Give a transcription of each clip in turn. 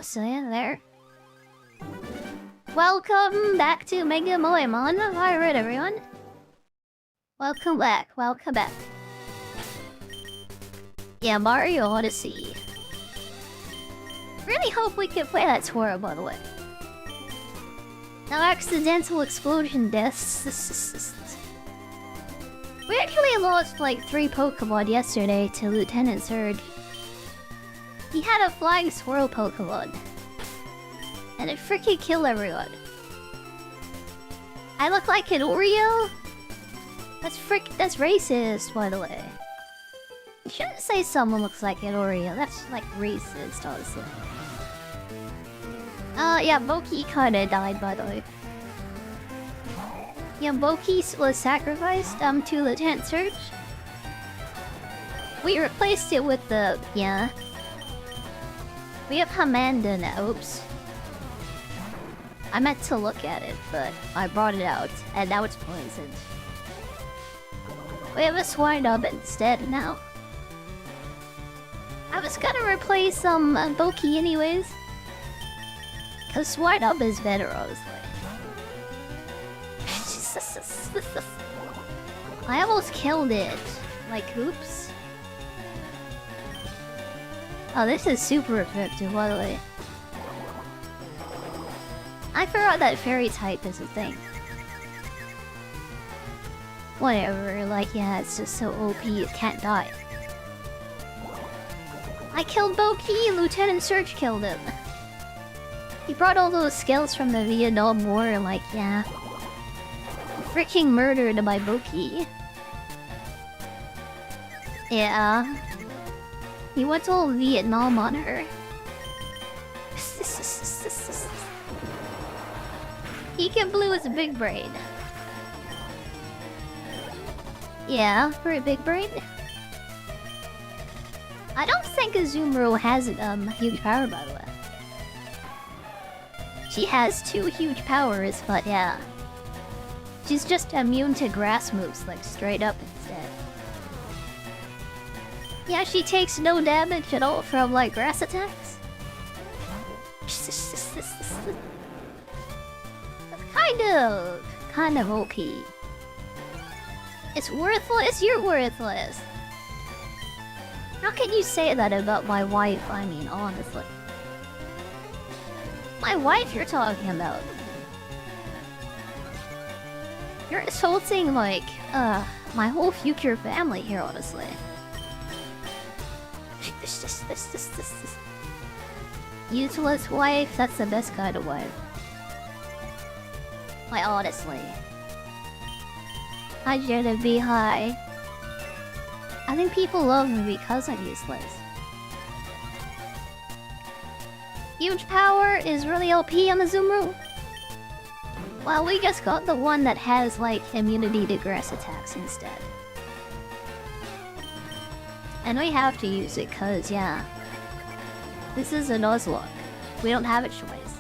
So yeah, there. Welcome back to Mega Moemon FireRed, everyone. Welcome back, welcome back. Yeah, Mario Odyssey. Really hope we can play that tomorrow, by the way. Now, accidental explosion deaths. We actually lost like 3 Pokemon yesterday to Lieutenant Surge. He had a flying swirl Pokemon. And it freaking killed everyone. I look like an Oreo? That's racist, by the way. You shouldn't say someone looks like an Oreo. That's like racist, honestly. Yeah, Boki kinda died, by the way. Yeah, Boki was sacrificed, to Lieutenant Surge. We replaced it with the... yeah. We have Amanda now, oops. I meant to look at it, but I brought it out, and now it's poisoned. We have a Swinub instead now. I was gonna replace Boki anyways. Cause Swinub is better, honestly. I almost killed it. Like, oops. Oh, this is super effective, by the way. I forgot that fairy type is a thing. Whatever, like, yeah, it's just so OP, it can't die. I killed Boki, Lieutenant Surge killed him. He brought all those skills from the Vietnam War, like, yeah. Freaking murdered my Boki. Yeah. He went all Vietnam on her. Ika Blue is a big brain. Yeah, for a big brain. I don't think Azumarill has huge power, by the way. She has 2 huge powers, but yeah. She's just immune to grass moves, like straight up instead. Yeah, she takes no damage at all from like grass attacks. That's kind of OP. It's worthless? You're worthless. How can you say that about my wife? I mean, honestly. My wife you're talking about. You're insulting, like, my whole future family here, honestly. Useless wife? That's the best kind of wife. Like, honestly. Hi, Jenna B. Hi. I think people love me because I'm useless. Huge power is really OP on the Azumarill. Well, we just got the one that has, like, immunity to grass attacks instead. And we have to use it, cause, yeah. This is a Nuzlocke. We don't have a choice.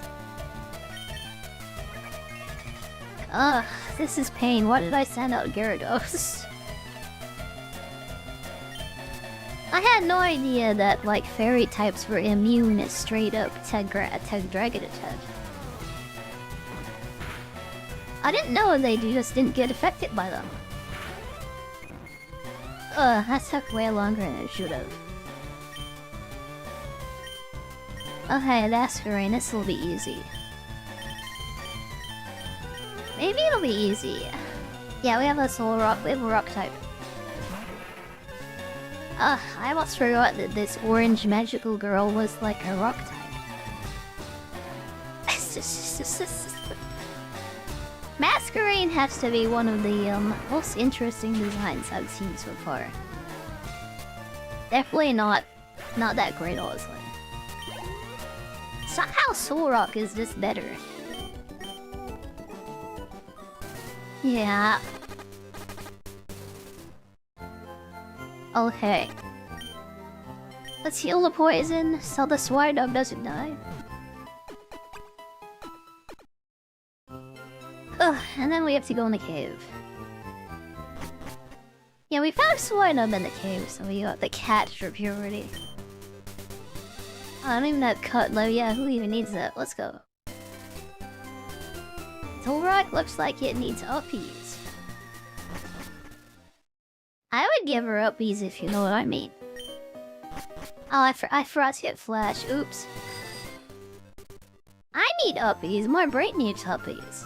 Ugh, this is pain. Why did I send out Gyarados? I had no idea that, like, fairy types were immune straight up to dragon attack. I didn't know they just didn't get affected by them. That took way longer than it should have. Okay, that's great. This will be easy. Maybe it'll be easy. Yeah, we have a Soul Rock. We have a Rock type. I almost forgot that this orange magical girl was like a Rock type. Masquerain has to be one of the most interesting designs I've seen so far. Definitely not that great, honestly. Somehow Solrock is just better. Yeah. Okay. Let's heal the poison so the Swinub doesn't die. Ugh, and then we have to go in the cave. Yeah, we found Swinub in the cave, so we got the catch for purity. I don't even have cut though. Yeah, who even needs that? Let's go. Tolrak looks like it needs uppies. I would give her uppies if you know what I mean. Oh, I forgot to get Flash. Oops. I need uppies. My brain needs uppies.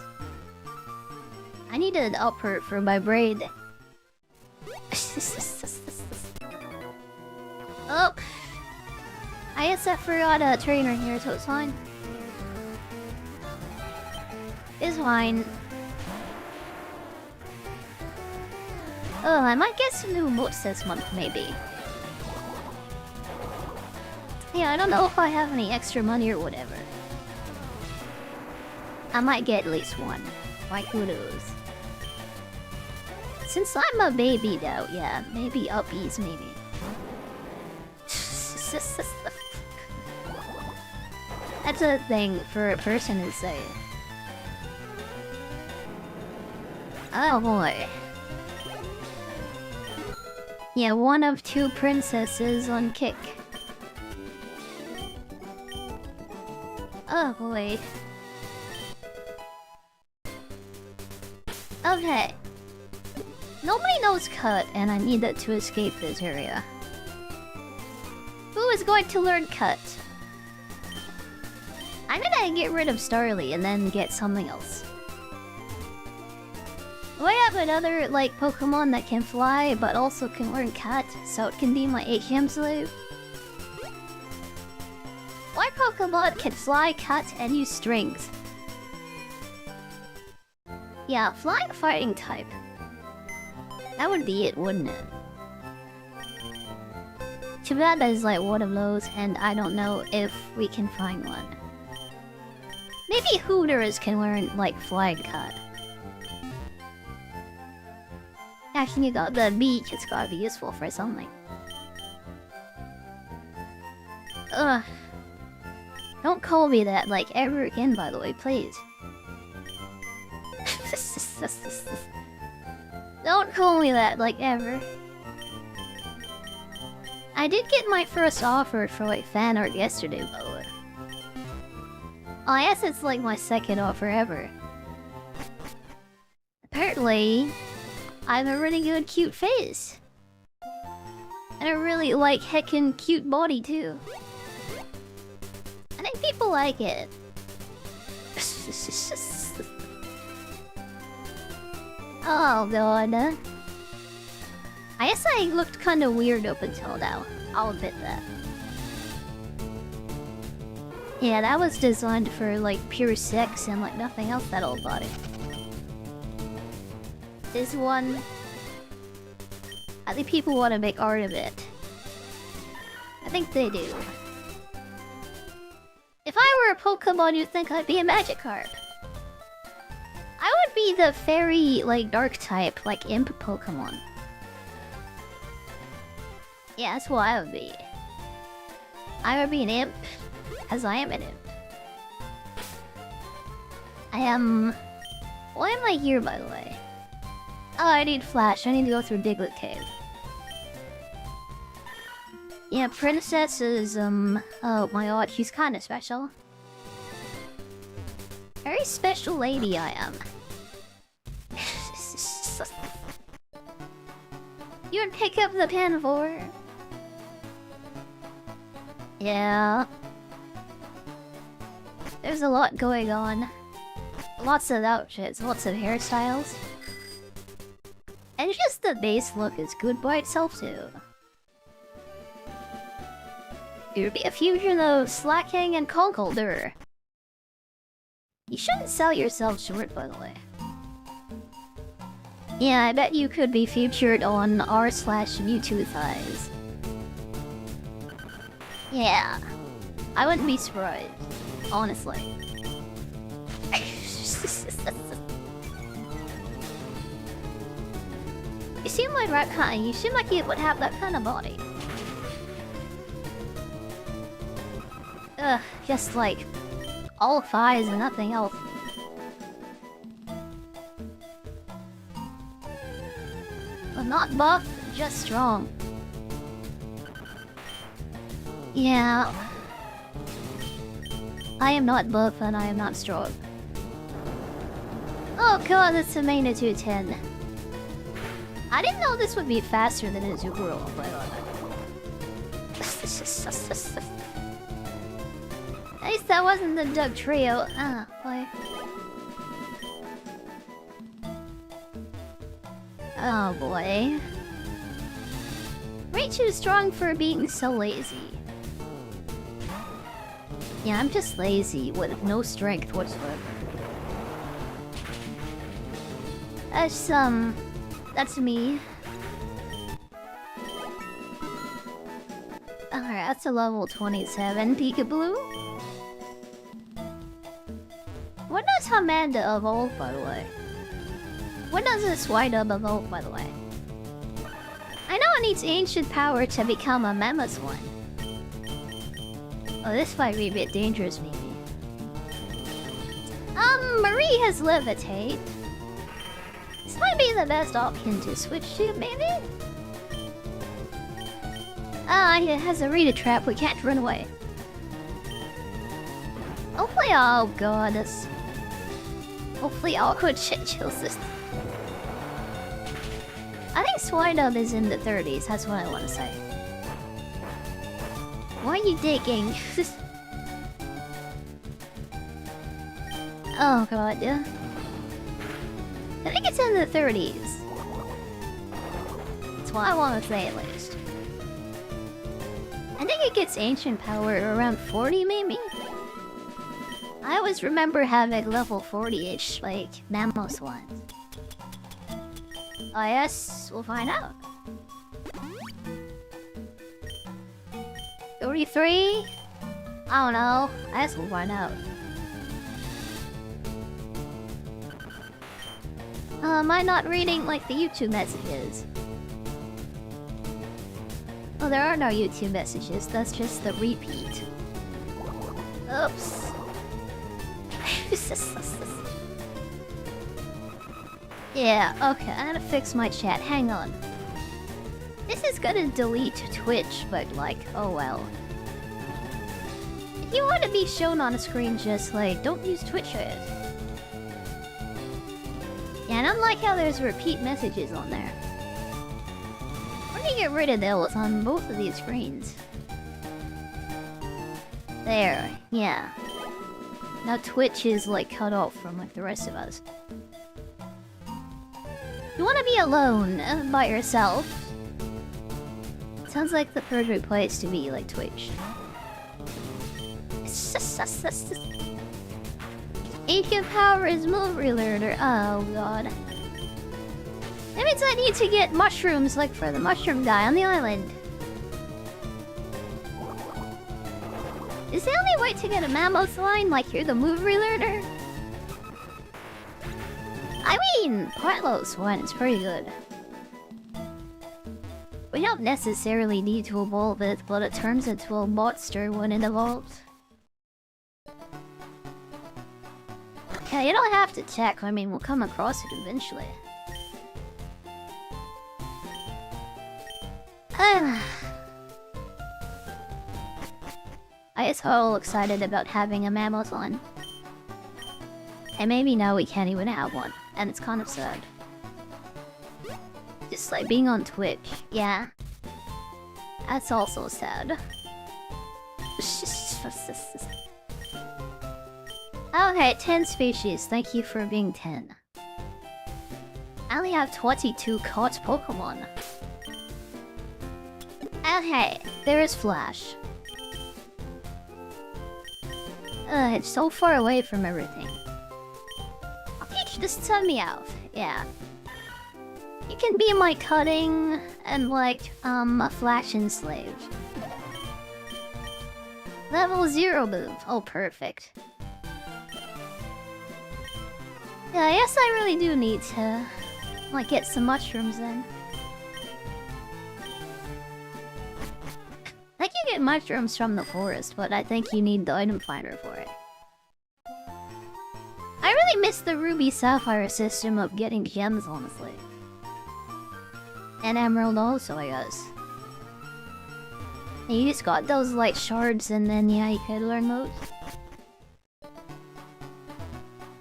I need an upper for my brain. Oh. I guess I forgot a trainer here, so it's fine. It's fine. Oh, I might get some new emotes this month, maybe. Yeah, I don't know if I have any extra money or whatever. I might get at least one. Like, who knows? Since I'm a baby though, yeah, maybe uppies, maybe. That's a thing for a person to say. Oh boy. Yeah, one of two princesses on kick. Oh boy. Okay. Nobody knows Cut, and I need that to escape this area. Who is going to learn Cut? I'm gonna get rid of Starly and then get something else. Do I have another, like, Pokemon that can fly but also can learn Cut, so it can be my HM slave? My Pokemon can fly, cut, and use strings. Yeah, flying fighting type. That would be it, wouldn't it? Too bad that is like one of those, and I don't know if we can find one. Maybe Hooters can learn, like, flying cut. Actually, you got the beach, it's gotta be useful for something. Ugh. Don't call me that, like, ever again, by the way, please. Don't call me that, like, ever. I did get my first offer for, like, fan art yesterday, by the way. Oh, I guess it's, like, my second offer ever. Apparently, I have a really good cute face. And a really, like, heckin' cute body, too. I think people like it. Oh god. I guess I looked kinda weird up until now. I'll admit that. Yeah, that was designed for, like, pure sex and, like, nothing else, that old body. This one... I think people want to make art of it. I think they do. If I were a Pokemon, you'd think I'd be a Magikarp. I would be the fairy, like, dark type, like, imp Pokemon. Yeah, that's what I would be. I would be an imp, as I am an imp. I am... Why am I here, by the way? Oh, I need Flash. I need to go through Diglett Cave. Yeah, Princess is, oh my god, she's kinda special. Very special lady I am. You would pick up the pen for her? Yeah. There's a lot going on. Lots of outfits, lots of hairstyles. And just the base look is good by itself too. It would be a fusion of Slacking and Conkeldurr. You shouldn't sell yourself short, by the way. Yeah, I bet you could be featured on r/Mewtwo Thighs. Yeah. I wouldn't be surprised. Honestly. You seem like that kind. You seem like you would have that kind of body. Ugh, just like all thighs and nothing else. But not buff, just strong. Yeah. I am not buff and I am not strong. Oh god, that's a magnitude 10. I didn't know this would be faster than a Kuroha, by the way. At least that wasn't the Doug Trio. Ah, boy. Oh boy. Way too strong for being so lazy. Yeah, I'm just lazy with no strength whatsoever. That's me. Alright, that's a level 27 Peekaboo. When does Hamanda evolve, by the way? When does this Swidub evolve, by the way? I know it needs ancient power to become a Mammoth one. Oh, this might be a bit dangerous, maybe. Marie has Levitate. This might be the best option to switch to, maybe? Ah, it has a Rita trap, we can't run away. Hopefully, oh god, that's... Hopefully awkward shit kills this. I think Swidub is in the 30s, that's what I want to say. Why are you digging? Oh god, yeah. I think it's in the 30s. That's what I want to say, at least. I think it gets ancient power around 40, maybe? I always remember having level 40-ish, like, Mammoth ones. Oh yes, we'll find out. 33? I don't know. I guess we'll find out. Am I not reading, like, the YouTube messages? Oh, there are no YouTube messages. That's just the repeat. Oops. Yeah, okay, I gotta fix my chat. Hang on. This is gonna delete Twitch, but like, oh well. If you want to be shown on a screen, just like, don't use Twitch it. Yeah, and I don't like how there's repeat messages on there. We're gonna get rid of those on both of these screens. There, yeah. Now Twitch is like cut off from like the rest of us. You wanna be alone by yourself? Sounds like the perfect place to be, like Twitch. Ancient power is move relearner. Oh god. That means I need to get mushrooms like for the mushroom guy on the island. Is the only way to get a Mammoth line like you're the move relearner? I mean, Partlo's one is pretty good. We don't necessarily need to evolve it, but it turns into a monster when it evolves. Yeah, you don't have to check. I mean, we'll come across it eventually. I get so excited about having a Mammoth on. And maybe now we can't even have one. And it's kind of sad. Just like being on Twitch. Yeah. That's also sad. Okay, 10 species. Thank you for being 10. I only have 22 caught Pokemon. Okay, there is Flash. It's so far away from everything. Peach, just tell me out. Yeah. You can be my cutting and like, a Flash enslaved. Level 0 move. Oh, perfect. Yeah, I guess I really do need to, like, get some mushrooms in. I think you get mushrooms from the forest, but I think you need the item finder for it. I really miss the Ruby Sapphire system of getting gems, honestly. And Emerald also, I guess. And you just got those, like, shards and then, yeah, you could learn moves.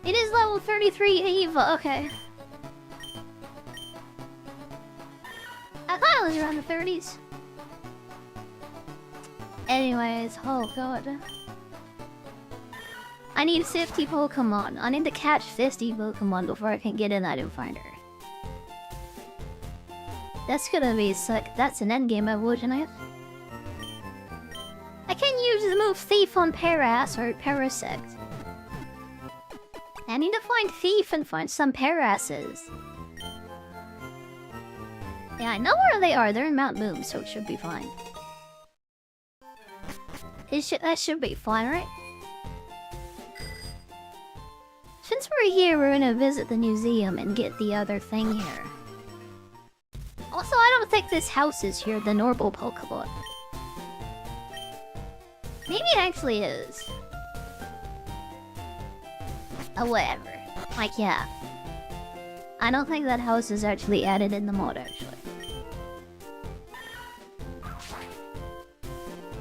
It is level 33 Eva, okay. I thought it was around the 30s. Anyways, oh god. I need 50 Pokemon. I need to catch 50 Pokemon before I can get an item finder. That's gonna be sick. That's an endgame evolution, I guess. I can use the move Thief on Paras or Parasect. I need to find Thief and find some Parasses. Yeah, I know where they are. They're in Mount Boom, so it should be fine. That should be fine, right? Since we're here, we're gonna visit the museum and get the other thing here. Also, I don't think this house is here, the normal Pokemon. Maybe it actually is. Oh, whatever. Like, yeah. I don't think that house is actually added in the mod, actually.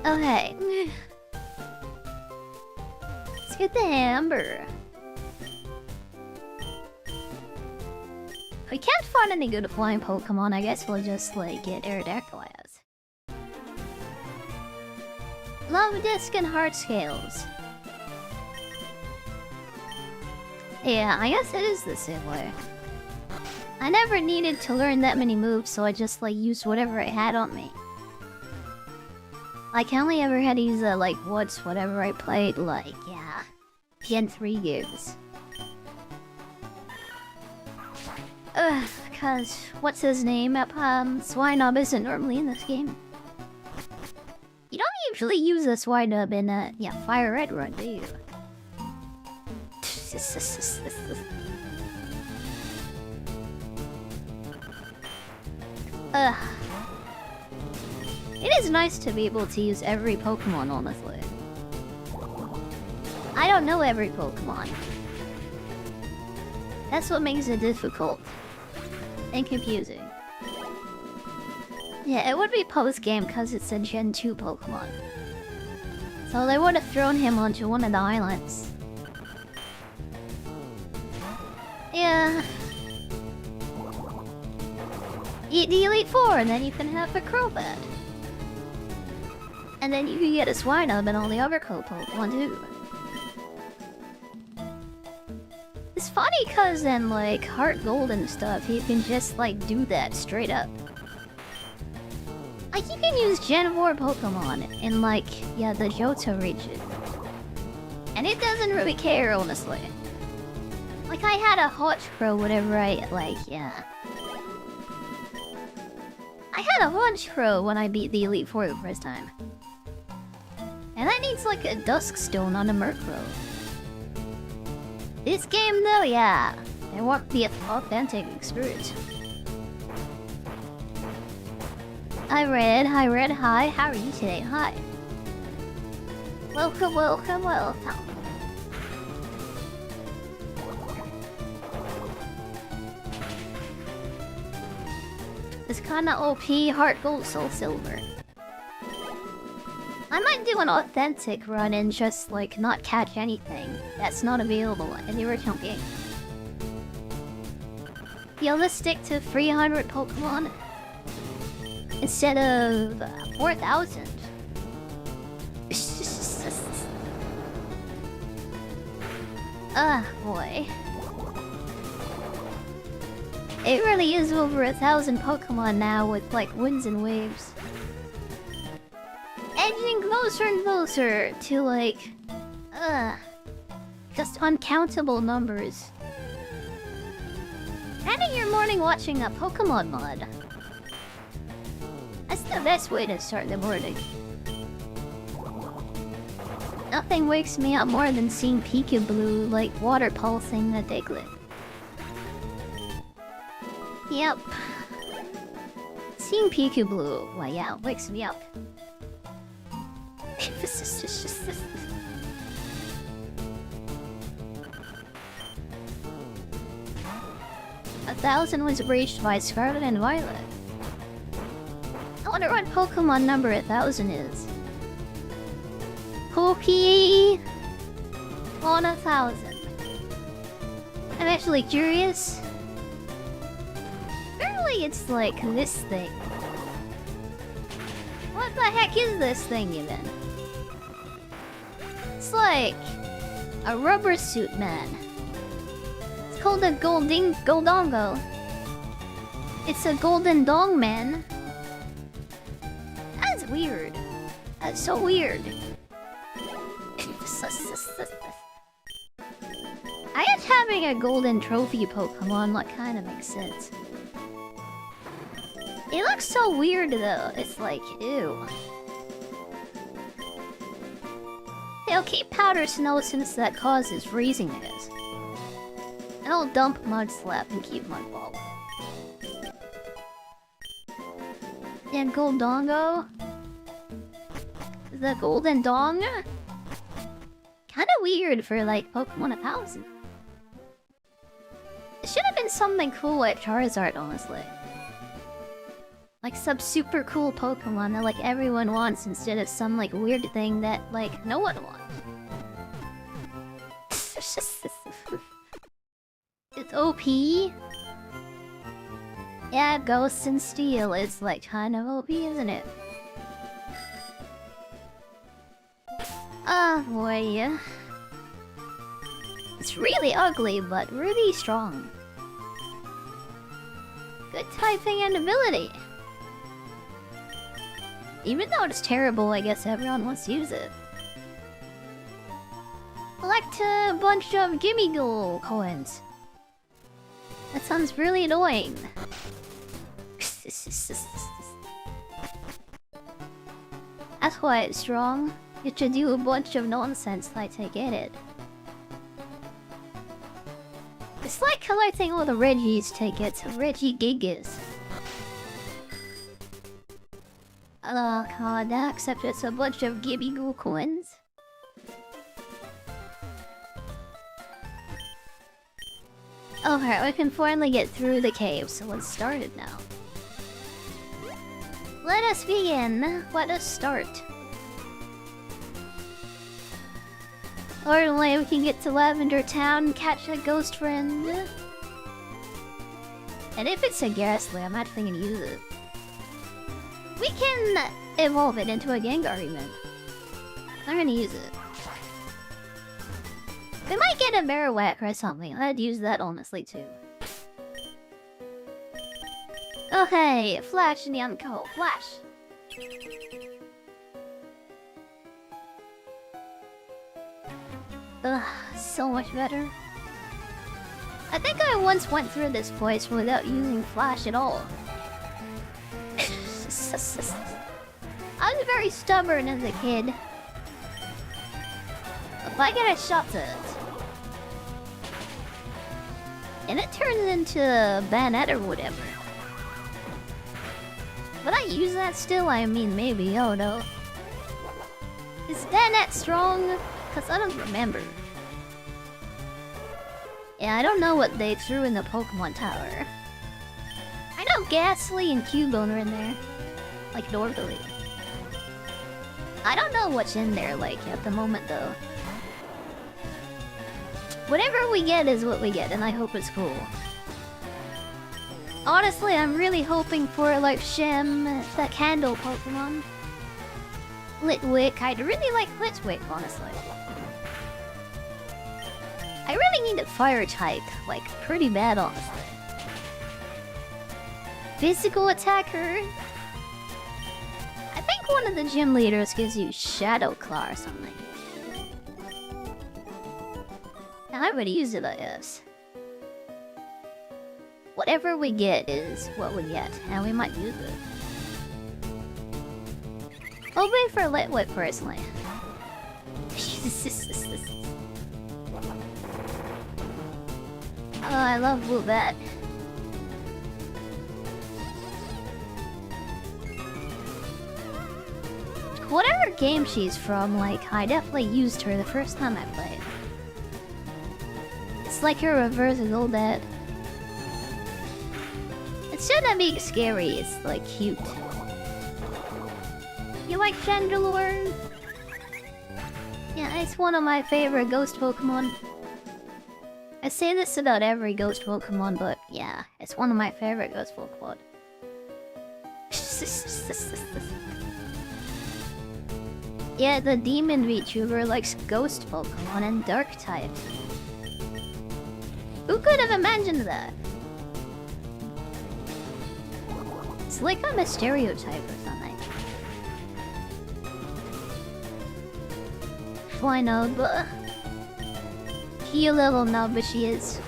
Okay. Let's get the Amber. If we can't find any good flying Pokemon, I guess we'll just, like, get Aerodactyl as. Love Disc and Heart Scales. Yeah, I guess it is the same way. I never needed to learn that many moves, so I just, like, used whatever I had on me. Like, I only ever had to use, like, once whatever I played, like, yeah, Gen 3 games. Cause, what's his name? Swinub isn't normally in this game. You don't usually use a Swinub in a, yeah, FireRed run, do you? It is nice to be able to use every Pokemon, honestly. I don't know every Pokemon. That's what makes it difficult. And confusing. Yeah, it would be post-game because it's a Gen 2 Pokemon. So they would have thrown him onto one of the islands. Yeah. Eat the Elite Four and then you can have a Crobat. And then you can get a Swinub and all the other Pokemon too. It's funny cause in like Heart Gold and stuff, you can just like do that straight up. Like you can use Gen 4 Pokemon in like, yeah, the Johto region. And it doesn't really care, honestly. Like I had a Honchkrow whenever I, like, yeah. I had a Honchkrow when I beat the Elite Four the first time. And that needs like a Dusk Stone on a Murkrow. This game though, yeah. They want the authentic experience. Hi Red, hi, how are you today? Hi. Welcome, welcome, welcome. It's kinda OP, Heart Gold, Soul Silver. I might do an authentic run and just like not catch anything that's not available in the original game. You'll just stick to 300 Pokemon instead of 4,000. Boy. It really is over 1,000 Pokemon now with like winds and waves. Edging closer and closer to like, just uncountable numbers. Ending your morning watching a Pokemon mod. That's the best way to start the morning. Nothing wakes me up more than seeing Peekaboo like water pulsing a Diglett. Yep. Seeing Peekaboo, well yeah, wakes me up. 1,000 was reached by Scarlet and Violet. I wonder what Pokemon number 1,000 is. Pokey on 1,000. I'm actually curious. Apparently it's like this thing. What the heck is this thing even? It's like a rubber suit man. It's called a Goldongo. It's a golden dong man. That's weird. That's so weird. I guess having a golden trophy Pokemon like kind of makes sense. It looks so weird though. It's like, ew. They'll keep powder snow since that causes freezing, I guess. And I'll dump Mud Slap and keep Mud Ball. Yeah, Goldongo? The Golden Dong? Kinda weird for like Pokemon 1000. It should have been something cool like Charizard, honestly. Like some super cool Pokemon that like everyone wants instead of some like weird thing that like no one wants. It's OP. Yeah, Ghost and Steel is like kind of OP, isn't it? Oh boy. It's really ugly, but really strong. Good typing and ability. Even though it's terrible, I guess everyone wants to use it. Collect a bunch of Gimme Gold coins. That sounds really annoying. That's why it's strong. You should do a bunch of nonsense like to get it. It's like collecting all the Reggie's tickets, Reggie Gigas. Oh god, except it's a bunch of Gibby Goo coins. Okay, we can finally get through the cave, so let's start it now. Let us begin. Let us start. Ordinarily, we can get to Lavender Town and catch a ghost friend. And if it's a Ghastly, I'm actually gonna use it. We can evolve it into a Gengar even. I'm gonna use it. We might get a Marowak or something. I'd use that honestly too. Okay, Flash and Yanko. Flash! Ugh, so much better. I think I once went through this place without using Flash at all. I was very stubborn as a kid. If I get a shot to it, and it turns into Banette or whatever. Would I use that still? I mean, maybe. Oh no. Is Banette strong? Cause I don't remember. Yeah, I don't know what they threw in the Pokemon Tower. I know Ghastly and Cubone are in there. Like, normally. I don't know what's in there, like, at the moment, though. Whatever we get is what we get, and I hope it's cool. Honestly, I'm really hoping for, like, Shem, that Kanto Pokemon. Litwick. I'd really like Litwick, honestly. I really need a fire type, like, pretty bad, honestly. Physical attacker. I think one of the gym leaders gives you Shadow Claw or something. Now, I would use it, I guess. Whatever we get is what we get, and we might use it. I'll wait for Litwick, personally. Oh, I love Woobat. Whatever game she's from, like, I definitely used her the first time I played. It's like her reverse Golbat. It shouldn't be scary, it's like cute. You like Chandelure? Yeah, it's one of my favorite ghost Pokemon. I say this about every ghost Pokemon, but yeah, it's one of my favorite ghost Pokemon. Yeah, the demon VTuber likes ghost Pokemon and dark types. Who could have imagined that? It's like I'm a stereotype or something. Why not, but... She a little nub, but she is.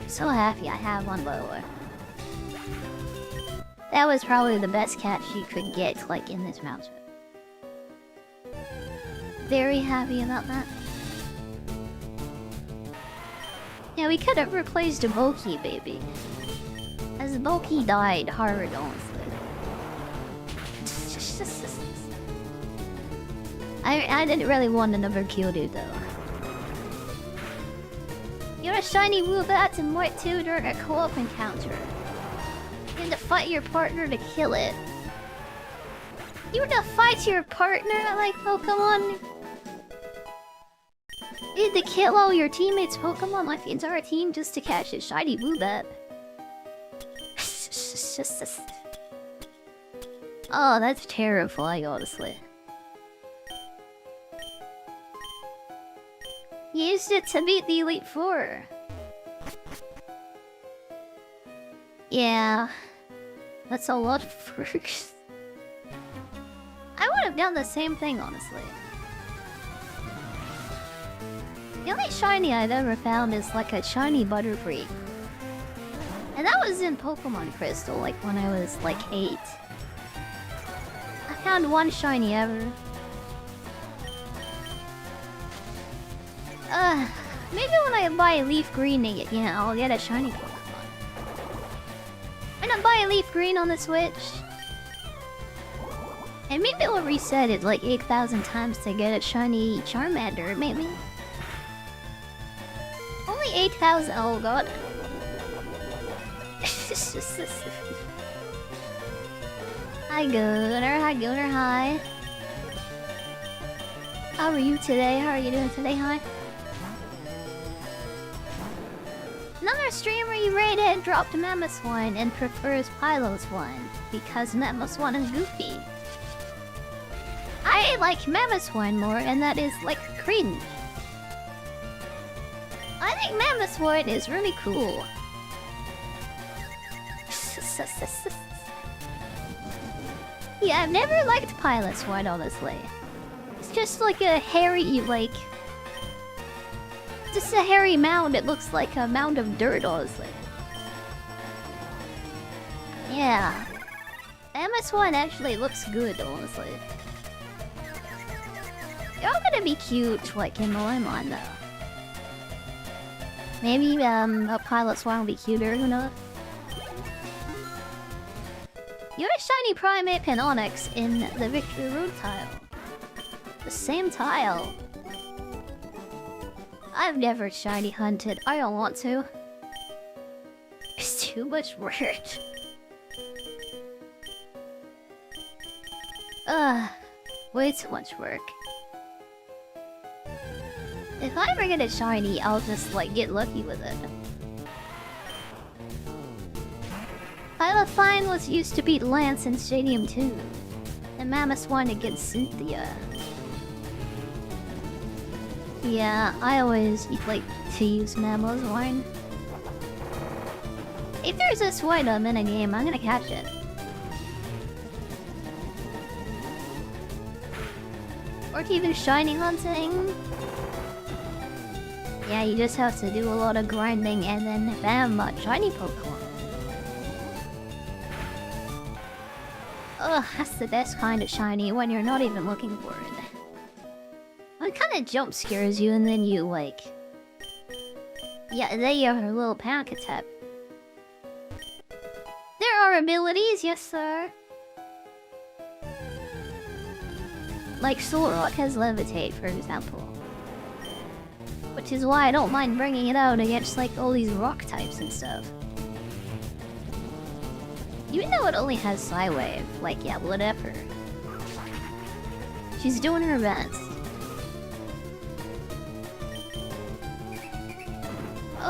So happy I have one, by the way. That was probably the best cat she could get, like, in this mountain. Very happy about that. Yeah, we could have replaced a Bulky, baby. As Bulky died hard, honestly. I didn't really want another Kyudo, though. You're a shiny Woobat and White 2 during a co-op encounter. You have to fight your partner to kill it. You have to fight your partner like Pokemon? You had to kill all your teammates' Pokemon like the entire team just to catch a shiny Woobat. Oh, that's terrifying, honestly. He used it to beat the Elite Four. Yeah. That's a lot of work. I would have done the same thing, honestly. The only shiny I've ever found is like a shiny Butterfree. And that was in Pokemon Crystal, like when I was like 8. I found one shiny ever. Maybe when I buy Leaf Green, yeah, I'll get a shiny Pokemon. When I buy Leaf Green on the Switch, and maybe it'll reset it like 8,000 times to get a shiny Charmander, maybe. Only 8,000. Oh god. Hi Gunner, hi Gunner, hi. How are you today? How are you doing today, hi? Another streamer you rated dropped Mamoswine and prefers Piloswine because Mamoswine is goofy. I like Mamoswine more, and that is like cringe. I think Mamoswine is really cool. Yeah, I've never liked Piloswine, honestly. It's just like a hairy, like... Just a hairy mound. It looks like a mound of dirt, honestly. Yeah. MS1 actually looks good, honestly. They're all gonna be cute, like in Moemon, though. Maybe a Piloswine will be cuter, who knows? You're a shiny Primate and Onyx in the Victory Road tile. The same tile. I've never shiny hunted. I don't want to. It's too much work. Way too much work. If I ever get a shiny, I'll just like get lucky with it. Piloswine was used to beat Lance in Stadium 2. And Mamoswine against Cynthia. Yeah, I always like to use Mamoswine. If there's a Swinum in a game, I'm gonna catch it. Or even shiny hunting. Yeah, you just have to do a lot of grinding and then bam, shiny Pokemon. Ugh, that's the best kind of shiny when you're not even looking for it. It kind of jump scares you and then you like... Yeah, then you have a little panic attack. There are abilities, yes sir. Like Solrock has Levitate, for example. Which is why I don't mind bringing it out against like all these rock types and stuff. Even though it only has Psywave, like yeah, whatever. She's doing her best.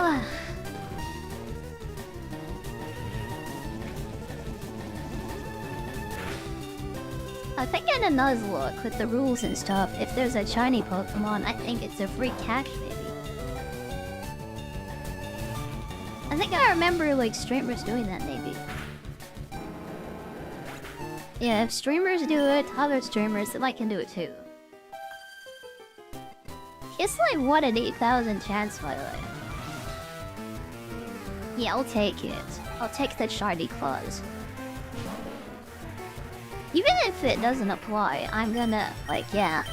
Ugh. I think in a Nuzlocke, with the rules and stuff, if there's a shiny Pokemon, I think it's a free catch, maybe. I think I remember, like, streamers doing that, maybe. Yeah, if streamers do it, other streamers, then I can do it too. It's like 1 in 8,000 chance, by the way. Yeah, I'll take it. I'll take the shiny claws. Even if it doesn't apply, I'm gonna, like, yeah.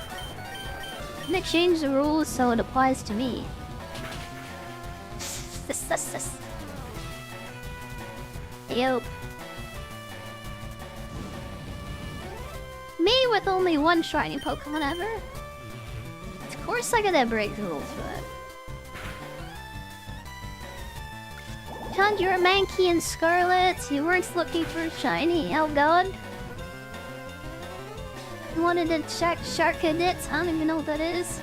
I'm gonna change the rules so it applies to me. Yup. Me with only one shiny Pokemon ever? Of course I gotta break the rules for that. Found your Mankey and Scarlet. You weren't looking for a shiny. Oh god. You wanted to check Sharkadits? I don't even know what that is.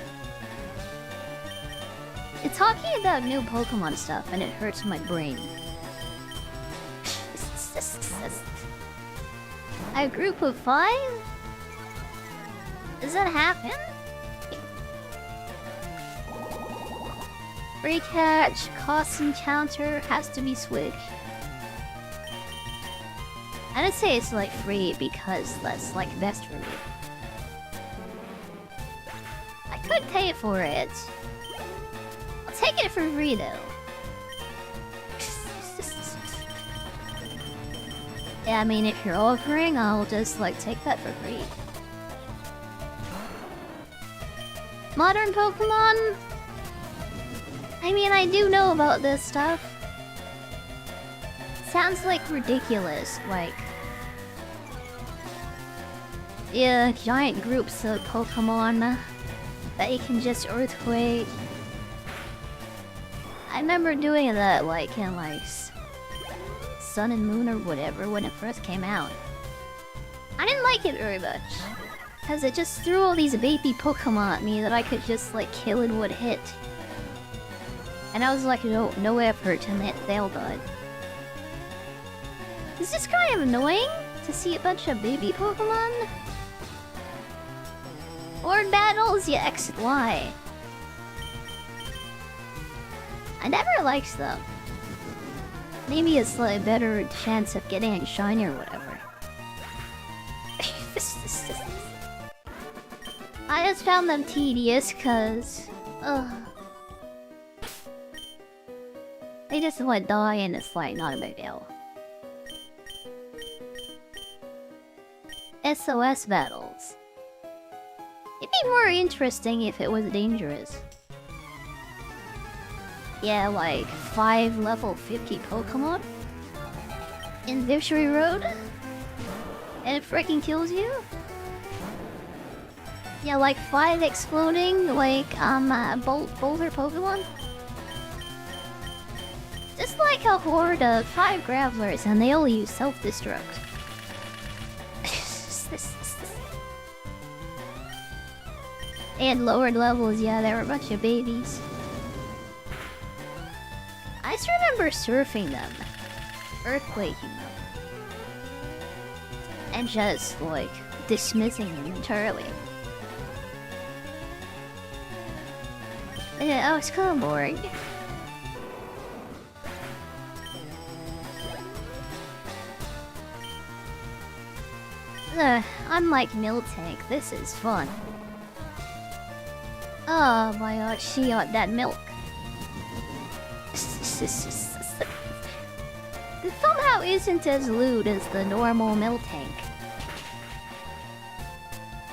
It's talking about new Pokemon stuff and it hurts my brain. A group of 5? Does that happen? Free catch, cost encounter, has to be switched. I didn't say it's like free because that's like best for me. I could pay for it. I'll take it for free though. Yeah, I mean, if you're offering, I'll just like take that for free. Modern Pokemon? I mean, I do know about this stuff. Sounds like ridiculous, like... Yeah, giant groups of Pokemon that you can just earthquake. I remember doing that, like, in, like, Sun and Moon or whatever when it first came out. I didn't like it very much. Because it just threw all these baby Pokemon at me that I could just, like, kill in one hit. And I was like, no effort, and they all died. Is this kind of annoying to see a bunch of baby Pokemon? Board battles, you exit Y. I never liked them. Maybe it's like a better chance of getting a shiny or whatever. I just found them tedious cause... they just want to die and it's like not a big deal. SOS battles. It'd be more interesting if it was dangerous. Yeah, like 5 level 50 Pokemon in Victory Road? And it freaking kills you? Yeah, like 5 exploding, like, boulder Pokemon? Just like a horde of 5 Gravelers and they all use self-destruct. And lower levels, yeah, there were a bunch of babies. I just remember surfing them. Earthquaking them. And just, like, dismissing them entirely. Yeah, oh, it's kind of boring. Unlike Miltank, this is fun. Oh my god, she got that milk. This somehow isn't as lewd as the normal Miltank.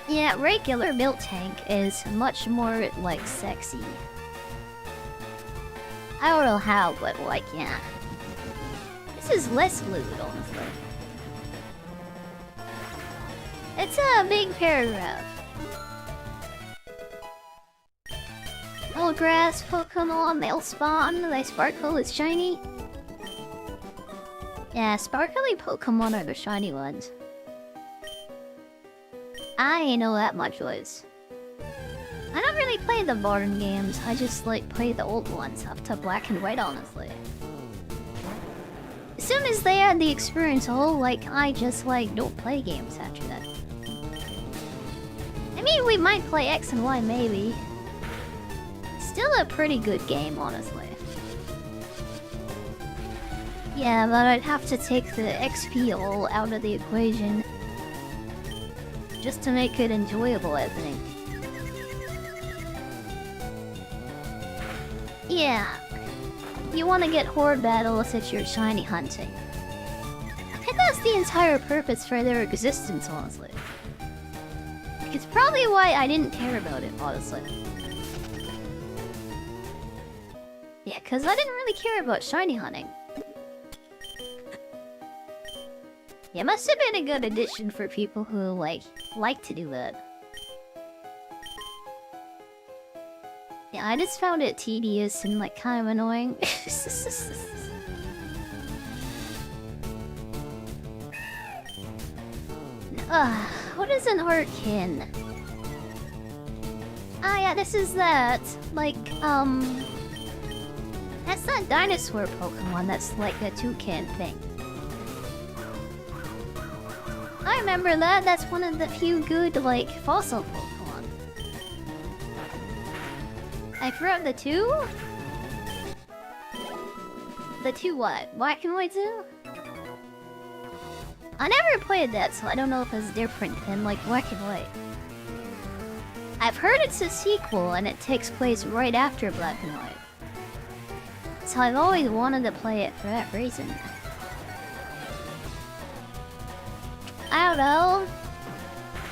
Yeah, regular Miltank is much more, like, sexy. I don't know how, but, like, yeah. This is less lewd, honestly. It's a big paragraph. Old grass Pokemon, they'll spawn, they sparkle, it's shiny. Yeah, sparkly Pokemon are the shiny ones. I ain't know that much was. I never really play the modern games. I just like play the old ones up to black and white, honestly. As soon as they add the experience hole, like, I just like don't play games after that. I mean, we might play X and Y maybe. Still a pretty good game, honestly. Yeah, but I'd have to take the XP all out of the equation. Just to make it enjoyable, I think. Yeah. You want to get horde battles if you're shiny hunting. I think that's the entire purpose for their existence, honestly. It's probably why I didn't care about it, honestly. Yeah, because I didn't really care about shiny hunting. Yeah, it must have been a good addition for people who, like to do that. Yeah, I just found it tedious and, like, kind of annoying. What is an Arkin? Ah, yeah, this is that. Like, that's that dinosaur Pokemon that's like a toucan thing. I remember that. That's one of the few good, like, fossil Pokemon. I forgot the two? The two what? Black and White 2? I never played that, so I don't know if it's different than, like, Black and White. I've heard it's a sequel, and it takes place right after Black and White. So I've always wanted to play it for that reason. I don't know.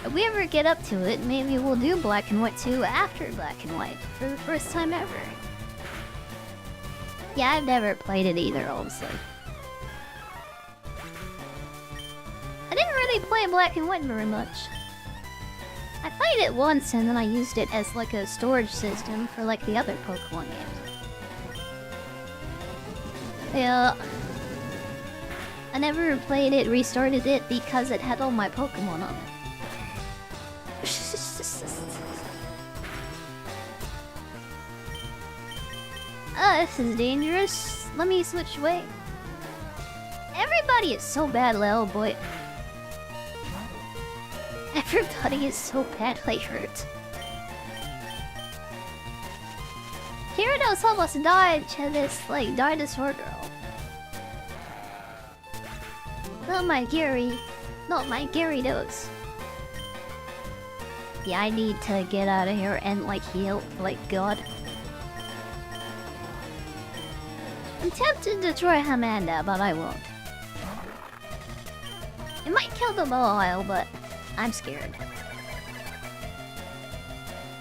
If we ever get up to it, maybe we'll do Black and White 2 after Black and White, for the first time ever. Yeah, I've never played it either, honestly. I didn't really play Black and White very much. I played it once and then I used it as like a storage system for like the other Pokemon games. Yeah. I never played it, restarted it because it had all my Pokemon on it. This is dangerous. Let me switch away. Everybody is so bad, little boy. Everybody is so badly hurt. Gyarados almost died to this, like, dinosaur girl. Not my Gary. Not my Gyarados. Yeah, I need to get out of here and, like, heal, like, God. I'm tempted to try Hamanda, but I won't. It might kill the mobile, but I'm scared.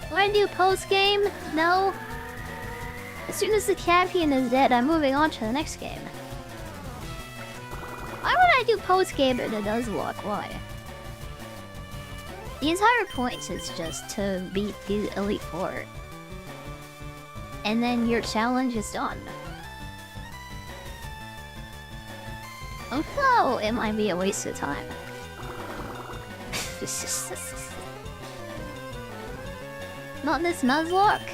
Do I do post-game? No. As soon as the champion is dead, I'm moving on to the next game. Why would I do post-game in a Nuzlocke? Why? The entire point is just to beat the Elite Four. And then your challenge is done. Although it might be a waste of time. Not this Nuzlocke?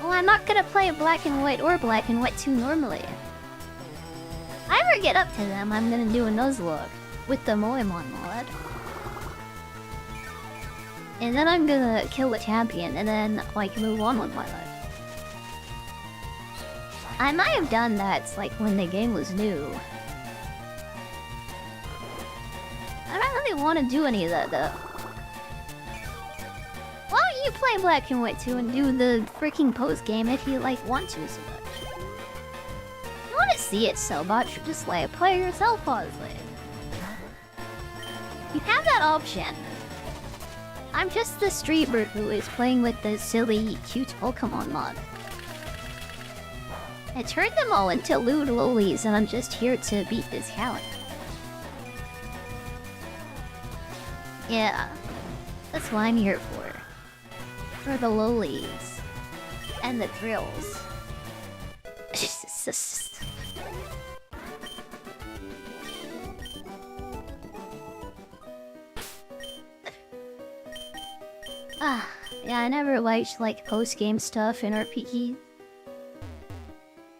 Well, I'm not gonna play Black and White or Black and White 2 normally. If I ever get up to them, I'm gonna do a Nuzlocke with the Moemon mod. And then I'm gonna kill the champion and then, like, move on with my life. I might have done that, like, when the game was new. I don't really want to do any of that, though. Why don't you play Black and White 2 and do the freaking post-game if you, like, want to so much? You want to see it so much, just, like, play yourself, honestly. You have that option. I'm just the streamer who is playing with the silly, cute Pokemon mod. I turned them all into lewd lolies, and I'm just here to beat this challenge. Yeah, that's what I'm here for. For the lolies. And the thrills. Yeah, I never liked like post-game stuff in RPG.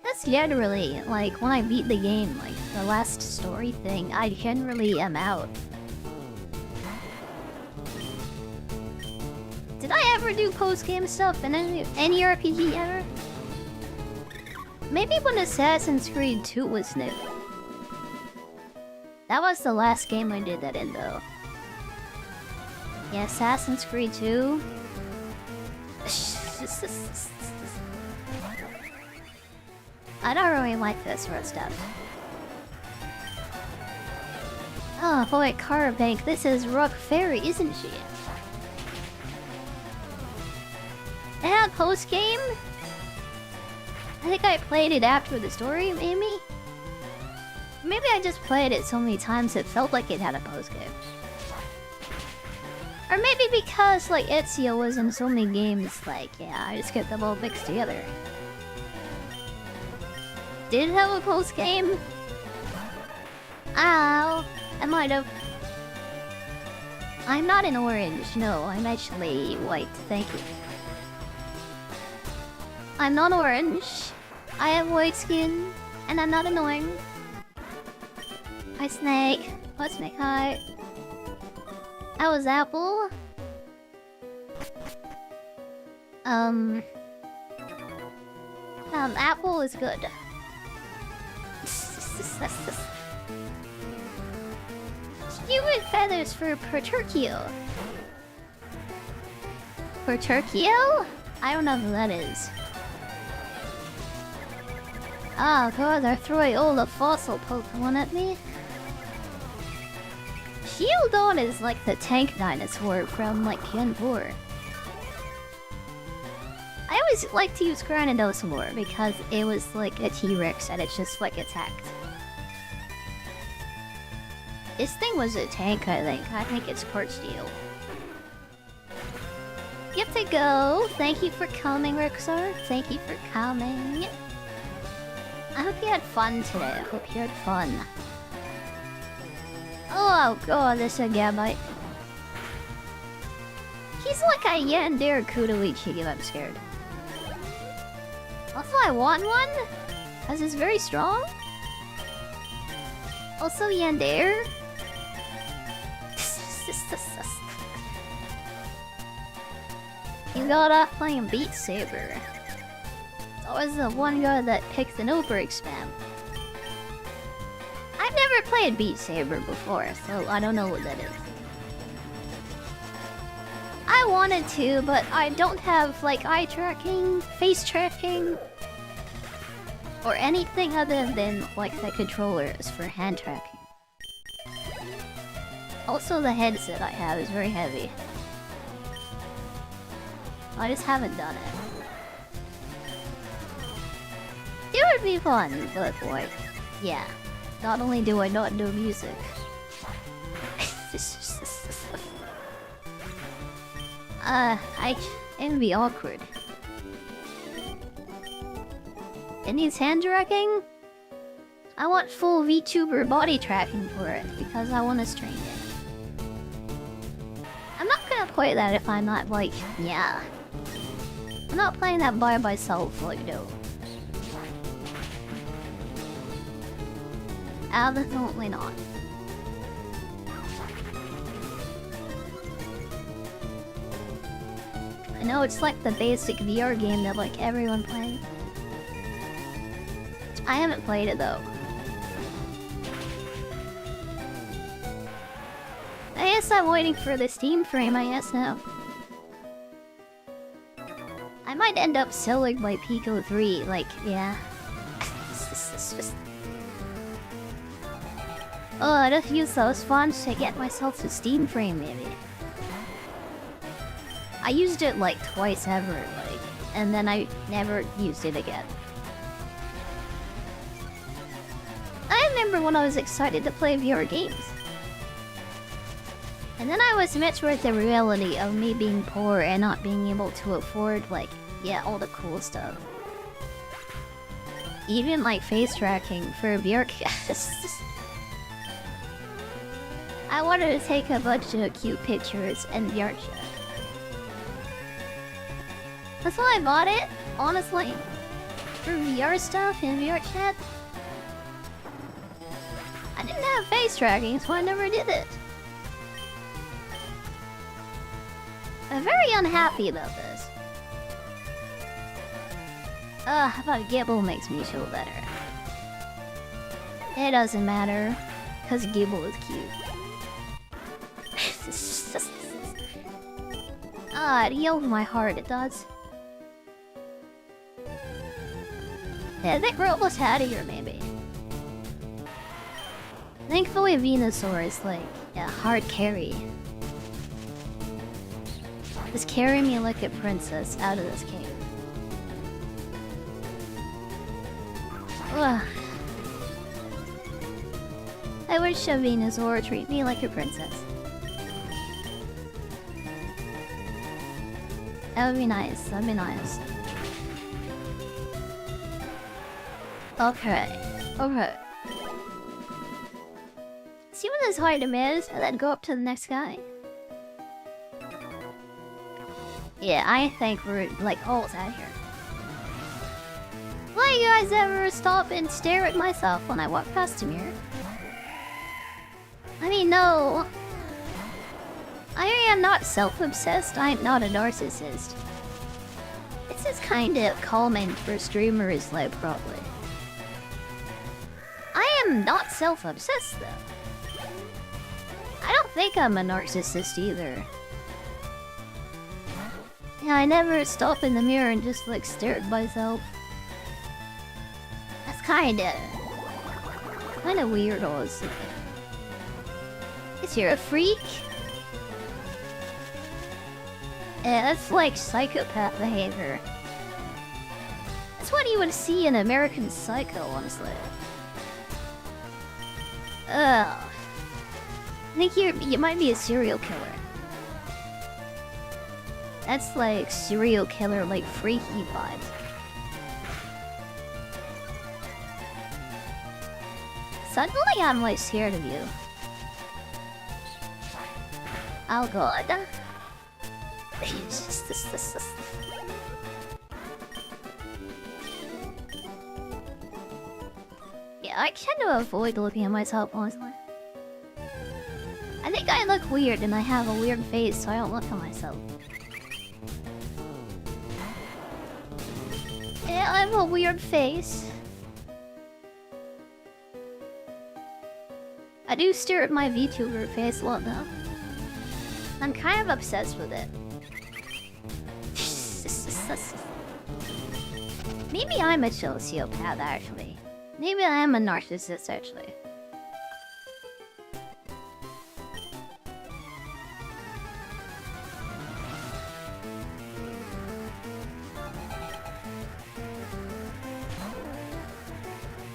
That's generally like when I beat the game, like the last story thing, I generally am out. Did I ever do post-game stuff in any RPG ever? Maybe when Assassin's Creed 2 was new. That was the last game I did that in, though. Yeah, Assassin's Creed 2. I don't really like this sort of stuff. Oh boy, Carabank, this is Rock Fairy, isn't she? And post-game? I think I played it after the story, maybe? Maybe I just played it so many times it felt like it had a post-game. Or maybe because, like, Ezio was in so many games, like, yeah, I just get them all mixed together. Did it have a post-game? Ow! I might have. I'm not in orange, no, I'm actually white, thank you. I'm not orange. I have white skin, and I'm not annoying. Hi, Snake. What, Snake? Hi. How was Apple? Apple is good. Human feathers for Proturkio. Proturkio? I don't know who that is. Oh god, they're throwing all the fossil Pokemon at me. Shieldon is like the tank dinosaur from like Gen 4. I always like to use Granados more because it was like a T-Rex and it just like attacked. This thing was a tank, I think. I think it's Quartz Steel. You have to go. Thank you for coming, Rixar. Thank you for coming. I hope you had fun today. I hope you had fun. Oh god, this is a Gabite. He's like a Yandere Kudoichi, I'm scared. Also, I want one? Because it's very strong? Also, Yandere? You got off playing Beat Saber. It's always the one guy that picks an Oberg spam. I've never played Beat Saber before, so I don't know what that is. I wanted to, but I don't have like eye tracking, face tracking, or anything other than like the controllers for hand tracking. Also, the headset I have is very heavy. I just haven't done it. It would be fun, but like, yeah. Not only do I not do music. It'd be awkward. It needs hand tracking? I want full VTuber body tracking for it because I want to stream it. I'm not gonna play that if I'm not like, yeah. I'm not playing that by myself, like, no. Absolutely not. I know it's like the basic VR game that like everyone plays. I haven't played it though. I guess I'm waiting for the Steam frame, I guess now. I might end up selling my Pico 3, like, yeah. Oh, I just use those funds to get myself a Steam frame, maybe. I used it like twice ever, like, and then I never used it again. I remember when I was excited to play VR games. And then I was met with the reality of me being poor and not being able to afford, like, yeah, all the cool stuff. Even like face tracking for VR games. I wanted to take a bunch of cute pictures and VR chat. That's why I bought it, honestly. For VR stuff in VR chat. I didn't have face tracking, so I never did it. I'm very unhappy about this. How about Gibble makes me feel better? It doesn't matter, because Gibble is cute. It heals my heart, it does. Yeah, I think we're almost out of here, maybe. Thankfully, Venusaur is like a hard carry. Just carry me like a princess out of this cave. Ugh. I wish a Venusaur would treat me like a princess. That would be nice, that'd be nice. Okay, okay. See what this item is, and then go up to the next guy. Yeah, I think we're like almost out here. Will you guys ever stop and stare at myself when I walk past a mirror? I mean, no. I am not self-obsessed, I'm not a narcissist. This is kind of common for streamers, like, probably. I am not self-obsessed, though. I don't think I'm a narcissist, either. Yeah, I never stop in the mirror and just, like, stare at myself. That's kinda weird, honestly. Is you're a freak? Yeah, that's like psychopath behavior. That's what you would see in American Psycho, honestly. Ugh. I think you might be a serial killer. That's like serial killer, like freaky vibes. Suddenly I'm like scared of you. Oh god. Yeah, I tend to avoid looking at myself, honestly. I think I look weird and I have a weird face, so I don't look at myself. Yeah, I have a weird face. I do stare at my VTuber face a lot though. I'm kind of obsessed with it. Maybe I'm a sociopath, actually. Maybe I am a narcissist, actually.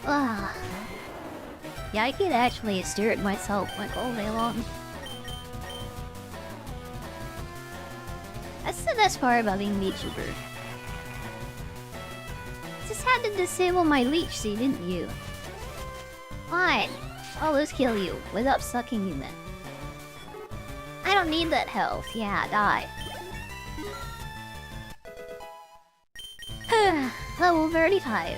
Ugh. Yeah, I could actually stare at myself like all day long. That's the best part about being a VTuber. Just had to disable my leech seed, didn't you? Fine. I'll just kill you without sucking you then. I don't need that health. Yeah, die. Level 35.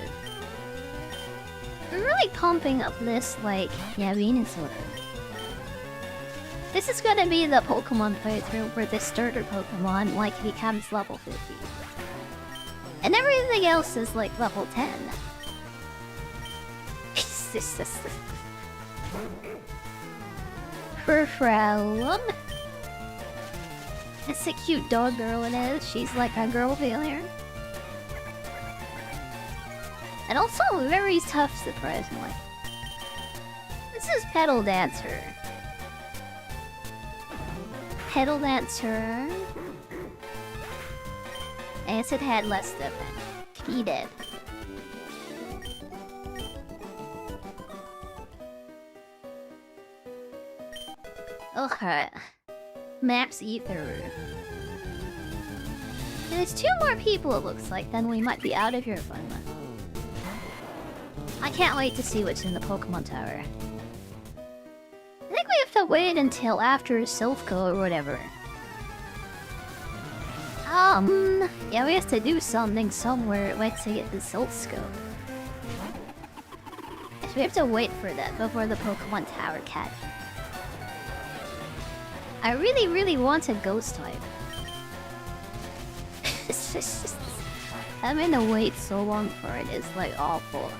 I'm really pumping up this, like, yeah, Venusaur. This is gonna be the Pokemon playthrough where the starter Pokemon, like, becomes level 50. And everything else is, like, level 10. Furfrelum. It's a cute dog girl it is. She's like a girl failure. And also very tough, surprisingly. This is Petal Dancer. Petal Dancer. I guess it had less defense. He did. Okay. Max Ether. There's 2 more people it looks like, then we might be out of here finally. I can't wait to see what's in the Pokemon Tower. I think we have to wait until after Silph Co or whatever. Yeah, we have to do something somewhere. We have to get the Soul Scope. So we have to wait for that before the Pokemon Tower catch. I really, really want a Ghost type. Having to wait so long for it is like awful.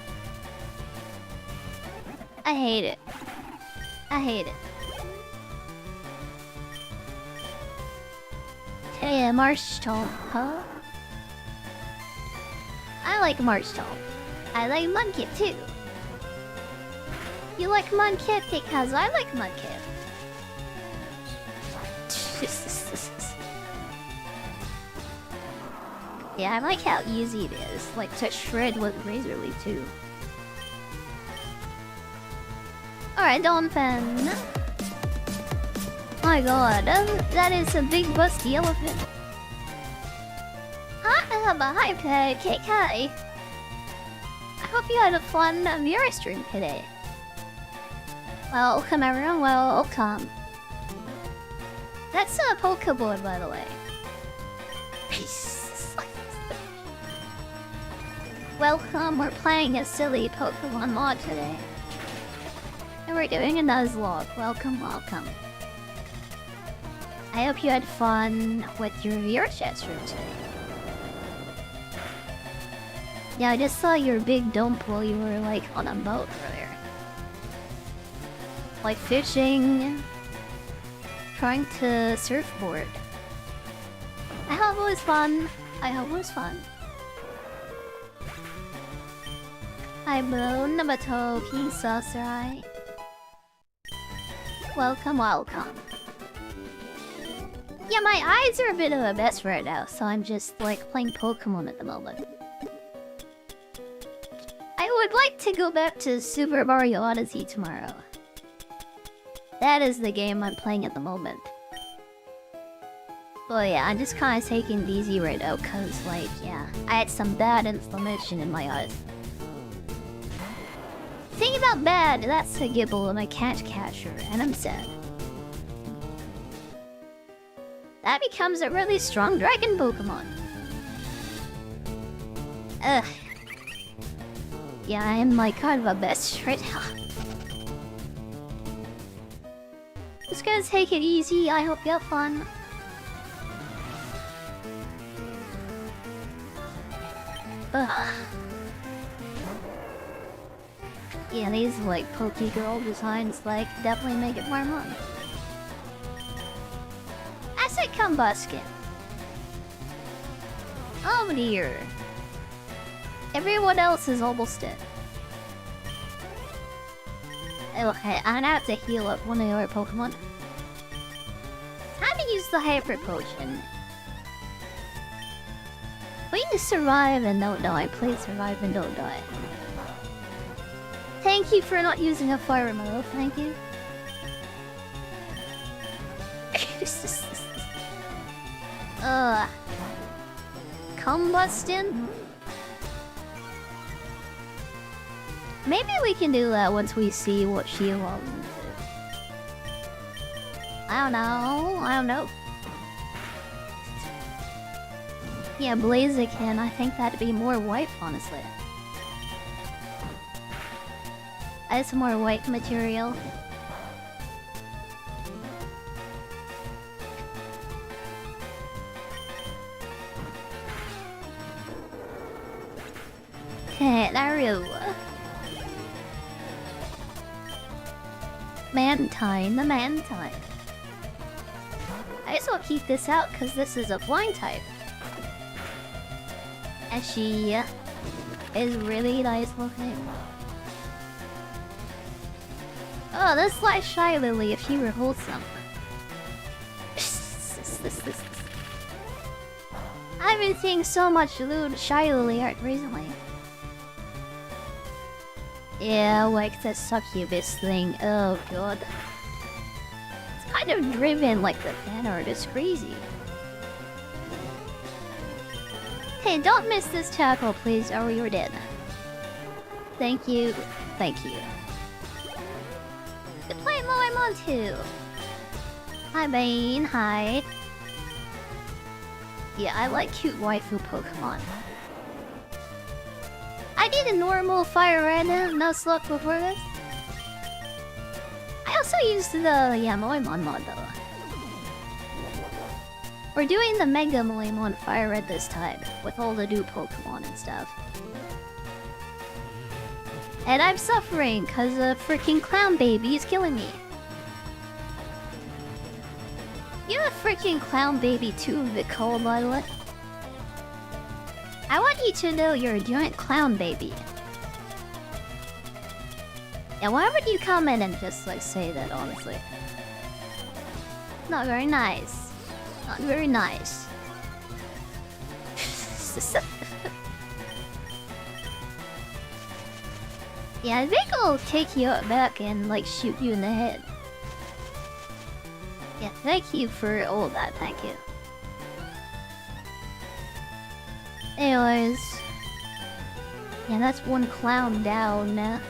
I hate it. I hate it. Hey, Marshtomp, huh? I like Marshtomp. I like Mudkip too. You like Mudkip because I like Mudkip. Yeah, I like how easy it is, like to shred with Razor Leaf too. Alright, Donphan. Oh my god, that is a big busty elephant. Hi, KK. I hope you had a fun mirror stream today. Welcome everyone, welcome. That's a Pokeball, by the way. Welcome, we're playing a silly Pokemon mod today. And we're doing a Nuzlocke. Welcome, welcome. I hope you had fun with your viewer chat stream today. Yeah, I just saw your big dump while you were like on a boat earlier. Like fishing, trying to surfboard. I hope it was fun. I hope it was fun. Hi, Moon, Namato, Pizza, Sarai. Welcome, welcome. Yeah, my eyes are a bit of a mess right now, so I'm just like playing Pokemon at the moment. I would like to go back to Super Mario Odyssey tomorrow. That is the game I'm playing at the moment. But yeah, I'm just kind of taking it easy right now, cause like, yeah, I had some bad inflammation in my eyes. Think about bad, that's a Gibble and a Cat Catcher, and I'm sad. That becomes a really strong dragon Pokemon. Ugh. Yeah, I am like kind of a mess right now. Just gonna take it easy, I hope you have fun. Ugh. Yeah, these like Pokegirl designs like definitely make it more fun. Acid Combustion. Oh dear. Everyone else is almost dead. Okay, I'm gonna have to heal up one of your Pokemon. Time to use the Hyper Potion. Please survive and don't die. Please survive and don't die. Thank you for not using a fire move. Thank you. Combustion? Maybe we can do that once we see what she evolves into. I don't know. Yeah, Blaziken, I think that'd be more white, honestly. Add some more white material. Okay, Naru. Mantine, the Mantine. I just will keep this out because this is a flying type. And she is really nice looking. Oh, this like Shy Lily if she were wholesome. I've been seeing so much lewd Shy Lily art recently. Yeah, like the succubus thing. Oh god. It's kind of driven like the fan art is crazy. Hey, don't miss this tackle, please, or you're dead. Thank you. Thank you. Good play, Moemon too. Hi, Bane. Hi. Yeah, I like cute waifu Pokemon. I did a normal FireRed Nuzlocke before this. I also used the Moemon mod though. We're doing the Mega Moemon FireRed this time, with all the new Pokemon and stuff. And I'm suffering, cause a freaking clown baby is killing me. You're a freaking clown baby too, Nicole, by the way. I want you to know you're a giant clown baby. Yeah, why would you come in and just like say that, honestly? Not very nice. Not very nice. Yeah, I think I'll take you back and like shoot you in the head. Yeah, thank you for all that, thank you. Anyways. Yeah, that's one clown down now.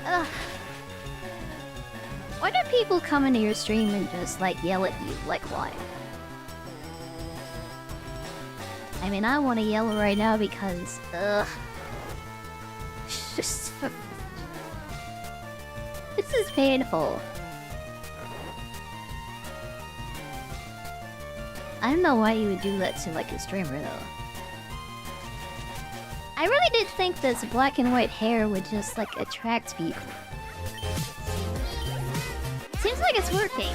Ugh. Why do people come into your stream and just like yell at you? Like why? I mean, I want to yell right now because this is painful. I don't know why you would do that to like a streamer though. I really did think this black and white hair would just like attract people. Seems like it's working.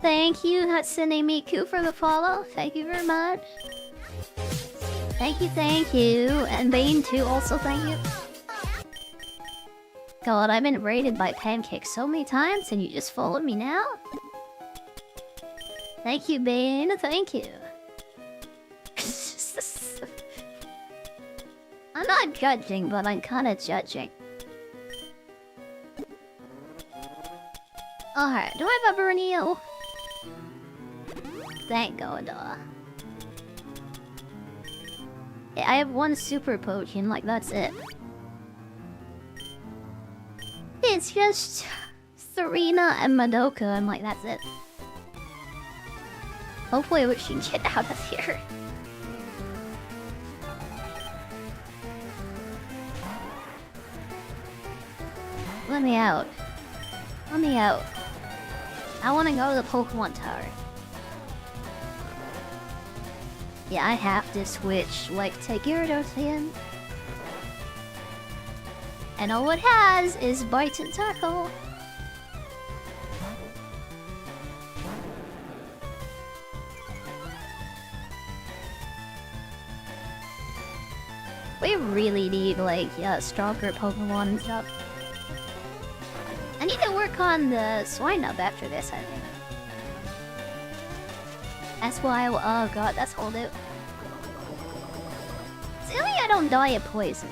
Thank you, Hatsune Miku, for the follow. Thank you very much. Thank you, thank you. And Bane too, also thank you. God, I've been raided by Pancake so many times and you just followed me now? Thank you, Bane. Thank you. I'm not judging, but I'm kinda judging. Alright, do I have a Burnio? Thank God. Yeah, I have one super potion, like that's it. It's just Serena and Madoka, and like that's it. Hopefully we can get out of here. Let me out. Let me out. I want to go to the Pokemon Tower. Yeah, I have to switch, like, to Gyarados again. And all it has is Bite and Tackle. We really need, like, stronger Pokemon and stuff. I need to work on the Swinub after this, I think. That's why oh god, that's hold it. Silly I don't die of poison.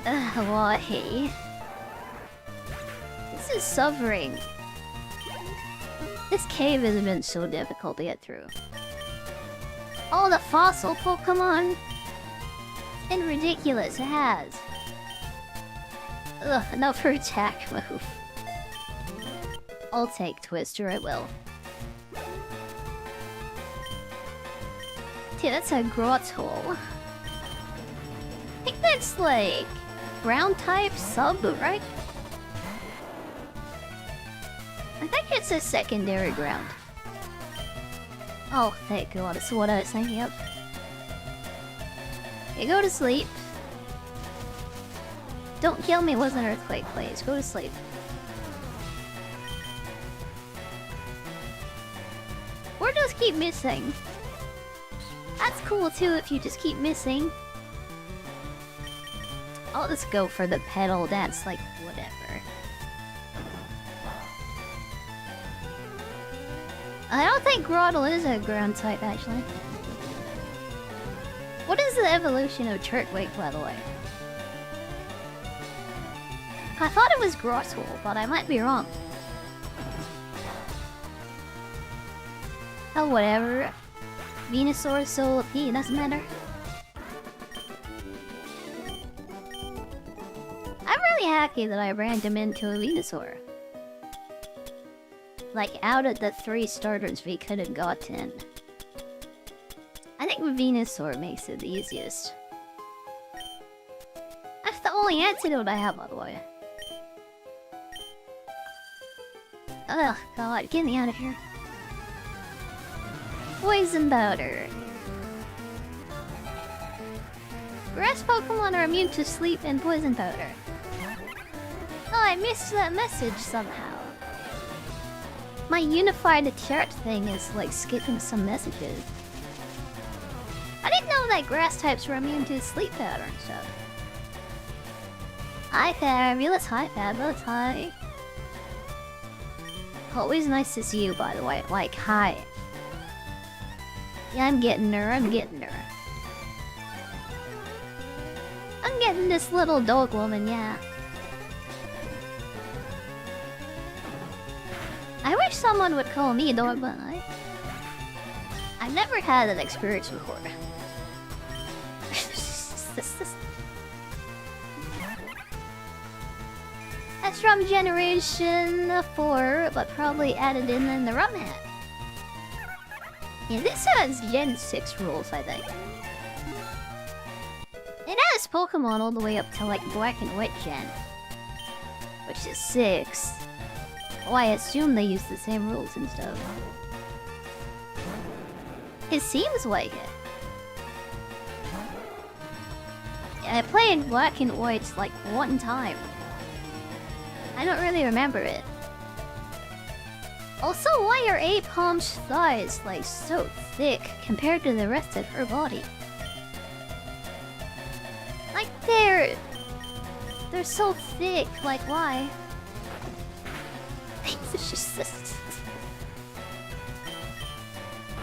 Why? This is suffering. This cave has been so difficult to get through. Oh, the fossil Pokemon! And ridiculous, it has. Ugh, another attack move. I'll take Twister, I will. Dude, that's a Grottle. I think that's like ground type sub, right? I think it's a secondary ground. Oh, thank God, it's what I was thinking of. Okay, go to sleep. Don't kill me with an earthquake, please. Go to sleep. Or just keep missing. That's cool too if you just keep missing. I'll just go for the pedal, that's like whatever. I don't think Grottle is a ground type actually. What is the evolution of Turtwig, by the way? I thought it was Grottle, but I might be wrong. Oh, whatever. Venusaur is so OP, it doesn't matter. I'm really hacky that I ran him into a Venusaur. Like, out of the 3 starters we could have gotten, I think Venusaur makes it the easiest. That's the only antidote I have, by the way. Ugh, God, get me out of here. Poison powder. Grass Pokemon are immune to sleep and poison powder. Oh, I missed that message somehow. My unified chat thing is like skipping some messages. I didn't know that grass types were immune to sleep powder and stuff. Hi Fabulous, hi Fabulous, hi. Always nice to see you, by the way. Like, hi. Yeah, I'm getting her, I'm getting her. I'm getting this little dog woman, yeah. I wish someone would call me a dog, but I've never had that experience before. That's from Generation 4, but probably added in the ROM hack. Yeah, this has Gen 6 rules, I think. It has Pokemon all the way up to like Black and White Gen, which is 6. Oh, I assume they use the same rules and stuff. It seems like it. Yeah, I played Black and White like 1 time. I don't really remember it. Also, why are Apom's thighs like so thick compared to the rest of her body? Like they're so thick, like why?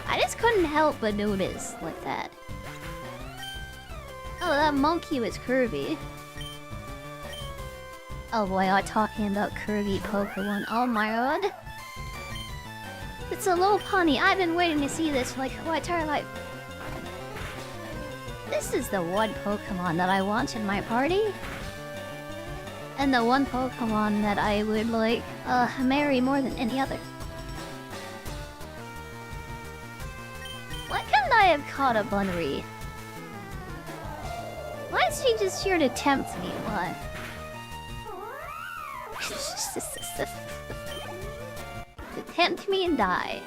I just couldn't help but notice like that. Oh, that monkey was curvy. Oh boy, I'm talking about curvy Pokemon. Oh my god. It's a little pony. I've been waiting to see this for like my entire life. This is the one Pokemon that I want in my party. And the one Pokemon that I would like, marry more than any other. Why couldn't I have caught a Bunnery? Why is she just here to tempt me? Why? To tempt me and die.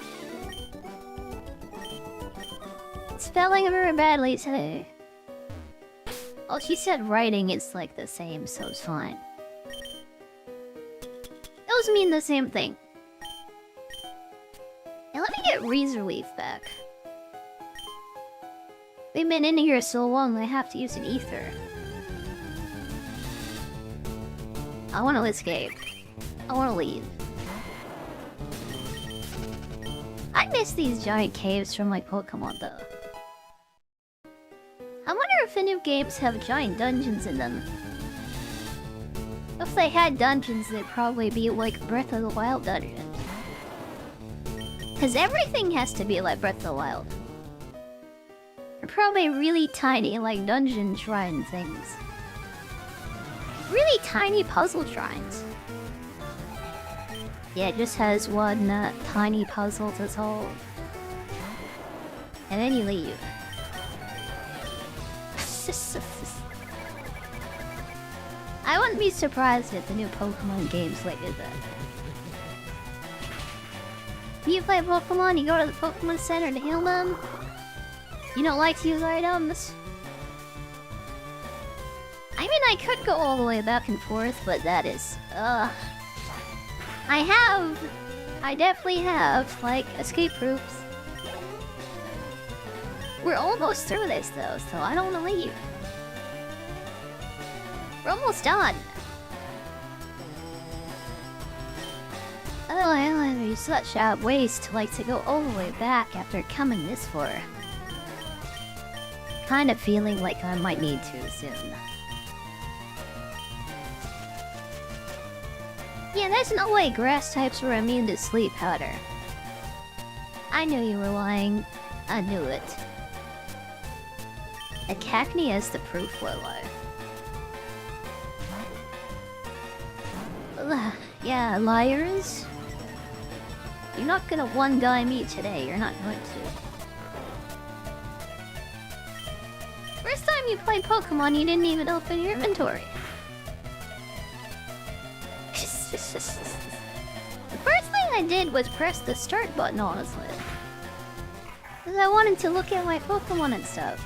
Spelling very badly today. Oh, she said writing is like the same, so it's fine. Those mean the same thing. Now let me get Razor Leaf back. We've been in here so long, I have to use an ether. I want to escape. I want to leave. I miss these giant caves from like Pokemon though. I wonder if the new games have giant dungeons in them. If they had dungeons, they'd probably be like Breath of the Wild dungeons. Cause everything has to be like Breath of the Wild. They're probably really tiny, like dungeon shrine things. Really tiny puzzle shrines. Yeah, it just has one tiny puzzle to solve. And then you leave. I wouldn't be surprised if the new Pokemon games like did that. When you play Pokemon, you go to the Pokemon Center to heal them. You don't like to use items. I mean, I could go all the way back and forth, but that is... I definitely have, like, escape routes. We're almost through this, though, so I don't want to leave. We're almost done. Oh, it'd be such a waste, like, to go all the way back after coming this far. Kind of feeling like I might need to soon. Yeah, there's no way grass types were immune to sleep powder. I knew you were lying. I knew it. A Cacnea is the proof we're alive. Ugh, yeah, liars. You're not gonna one-guy me today, you're not going to. First time you played Pokemon, you didn't even open your inventory. The first thing I did was press the start button, honestly. Because I wanted to look at my Pokemon and stuff.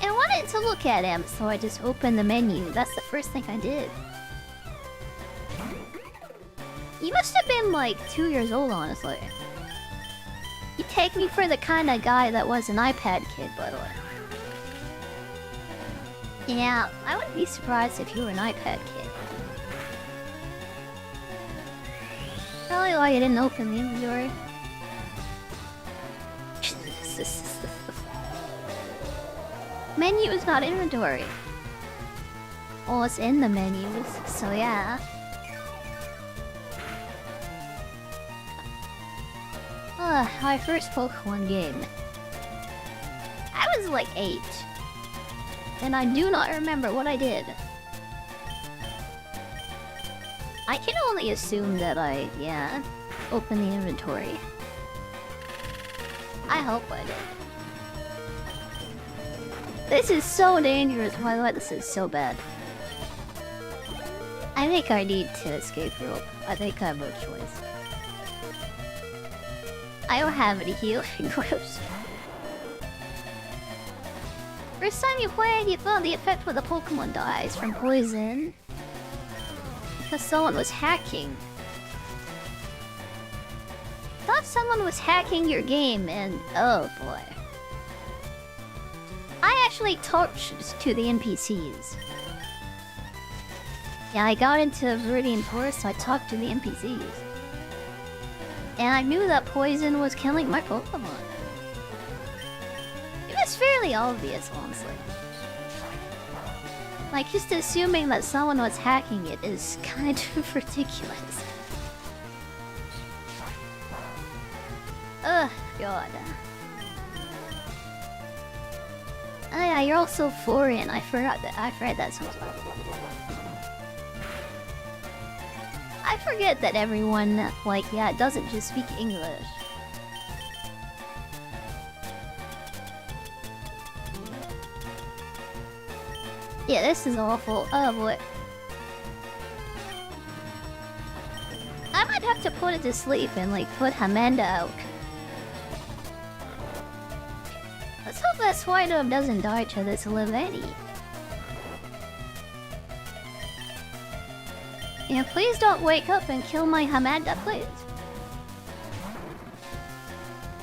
And I wanted to look at him, so I just opened the menu. That's the first thing I did. You must have been like 2 years old, honestly. You take me for the kind of guy that was an iPad kid, by the way. Yeah, I wouldn't be surprised if you were an iPad kid. Probably why you didn't open the inventory. Menu is not inventory. Oh, it's in the menus, so yeah. My first Pokemon game. I was like 8. And I do not remember what I did. I can only assume that I, opened the inventory. I hope I did. This is so dangerous, by the way, this is so bad. I think I need to escape rope. I think I have no choice. I don't have any healing grips. First time you played, you felt the effect when the Pokemon dies from poison. Because someone was hacking. Thought someone was hacking your game and oh boy. I actually talked to the NPCs. Yeah, I got into Viridian Forest, so I talked to the NPCs. And I knew that poison was killing my Pokemon. It was fairly obvious, honestly. Like, just assuming that someone was hacking it is kind of ridiculous. Ugh, God. Oh yeah, you're also foreign. I forgot that sometimes. I forget that everyone, like, doesn't just speak English. Yeah, this is awful. Oh boy. I might have to put it to sleep and, like, put Amanda out. Let's hope that Swinub doesn't die to this Leveni. Yeah, please don't wake up and kill my Hamada, please.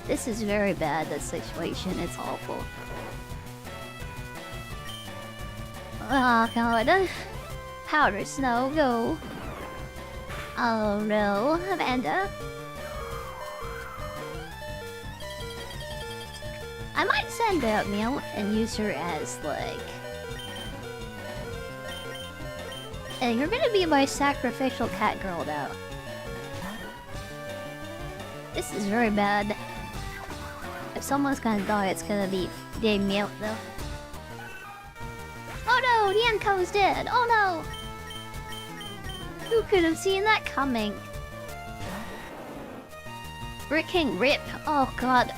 This is very bad, this situation. It's awful. Oh god. Powder snow, go. Oh no, Amanda. I might send out Meow and use her as, like... Hey, you're gonna be my sacrificial cat girl now. This is very bad. If someone's gonna die, it's gonna be Dave Meow though. Oh no, Yanko's dead! Oh no! Who could have seen that coming? Freaking rip! Oh god.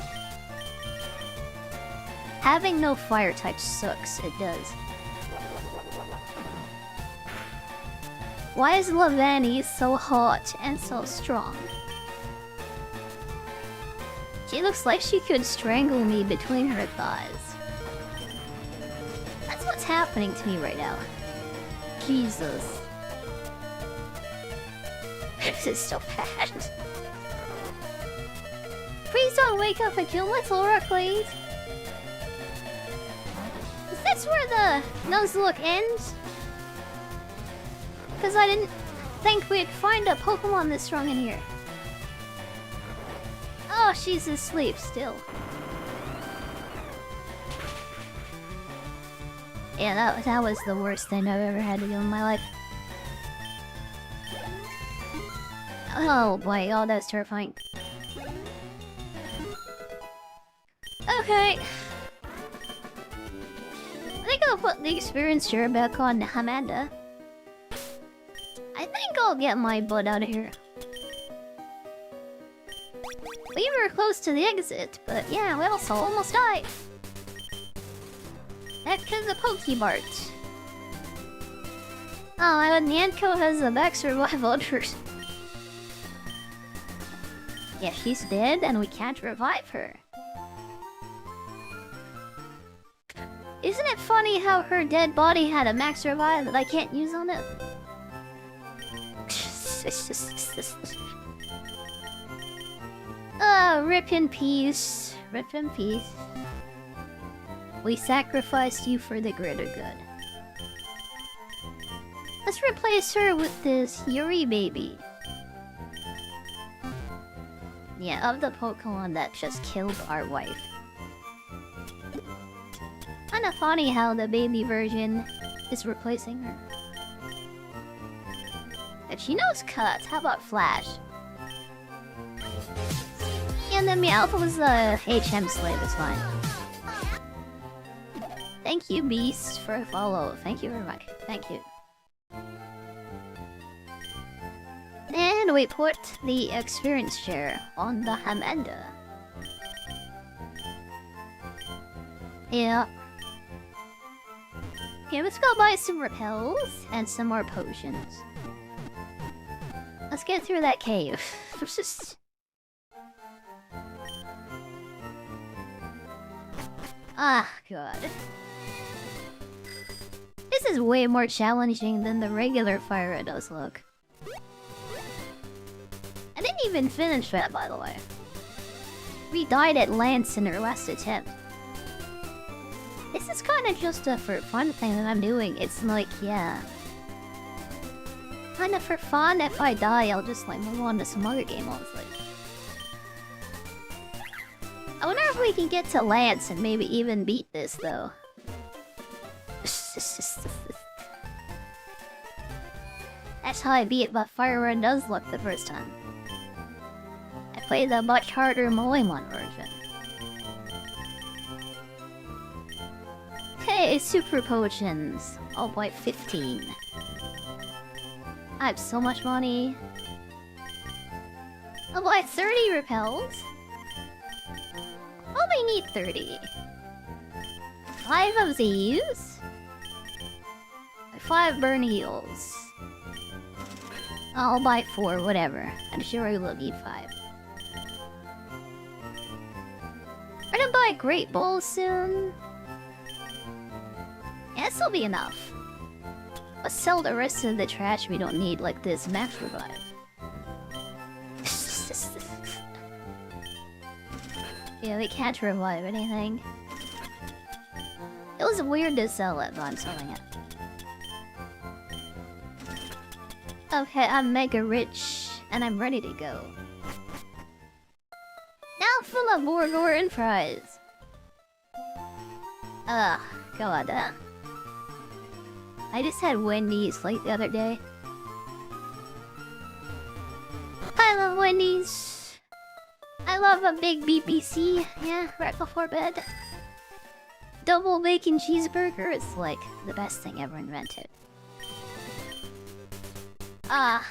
Having no fire type sucks, it does. Why is Levani so hot and so strong? She looks like she could strangle me between her thighs. That's what's happening to me right now. Jesus. This is so bad. Please don't wake up and kill my Flora, please. Is this where the Nuzlocke ends? Because I didn't think we'd find a Pokemon this strong in here. Oh, she's asleep still. Yeah, that was the worst thing I've ever had to do in my life. Oh boy, oh that's terrifying. Okay. I think I'll put the experience share back on Amanda. all get my butt out of here. We were close to the exit, but yeah, we also almost died. That's because of Pokemart. Oh, and Yanko has a back survival. Yeah, she's dead and we can't revive her. Isn't it funny how her dead body had a max revive that I can't use on it? Rip in peace. Rip in peace. We sacrificed you for the greater good. Let's replace her with this Yuri baby. Yeah, of the Pokemon that just killed our wife. Kinda funny how the baby version is replacing her. If she knows cuts, how about Flash? And then Meowth was a HM slave, it's fine. Thank you, Beast, for a follow. Thank you very much. Thank you. And we put the experience share on the Hamenda. Yeah. Okay, let's go buy some repels and some more potions. Let's get through that cave. Ah, God. This is way more challenging than the regular FireRed Nuzlocke. I didn't even finish that, by the way. We died at Lance in our last attempt. This is kind of just a for fun thing that I'm doing. It's like, yeah. Kind of for fun. If I die, I'll just like move on to some other game, honestly. I wonder if we can get to Lance and maybe even beat this, though. That's how I beat the FireRed Nuzlocke the first time. I played the much harder Moemon version. Hey, super potions. I'll buy 15. I have so much money. I'll buy 30 repels. Only need 30. 5 of these. 5 burn heals. I'll buy 4, whatever. I'm sure I will need 5. We're gonna buy Great Bowl soon. Yeah, this'll be enough. Let's sell the rest of the trash we don't need, like this max revive. Yeah, we can't revive anything. It was weird to sell it, but I'm selling it. Okay, I'm mega rich, and I'm ready to go. Now full of Borgor and fries. Ugh, God. I just had Wendy's like the other day. I love Wendy's. I love a big BBC, yeah, right before bed. Double bacon cheeseburger is like the best thing ever invented. Ah.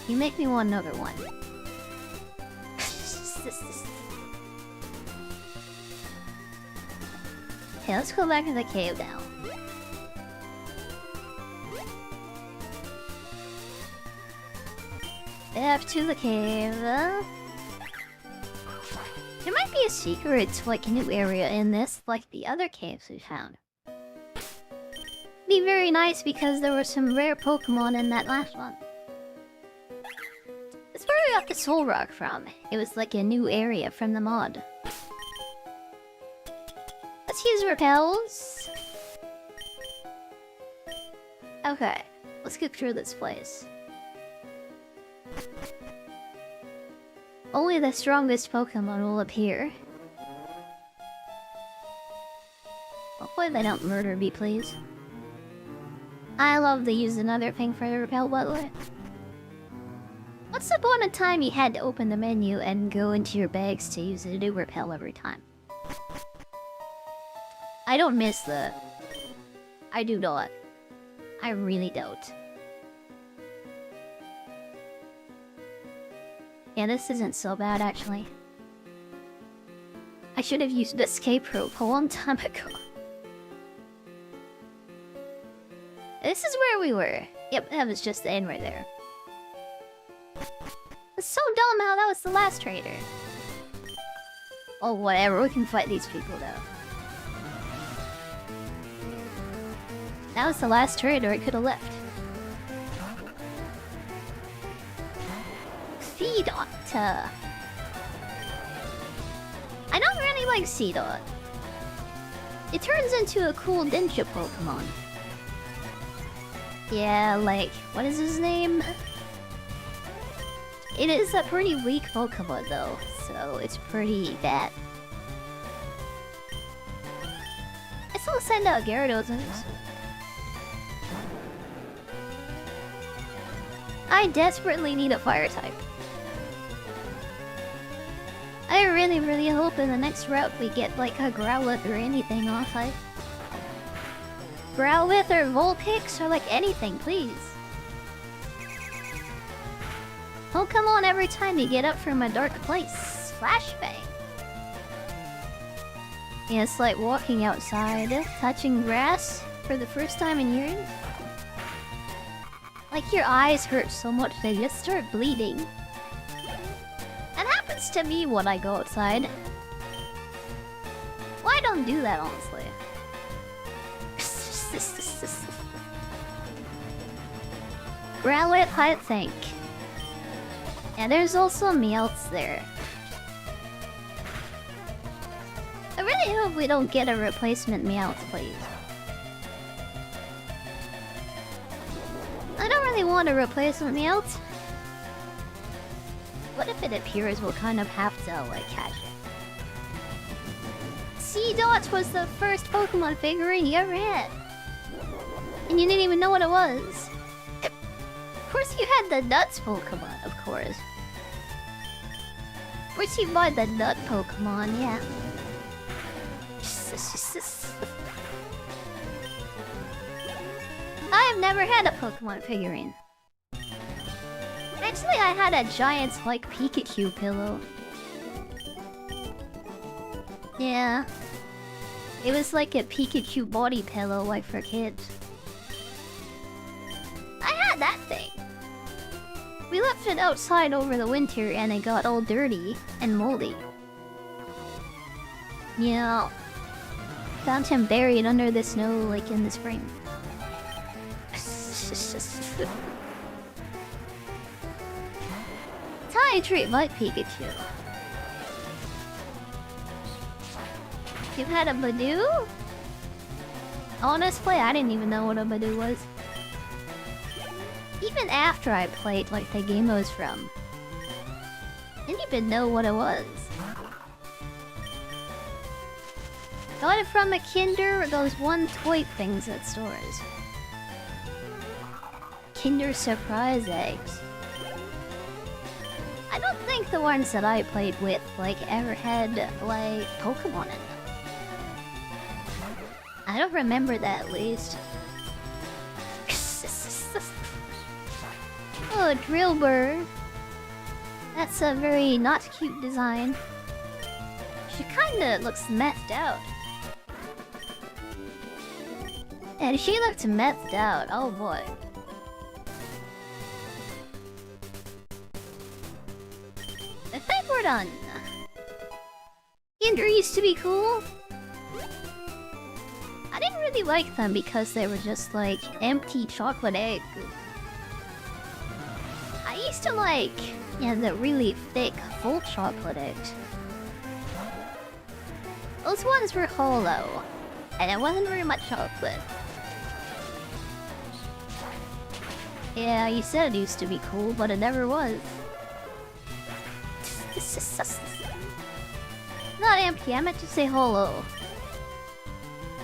You make me want another one. Okay, let's go back to the cave now. Back to the cave. There might be a secret to like a new area in this, like the other caves we found. Be very nice because there were some rare Pokemon in that last one. That's where we got the Soul Rock from. It was like a new area from the mod. Let's use repels. Okay, let's get through this place. Only the strongest Pokemon will appear. Hopefully they don't murder me, please. I love to use another thing for the repel, by the way. Once upon a time, you had to open the menu and go into your bags to use a new repel every time. I don't miss that. I do not. I really don't. Yeah, this isn't so bad actually. I should have used the escape rope a long time ago. This is where we were. Yep, that was just the end right there. It's so dumb how that was the last trader. Oh, whatever. We can fight these people though. That was the last trader I could have left. Seedot. I don't really like Seedot. It turns into a cool ninja Pokemon. Yeah, like, what is his name? It is a pretty weak Pokemon though, so it's pretty bad. I still send out Gyarados. I desperately need a fire type. I really hope in the next route we get like a Growlithe or anything off. Growlithe or Vulpix or like anything, please. Oh, come on every time you get up from a dark place. Flashbang. Yeah, it's like walking outside, touching grass for the first time in years. Like your eyes hurt so much they just start bleeding. That happens to me when I go outside. Well, I don't do that honestly. Growlithe, I think. And there's also Meowths there. I really hope we don't get a replacement Meowth, please. I don't really want a replacement Meowth. What if it appears we'll kind of have to, like, catch it? Seedot was the first Pokemon figurine you ever had. And you didn't even know what it was. Of course you had the Nuts Pokemon, of course. Of course you bought the Nut Pokemon, yeah. I've never had a Pokemon figurine. Actually, I had a giant, like, Pikachu pillow. Yeah. It was like a Pikachu body pillow, like for kids. I had that thing. We left it outside over the winter and it got all dirty and moldy. Yeah. Found him buried under the snow like in the spring. That's how I treat my Pikachu. You've had a Badoo? Honestly, I didn't even know what a Badoo was. Even after I played like the game I was from. Didn't even know what it was. Got it from a Kinder, those one toy things at stores. Kinder Surprise eggs. I don't think the ones that I played with like ever had like Pokemon in them. I don't remember that at least. Oh, Drillbur. That's a very not cute design. She kinda looks methed out. And she looked methed out, oh boy. I think we're done. Kinder used to be cool. I didn't really like them because they were just like empty chocolate eggs. I used to like, yeah, the really thick full chocolate eggs. Those ones were hollow, and it wasn't very much chocolate. Yeah, you said it used to be cool, but it never was. Not empty, I meant to say hollow.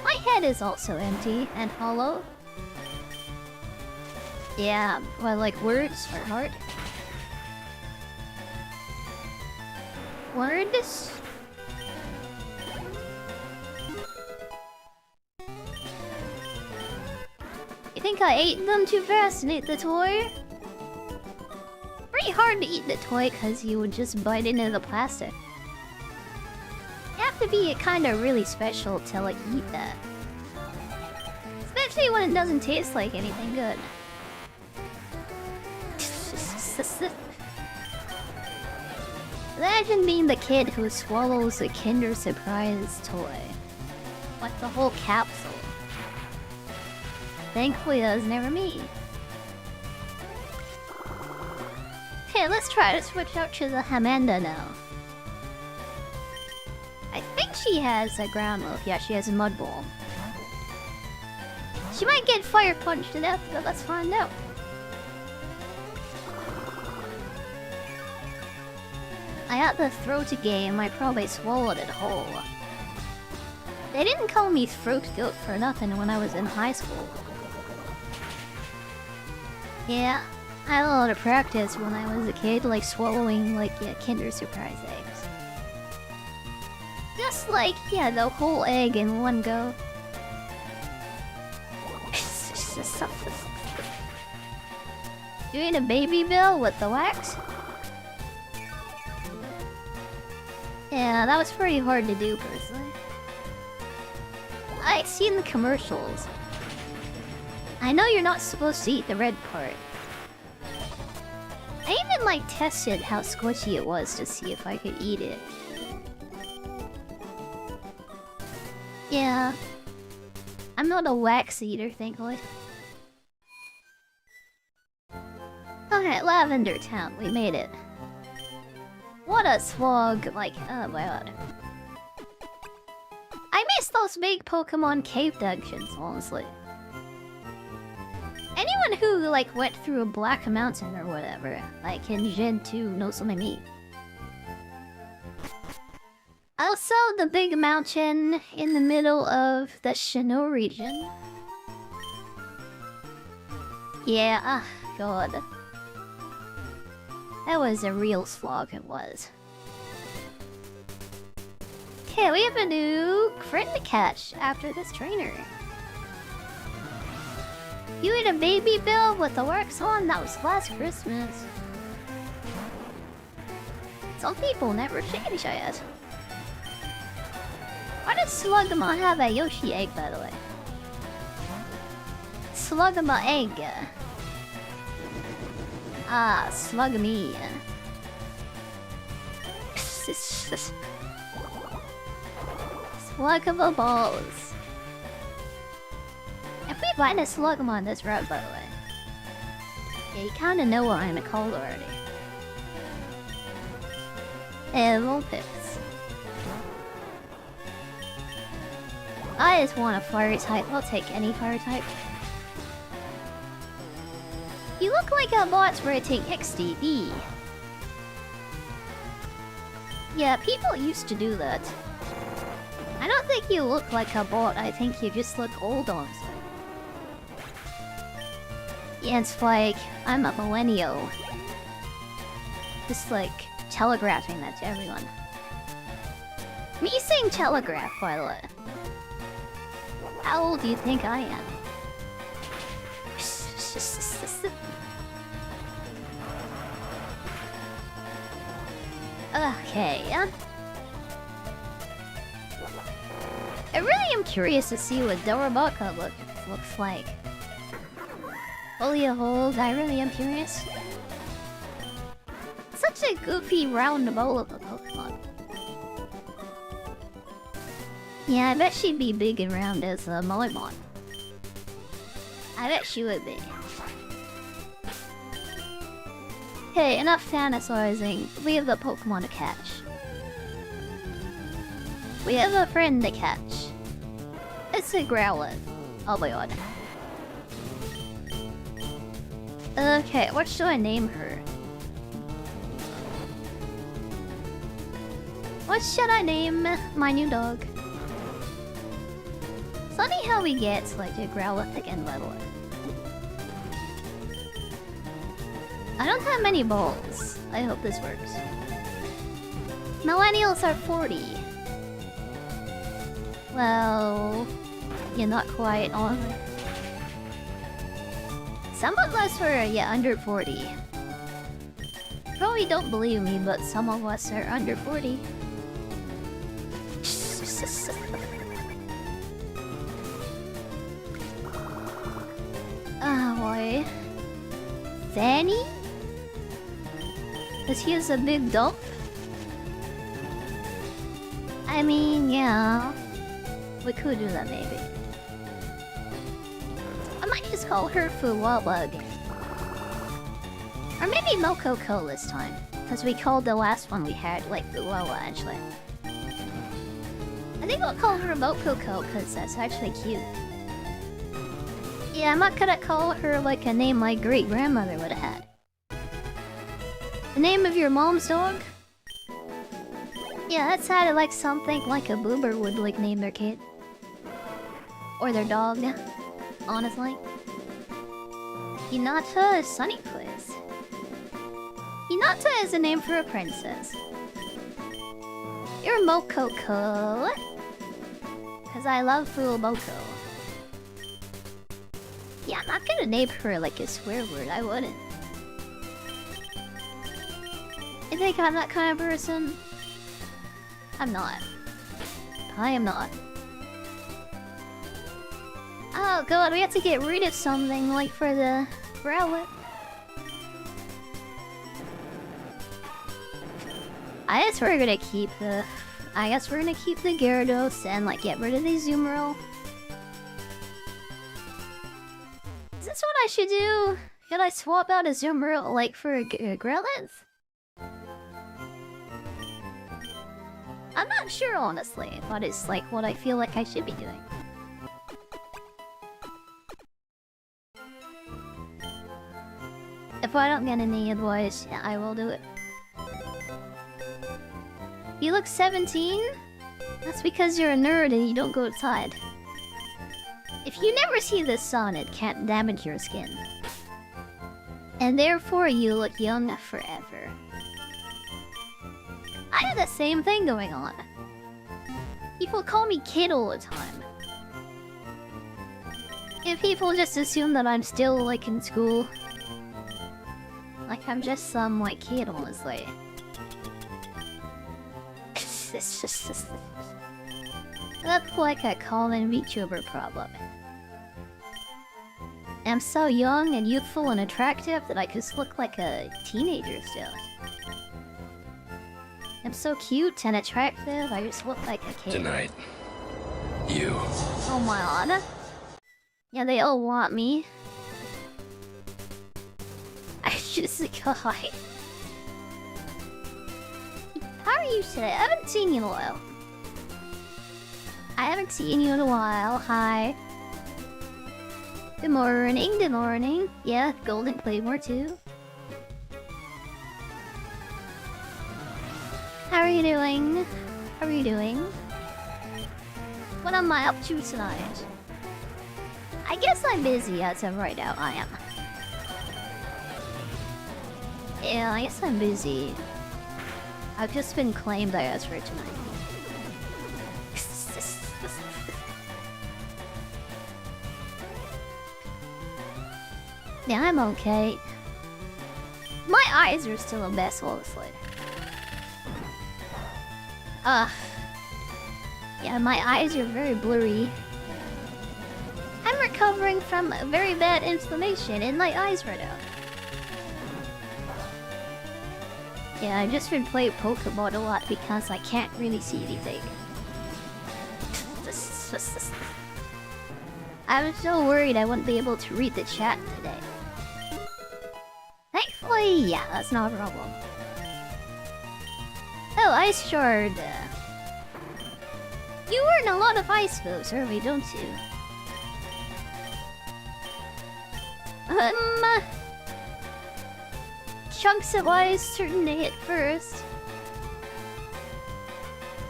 My head is also empty and hollow. Yeah, well, like words are hard. Words? You think I ate them too fast and ate the toy? pretty hard to eat the toy because you would just bite into the plastic. You have to be kind of really special to like eat that. Especially when it doesn't taste like anything good. Imagine being the kid who swallows a Kinder Surprise toy. Like the whole capsule. Thankfully that was never me. Okay, let's try to switch out to the Hamanda now. I think she has a ground move. Yeah, she has a mud ball. She might get fire punched to death, but let's find out. I got the throat game, I probably swallowed it whole. They didn't call me throat goat for nothing when I was in high school. Yeah, I had a lot of practice when I was a kid, like swallowing like Kinder Surprise eggs. Just like, yeah, the whole egg in one go. Doing a baby bill with the wax? Yeah, that was pretty hard to do, personally. I've seen the commercials. I know you're not supposed to eat the red part. I even like tested how squishy it was to see if I could eat it. Yeah. I'm not a wax eater, thankfully. Okay, Lavender Town, we made it. What a slog, like, oh my god. I miss those big Pokemon cave dungeons, honestly. Anyone who, like, went through a Black Mountain or whatever, like in Gen 2, knows what I mean. Also, the big mountain in the middle of the Sinnoh region. Yeah, god. That was a real slog, it was. Okay, we have a new crit to catch after this trainer. You ate a baby bill with the wax on? That was last Christmas. Some people never change, I guess. Why does Slugma have a Yoshi egg, by the way? Slugma egg. Ah, slug me. Sluggable balls. If we find a Slugma on this route, by the way. Yeah, you kinda know what I'm called already. And Vulpix. I just want a fire type. I'll take any fire type. You look like a bot's where I take XDB. Yeah, people used to do that. I don't think you look like a bot, I think you just look old on some. Yeah, it's like, I'm a millennial. Just like, telegraphing that to everyone. Me saying telegraph, by the way. How old do you think I am? Okay, yeah. I really am curious to see what Dorabaka looks like. Fully a hold, I really am curious. Such a goofy round bowl of a Pokemon. Yeah, I bet she'd be big and round as a Moemon. I bet she would be. Okay, enough fantasizing. We have the Pokemon to catch. We have a friend to catch. It's a Growlithe. Oh my god. Okay, what should I name her? What should I name my new dog? Funny how we get like a Growlithe again, by the way. I don't have many balls. I hope this works. Millennials are 40. Well, you're not quite on. Somewhat less for, yeah, under 40. probably don't believe me, but some of us are under 40. Ah, boy. Fanny? Does he has a big dump? I mean, yeah. We could do that, maybe. I might just call her Fuwabug. Or maybe Mococo this time. Because we called the last one we had, like, Fuwawa, actually. I think I'll call her Mococo, because that's actually cute. Yeah, I'm not gonna call her, like, a name my great-grandmother would have had. The name of your mom's dog? Yeah, that sounded like something like a boober would, like, name their kid. Or their dog, honestly. Hinata is Sunny Quiz. Hinata is a name for a princess. You're Mococo. Cause I love Fool Moko. Yeah, I'm not gonna name her like a swear word, I wouldn't. You think I'm that kind of person? I'm not. I am not. Oh god, we have to get rid of something, like for the Rowlet. I guess we're gonna keep the... Gyarados and, like, get rid of the Azumarill. Is this what I should do? Should I swap out Azumarill, like, for a Growlithe? I'm not sure, honestly, but it's, like, what I feel like I should be doing. If I don't get any advice, yeah, I will do it. You look 17? That's because you're a nerd and you don't go outside. If you never see the sun, it can't damage your skin. And therefore, you look young forever. I have the same thing going on. People call me kid all the time. And people just assume that I'm still, like, in school. Like, I'm just some, like, kid, honestly. That's like a common VTuber problem. I'm so young and youthful and attractive that I just look like a teenager still. I'm so cute and attractive, I just look like a kid. Tonight, you. Oh my god. Yeah, they all want me. I just... God. How are you today? I haven't seen you in a while. Hi. Good morning. Yeah, Golden Claymore too. How are you doing? What am I up to tonight? I guess I'm busy as of right now, I am. Yeah, I guess I'm busy. I've just been claimed, I guess, for tonight. Yeah, I'm okay. My eyes are still a mess, honestly. Yeah, my eyes are very blurry. I'm recovering from a very bad inflammation in my eyes right now. Yeah, I've just been playing Pokemon a lot because I can't really see anything. I was so worried I wouldn't be able to read the chat today. Thankfully, yeah, that's not a problem. Oh, Ice Shard. You earn a lot of ice moves, Irby, don't you? Chunks of ice certainly hit first.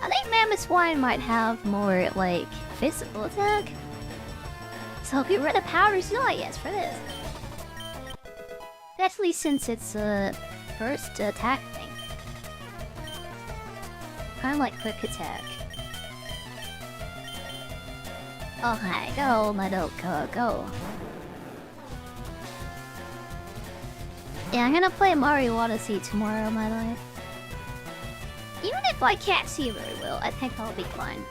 I think Mammoth Swine might have more, like, physical attack. So get rid of Powder Snow, I guess, for this. Especially since it's a first attack thing. Kinda like quick attack. Okay, go, Madoka, go. Yeah, I'm gonna play Mario Odyssey tomorrow, by the way. Even if I can't see very well, I think I'll be fine.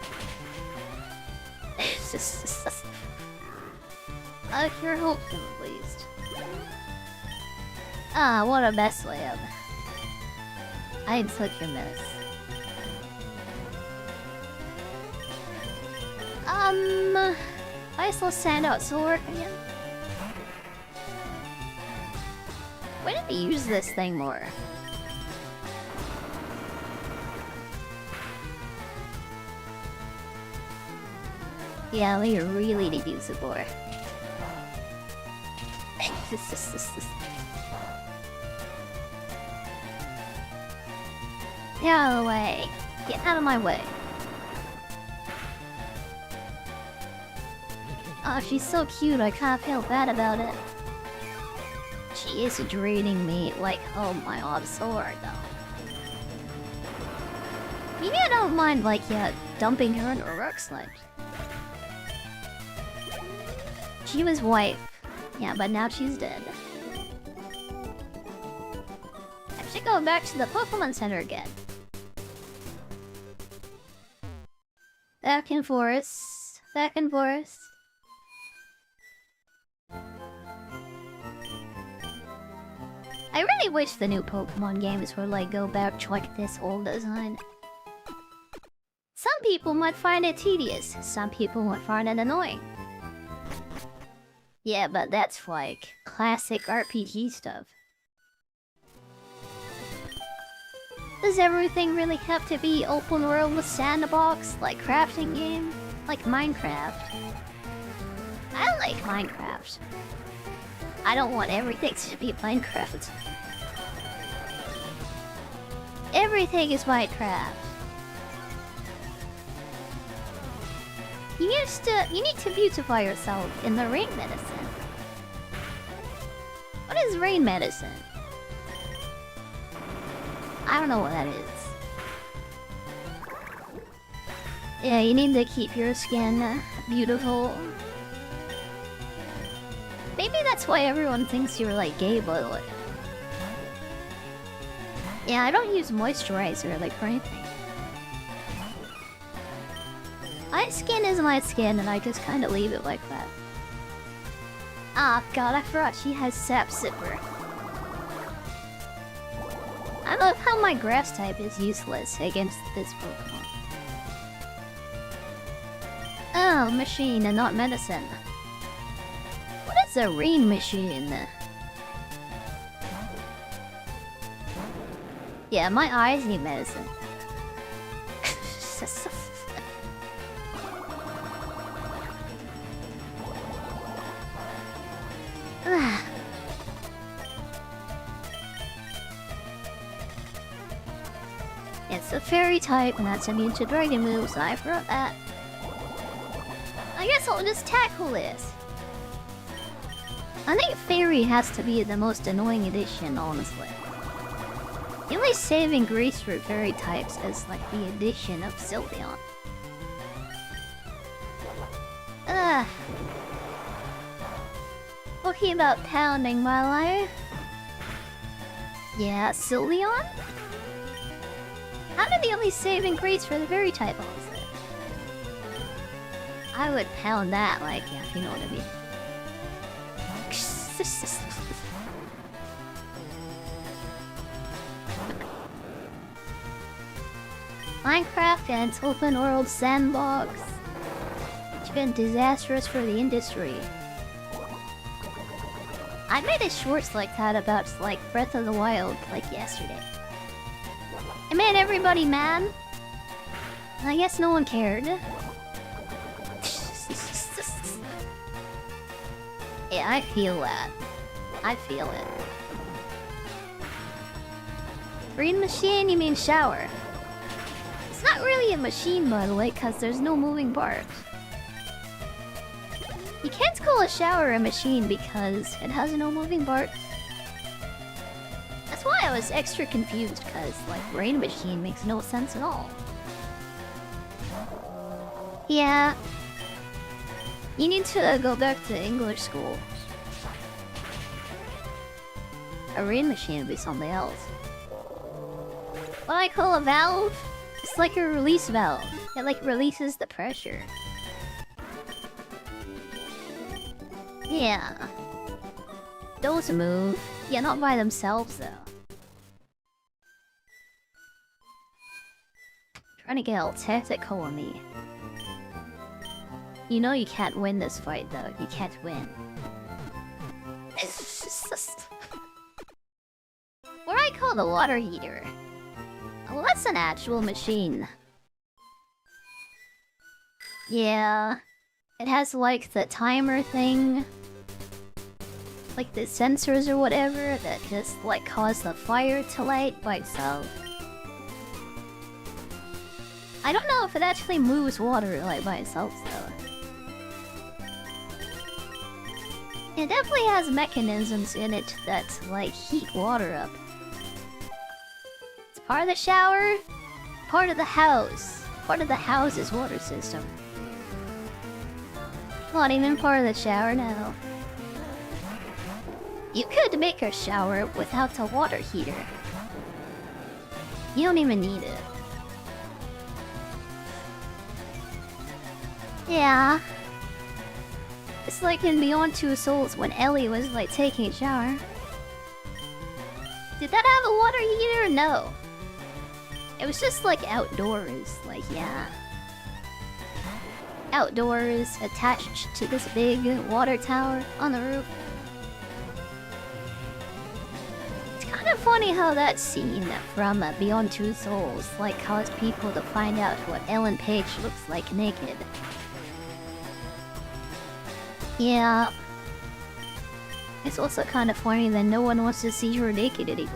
You're hopeful at least. Ah, what a mess, Lamb. I took your mess. I still send out sword again. When did we use this thing more? Yeah, we really need to use it more. Get out of the way. Get out of my way. Oh, she's so cute, I can't feel bad about it. She is draining me like, oh my god, so hard though. Maybe I don't mind, like, yeah, dumping her in a rock slide. She was wife. Yeah, but now she's dead. I should go back to the Pokemon Center again. Back and forth. Back and forth. I really wish the new Pokemon games would like go back to like this old design. Some people might find it tedious, some people might find it annoying. Yeah, but that's like classic RPG stuff. Does everything really have to be open world with sandbox, like crafting game? Like Minecraft? I like Minecraft. I don't want everything to be Minecraft. Everything is Minecraft. You need to beautify yourself in the rain medicine. What is rain medicine? I don't know what that is. Yeah, you need to keep your skin beautiful. Maybe that's why everyone thinks you're like gay, by the way. Yeah, I don't use moisturizer like for anything. My skin is my skin and I just kind of leave it like that. Ah, god, I forgot she has Sap Sipper. I love how my grass type is useless against this Pokemon. Oh, machine and not medicine. What is a rain machine? Yeah, my eyes need medicine. It's a fairy type and that's immune to dragon moves, I forgot that. I guess I'll just tackle this. I think fairy has to be the most annoying addition, honestly. The only saving grace for fairy types is like the addition of Sylveon. Talking about pounding my life. Yeah, Sylveon? How did the only saving grace for the fairy type honestly? I would pound that, like, yeah, if you know what I mean. Minecraft and its open world sandbox. It's been disastrous for the industry. I made a shorts like that about like Breath of the Wild like yesterday. It made everybody mad. I guess no one cared. Yeah, I feel that. I feel it. Green machine, you mean shower. It's not really a machine, by the way, because there's no moving parts. You can't call a shower a machine because it has no moving parts. That's why I was extra confused, because, like, rain machine makes no sense at all. Yeah. You need to go back to English school. A rain machine would be something else. What I call a valve? It's like a release valve. It like releases the pressure. Yeah. Those move. Yeah, not by themselves though. Trying to get all tactical on me. You know you can't win this fight though. You can't win. It's just... What I call the water heater. Well, that's an actual machine. Yeah. It has like the timer thing. Like the sensors or whatever that just like cause the fire to light by itself. I don't know if it actually moves water like by itself though. It definitely has mechanisms in it that like heat water up. It's part of the shower, part of the house. Part of the house's water system. Not even part of the shower now. You could make a shower without a water heater. You don't even need it. Yeah. It's like in Beyond Two Souls when Ellie was like taking a shower. Did that have a water heater? No. It was just like outdoors, like yeah. Outdoors, attached to this big water tower on the roof. It's kind of funny how that scene from Beyond Two Souls like caused people to find out what Ellen Page looks like naked. Yeah. It's also kind of funny that no one wants to see her naked anymore.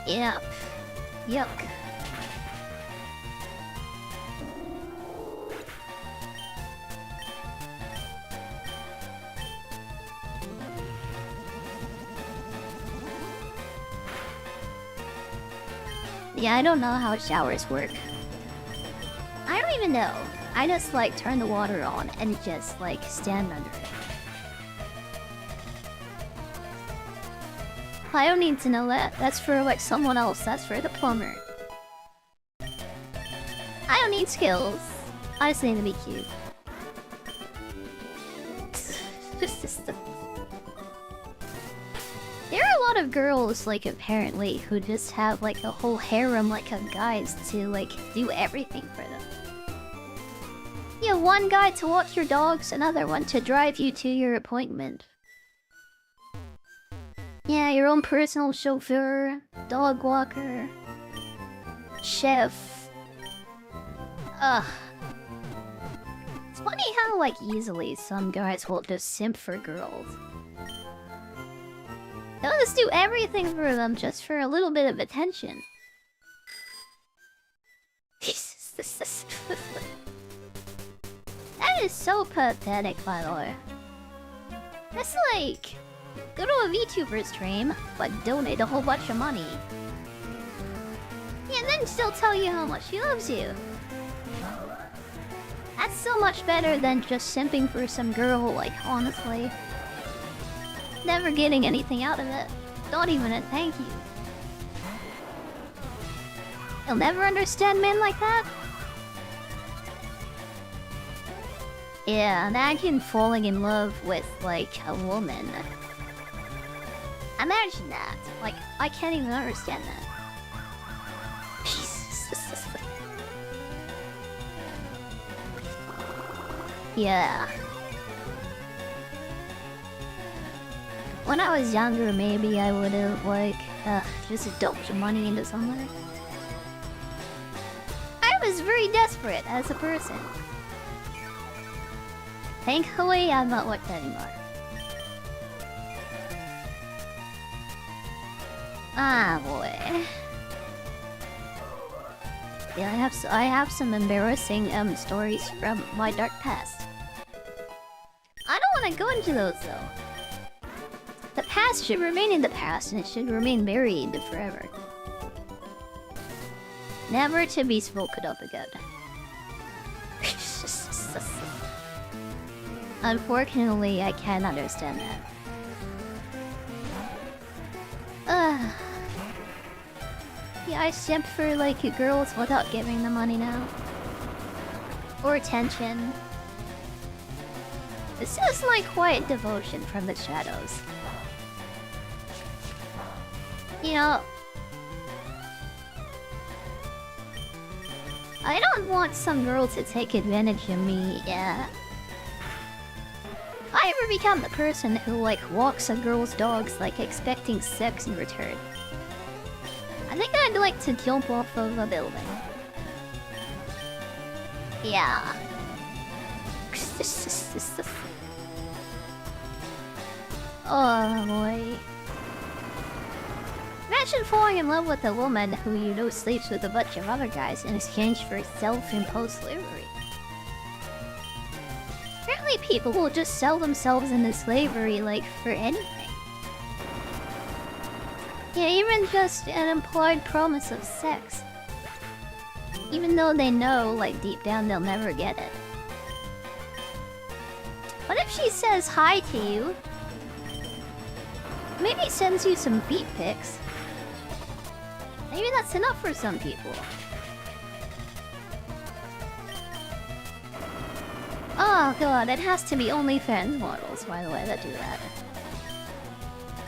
Yep. Yuck. Yeah, I don't know how showers work. I don't even know. I just like turn the water on and just like stand under it. I don't need to know that. That's for like someone else. That's for the plumber. I don't need skills. I just need to be cute. There are a lot of girls, like, apparently, who just have, like, a whole harem, like, of guys to, like, do everything for them. You have one guy to walk your dogs, another one to drive you to your appointment. Yeah, your own personal chauffeur, dog walker, chef. Ugh. It's funny how, like, easily some guys will just simp for girls. They'll just do everything for them just for a little bit of attention. That is so pathetic, by the way. That's like... Go to a VTuber stream, but donate a whole bunch of money. Yeah, and then still tell you how much he loves you. That's so much better than just simping for some girl, like, honestly. Never getting anything out of it. Not even a thank you. You'll never understand men like that? Yeah, imagine falling in love with, like, a woman. Imagine that. Like, I can't even understand that. Yeah. When I was younger, maybe I would have, like, just dumped some money into somewhere. I was very desperate as a person. Thankfully, I'm not like that anymore. Ah, boy. Yeah, I have some embarrassing stories from my dark past. I don't want to go into those though. The past should remain in the past, and it should remain buried forever. Never to be spoken of again. Unfortunately, I can't understand that. Yeah, I simp for like girls without giving them money now. Or attention. This is like quiet devotion from the shadows. You know, I don't want some girl to take advantage of me, yeah. If I ever become the person who like walks a girl's dogs like expecting sex in return, I think I'd like to jump off of a building. Yeah. Oh boy. Imagine falling in love with a woman who you know sleeps with a bunch of other guys in exchange for self-imposed slavery. Apparently people will just sell themselves into slavery like for anything. Yeah, even just an implied promise of sex. Even though they know, like deep down, they'll never get it. What if she says hi to you? Maybe sends you some feet pics. Maybe that's enough for some people. Oh god, it has to be OnlyFans models, by the way, that do that.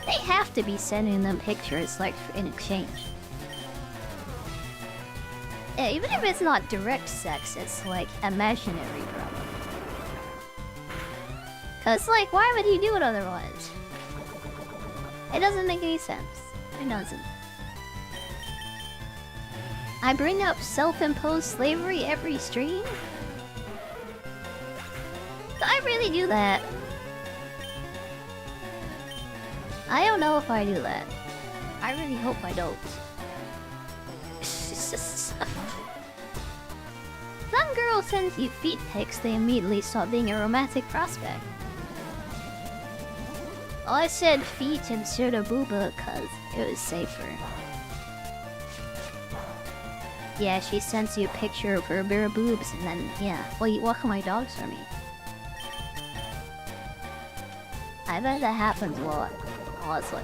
They have to be sending them pictures, like, in exchange. Yeah, even if it's not direct sex, it's, like, imaginary drama. Cause, like, why would you do it otherwise? It doesn't make any sense. It doesn't. I bring up self-imposed slavery every stream? Do I really do that? I don't know if I do that. I really hope I don't. Some girl sends you feet pics, they immediately stop being a romantic prospect. Well, I said feet instead of booba because it was safer. Yeah, she sends you a picture of her bare boobs and then, yeah, well, you walk my dogs for me. I bet that happens a lot, honestly.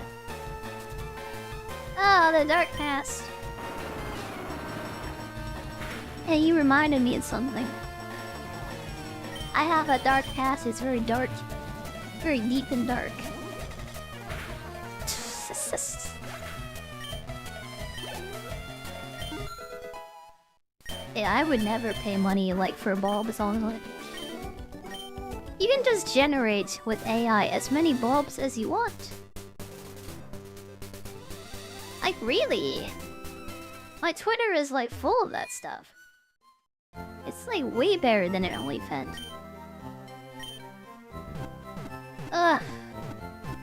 Oh, the dark past. Hey, you reminded me of something. I have a dark past, it's very dark. Very deep and dark. Yeah, I would never pay money, like, for bulbs, honestly. You can just generate with AI as many bulbs as you want. Like, really? My Twitter is, like, full of that stuff. It's, like, way better than an OnlyFans. Ugh.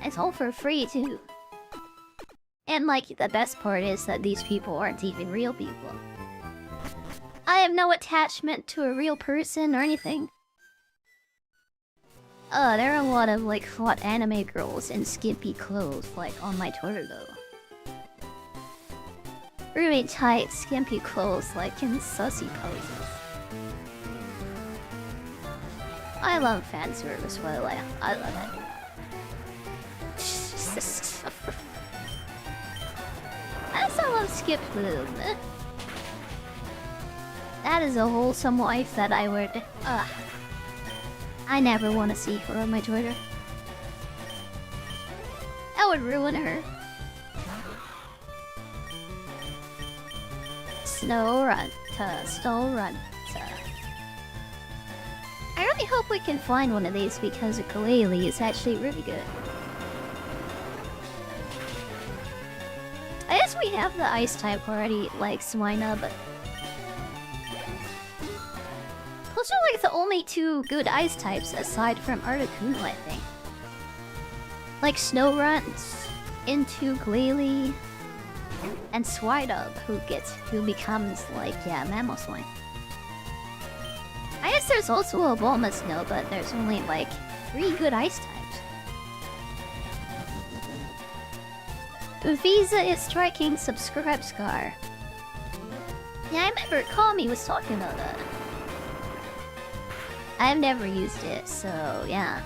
It's all for free, too. And, like, the best part is that these people aren't even real people. I have no attachment to a real person or anything. There are a lot of, like, hot anime girls in skimpy clothes, like, on my Twitter, though. Really tight, skimpy clothes, like, in sussy poses. I love fan service, by the way. I love it. I also love skip food. That is a wholesome wife that I would... I never want to see her on my Twitter. That would ruin her. Snowrunta. I really hope we can find one of these because ukulele is actually really good. I guess we have the ice type already, like Swina, but... Those are like the only two good ice types aside from Articuno, I think. Like Snowrunt, into Glalie, and Swidub, who becomes like, yeah, Mamoswine. I guess there's also a Bulma but there's only like 3 good ice types. Visa is striking subscribe scar. Yeah, I remember Kami was talking about that. I've never used it, so yeah.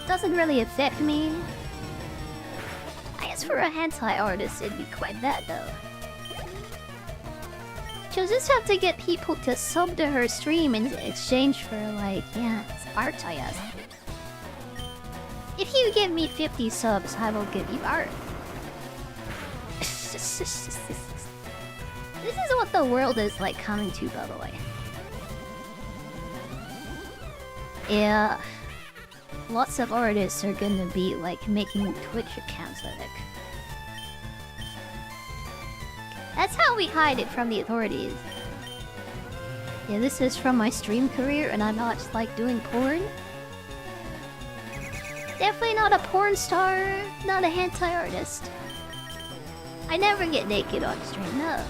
Doesn't really affect me. I guess for a hentai artist, it'd be quite bad though. She'll just have to get people to sub to her stream in exchange for, like, yeah, art, I guess. If you give me 50 subs, I will give you art. This is what the world is like coming to, by the way. Yeah. Lots of artists are gonna be, like, making Twitch accounts, I think. That's how we hide it from the authorities. Yeah, this is from my stream career, and I'm not, like, doing porn. Definitely not a porn star, not a hentai artist. I never get naked on stream, no.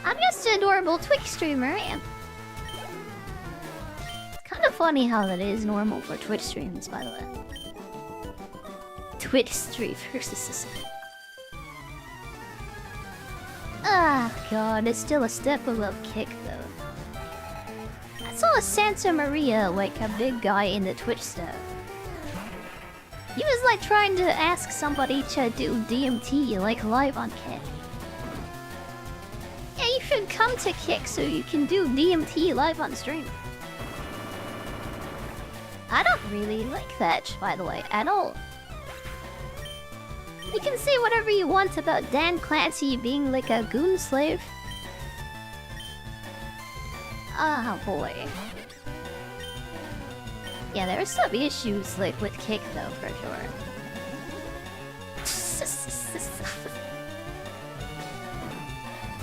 I'm just an adorable Twitch streamer, I am. It's kind of funny how that is normal for Twitch streams, by the way. Twitch streamers. Ah, god, it's still a step above kick, though. I saw a Santa Maria, like a big guy in the Twitch stuff. He was like trying to ask somebody to do DMT, like live on Kick. Yeah, you should come to Kick so you can do DMT live on stream. I don't really like that, by the way, at all. You can say whatever you want about Dan Clancy being like a goon slave. Ah, boy. Yeah, there are some issues like with Kick though, for sure.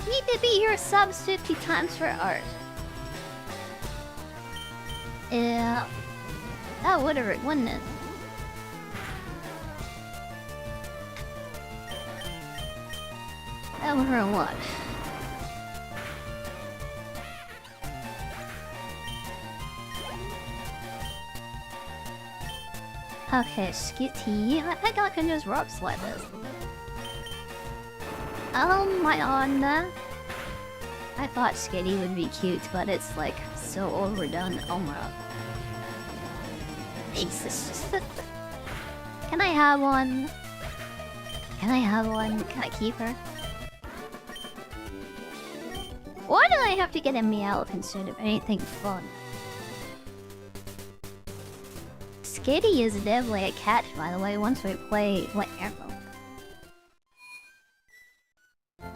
Need to be your subs 50 times for art. Yeah. That would hurt, wouldn't it? That would hurt a lot. Okay, Skitty. I think I can just rock slide this. Oh my god. I thought Skitty would be cute, but it's like so overdone. Oh my god. Jesus. Can I have one? Can I have one? Can I keep her? Why do I have to get a Meowth instead of anything fun? Skitty is definitely a catch, by the way, once we play whatever.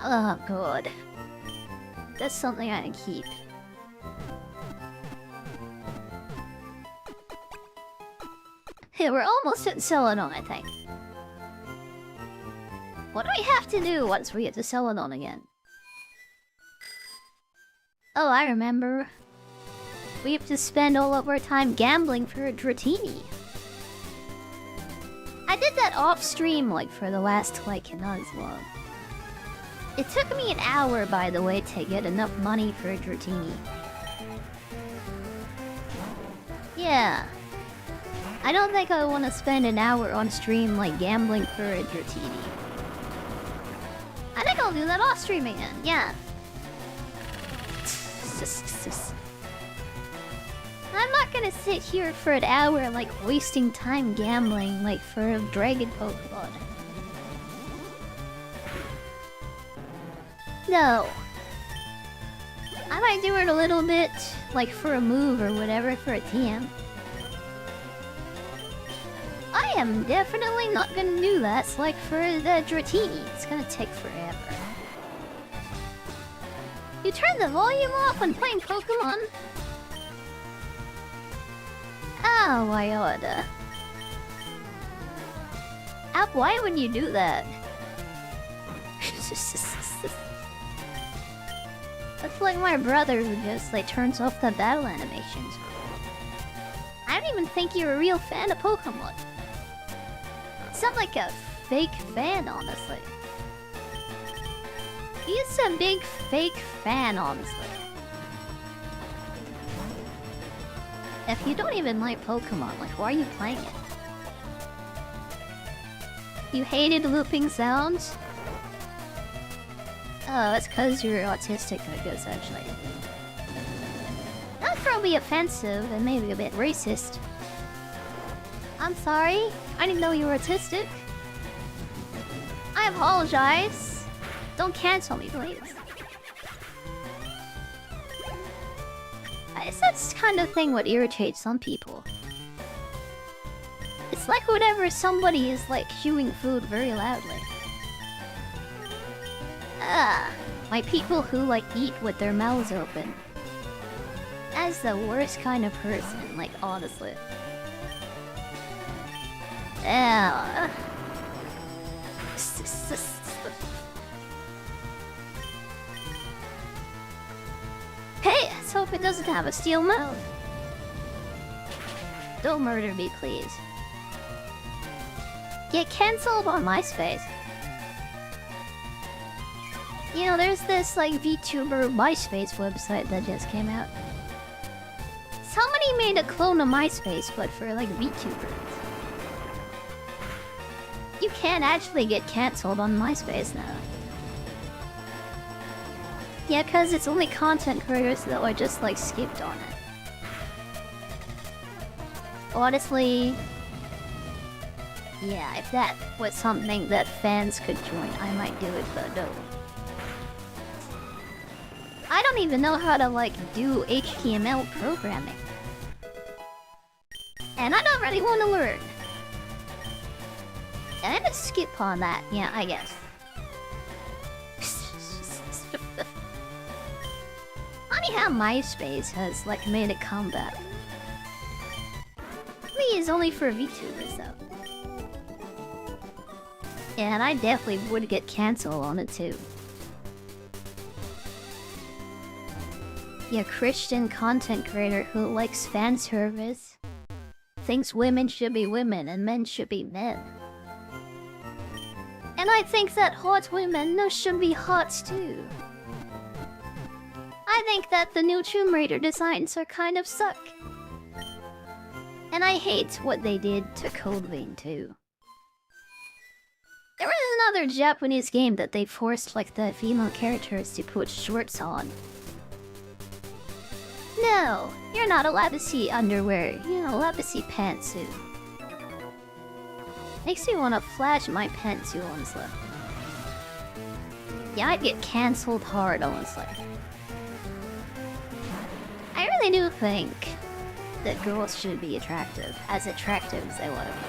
Oh god. That's something I can keep. Hey, we're almost at Celadon, I think. What do we have to do once we get to Celadon again? Oh, I remember. We have to spend all of our time gambling for a Dratini. I did that off stream, like, for the last, like, Nuzlocke. It took me an hour, by the way, to get enough money for a Dratini. Yeah. I don't think I want to spend an hour on stream, like, gambling for a Dratini. I think I'll do that off stream again, yeah. I'm not gonna sit here for an hour, like, wasting time gambling, like, for a dragon Pokemon. No. I might do it a little bit, like, for a move or whatever, for a TM. I am definitely not gonna do that, like, for the Dratini. It's gonna take forever. You turn the volume off when playing Pokemon? Oh my god. App, why would you do that? That's like my brother who just, like, turns off the battle animations. I don't even think you're a real fan of Pokemon. You sound like a fake fan, honestly. He's a big fake fan, honestly. If you don't even like Pokemon, like, why are you playing it? You hated looping sounds? Oh, it's because you're autistic, I guess, actually. probably offensive and maybe a bit racist. I'm sorry. I didn't know you were autistic. I apologize. Don't cancel me, please. It's that kind of thing what irritates some people. It's like whenever somebody is like chewing food very loudly. Like people who like eat with their mouths open. That's the worst kind of person, like honestly. Hey, let's hope it doesn't have a steel mouth. Don't murder me, please. Get cancelled on MySpace. You know, there's this like VTuber MySpace website that just came out. Somebody made a clone of MySpace, but for like VTubers. You can't actually get cancelled on MySpace now. Yeah, cause it's only content creators that are just like skipped on it. Honestly, yeah, if that was something that fans could join, I might do it, but no. I don't even know how to like do HTML programming. And I don't really want to learn. And I just skip on that, yeah, I guess. Funny how MySpace has like made a comeback. Please, only for VTubers though. Yeah, and I definitely would get cancelled on it too. Yeah, Christian content creator who likes fan service, thinks women should be women and men should be men. And I think that hot women should be hot too. I think that the new Tomb Raider designs are kind of suck. And I hate what they did to Code Vein too. There was another Japanese game that they forced like the female characters to put shorts on. No, you're not allowed to see underwear. You're not allowed to see pantsuit. Makes me want to flash my pantsuit, honestly. Yeah, I'd get cancelled hard, honestly. I really do think that girls should be attractive, as attractive as they want to be.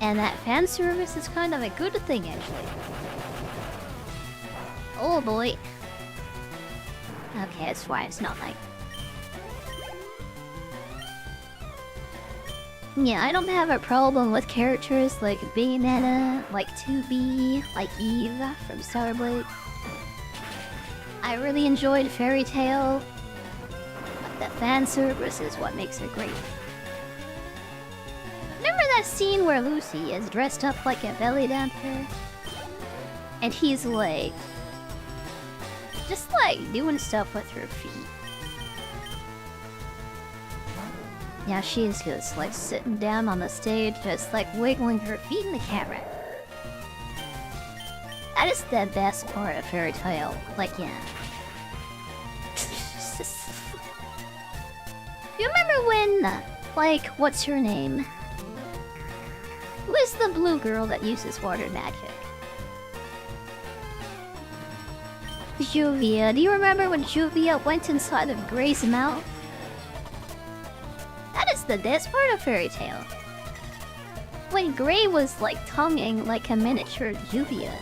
And that fan service is kind of a good thing, actually. Oh boy. Okay, that's why it's not like... Yeah, I don't have a problem with characters like Bayonetta, like 2B, like Eve from Star Blade. I really enjoyed Fairy Tail. But the fan service is what makes it great. Remember that scene where Lucy is dressed up like a belly dancer? And he's like... just like doing stuff with her feet. Yeah, she's just like sitting down on the stage, just like wiggling her feet in the camera. That is the best part of Fairy Tail. Like, yeah. You remember when, like, what's her name? Who is the blue girl that uses water magic? Juvia. Do you remember when Juvia went inside of Gray's mouth? That is the best part of Fairy Tail. When Gray was like tonguing like a miniature Juvia.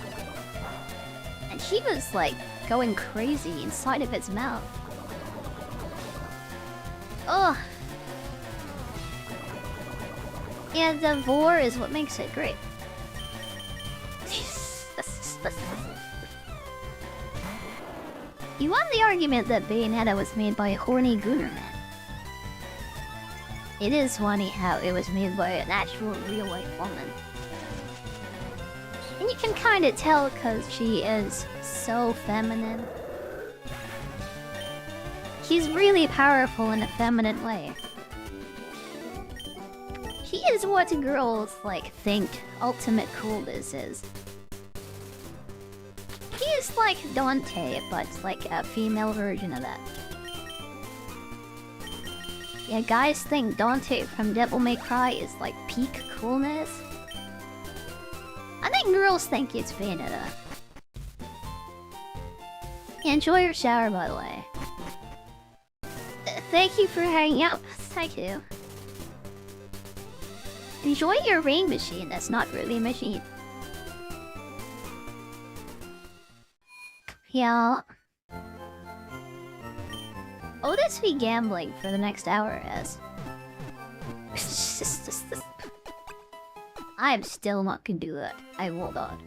And she was like going crazy inside of its mouth. Ugh. Yeah, the vor is what makes it great. You won the argument that Bayonetta was made by a horny gooner man. It is funny how it was made by an actual real-life woman. And you can kinda tell because she is so feminine. She's really powerful in a feminine way. She is what girls, like, think ultimate coolness is. He is like Dante, but like a female version of that. Yeah, guys think Dante from Devil May Cry is like peak coolness. I think girls think it's Bayonetta. Yeah, enjoy your shower, by the way. Thank you for hanging out. Thank you. Enjoy your rain machine. That's not really a machine. Yeah. Oh, this be gambling for the next hour, as. I'm still not gonna do that. I will not.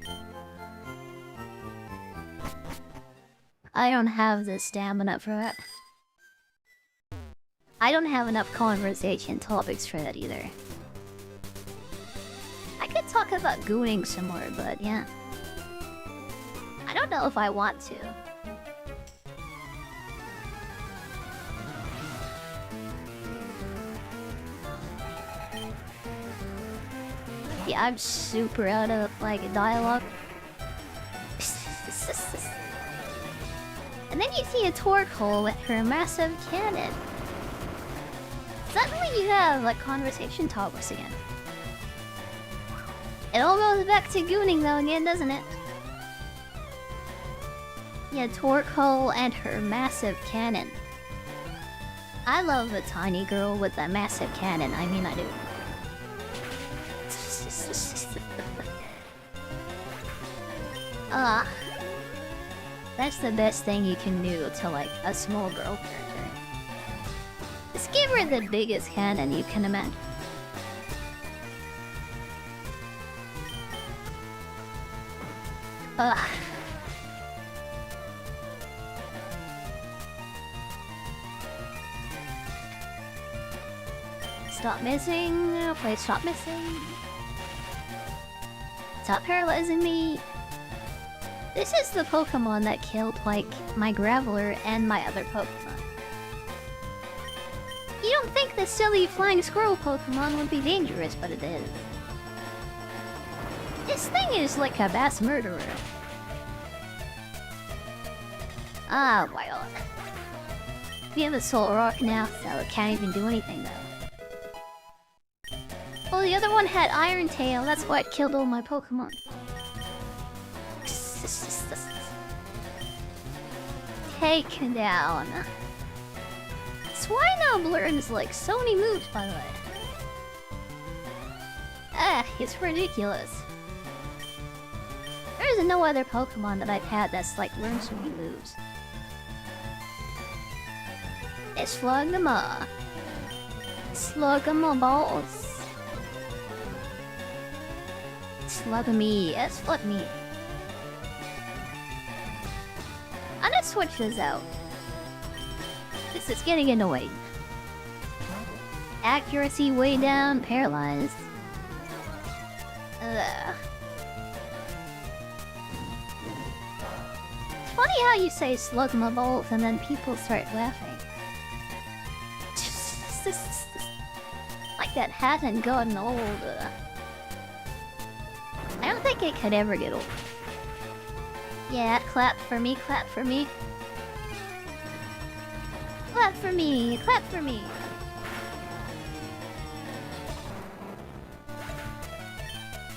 I don't have the stamina for that. I don't have enough conversation topics for that either. I could talk about gooning some more, but yeah. I don't know if I want to. Yeah, I'm super out of, like, dialogue. And then you see a torque hole with her massive cannon. Suddenly you have, like, conversation topics again. It all goes back to gooning though again, doesn't it? Yeah, torque hole and her massive cannon. I love a tiny girl with a massive cannon. I mean, I do. That's the best thing you can do to, like, a small girl character. Just give her the biggest cannon you can imagine. Stop missing. Wait, stop missing. Stop paralyzing me. This is the Pokemon that killed, like, my Graveler and my other Pokemon. You don't think the silly flying squirrel Pokemon would be dangerous, but it is. This thing is like a mass murderer. Ah, well. We have a Soul Rock now, so it can't even do anything though. Well, the other one had Iron Tail, that's why it killed all my Pokemon. Take down. Swinub learns like so many moves, by the way. Ah, it's ridiculous. There's no other Pokemon that I've had that's like learned so many moves. It's Slugma. Slugma balls. Slug me. It's Slug me. I'm gonna switch this out. This is getting annoying. Accuracy way down, paralyzed. Ugh. It's funny how you say Slugma Bolt and then people start laughing. Like that hasn't gotten old. I don't think it could ever get old. Yeah, clap for me, clap for me. Clap for me, clap for me.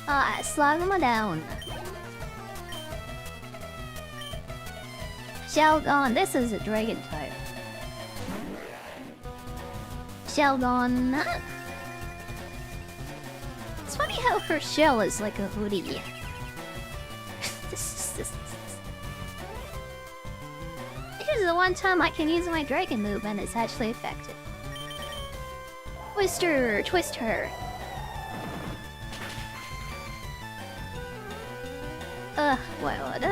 Ah, slug them down. Sheldon, this is a dragon type. Sheldon. It's funny how her shell is like a hoodie. This is the one time I can use my dragon move and it's actually effective. Twister! Twist her! What?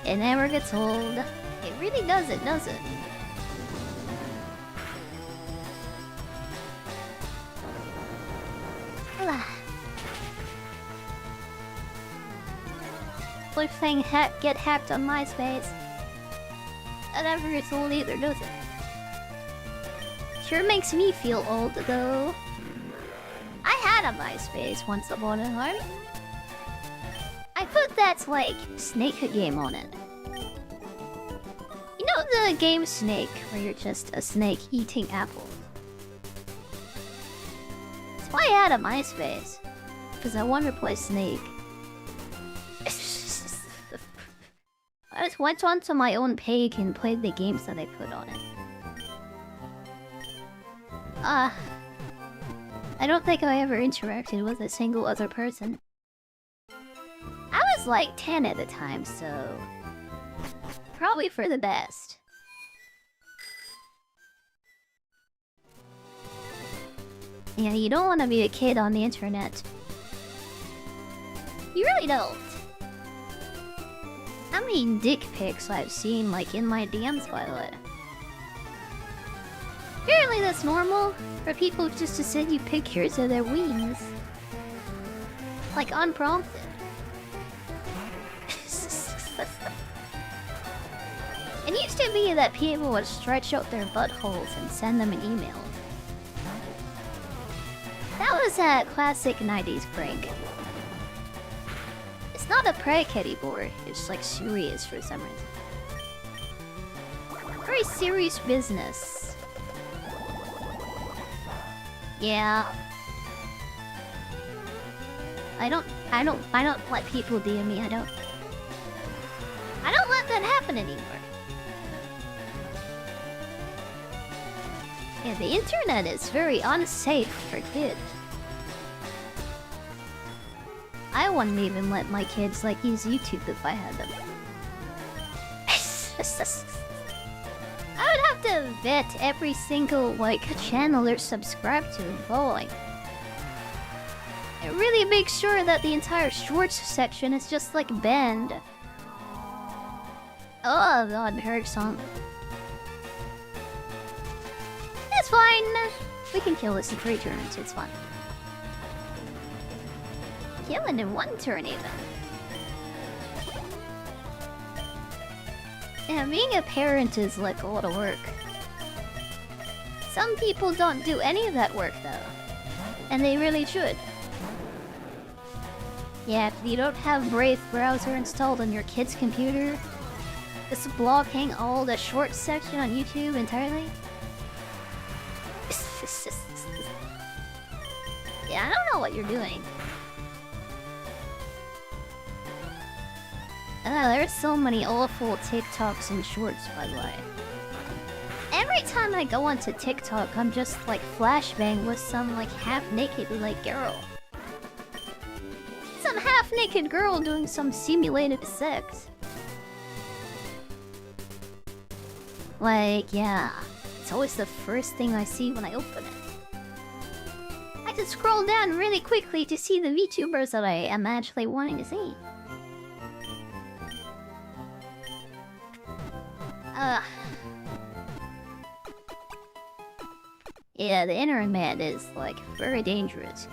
It never gets old. It really doesn't, does it? Flip thing get hacked on MySpace. That never gets old either, does it? Sure makes me feel old though. I had a MySpace once upon a time. I put that like Snake game on it. the game Snake, where you're just a snake eating apples. That's why I had a MySpace. Because I wanted to play Snake. I just went onto my own page and played the games that I put on it. I don't think I ever interacted with a single other person. I was like 10 at the time, so... probably for the best. Yeah, you don't want to be a kid on the internet. You really don't. How many dick pics I've seen, like, in my DMs, by the way. Apparently that's normal for people just to send you pictures of their wings. Like, unprompted. It used to be that people would stretch out their buttholes and send them an email. That was a classic 90s prank. It's not a prank anymore, it's like serious for some reason. Very serious business. Yeah. I don't let people DM me, I don't let that happen anymore. Yeah, the internet is very unsafe for kids. I wouldn't even let my kids, like, use YouTube if I had them. I would have to vet every single, like, channel they're subscribed to and following. It really makes sure that the entire shorts section is just, like, banned. Oh, the unheard song. It's fine. We can kill this in 3 turns, it's fine. Killing in 1 turn even. Yeah, being a parent is like a lot of work. Some people don't do any of that work though. And they really should. Yeah, if you don't have Brave browser installed on your kid's computer, just blocking all the short section on YouTube entirely. Yeah, I don't know what you're doing. There's so many awful TikToks and shorts, by the way. Every time I go onto TikTok, I'm just like flashbang with some like half-naked like girl. Some half-naked girl doing some simulated sex. Like, yeah. It's always the first thing I see when I open it. I just scroll down really quickly to see the VTubers that I am actually wanting to see. Yeah, the internet is, like, very dangerous.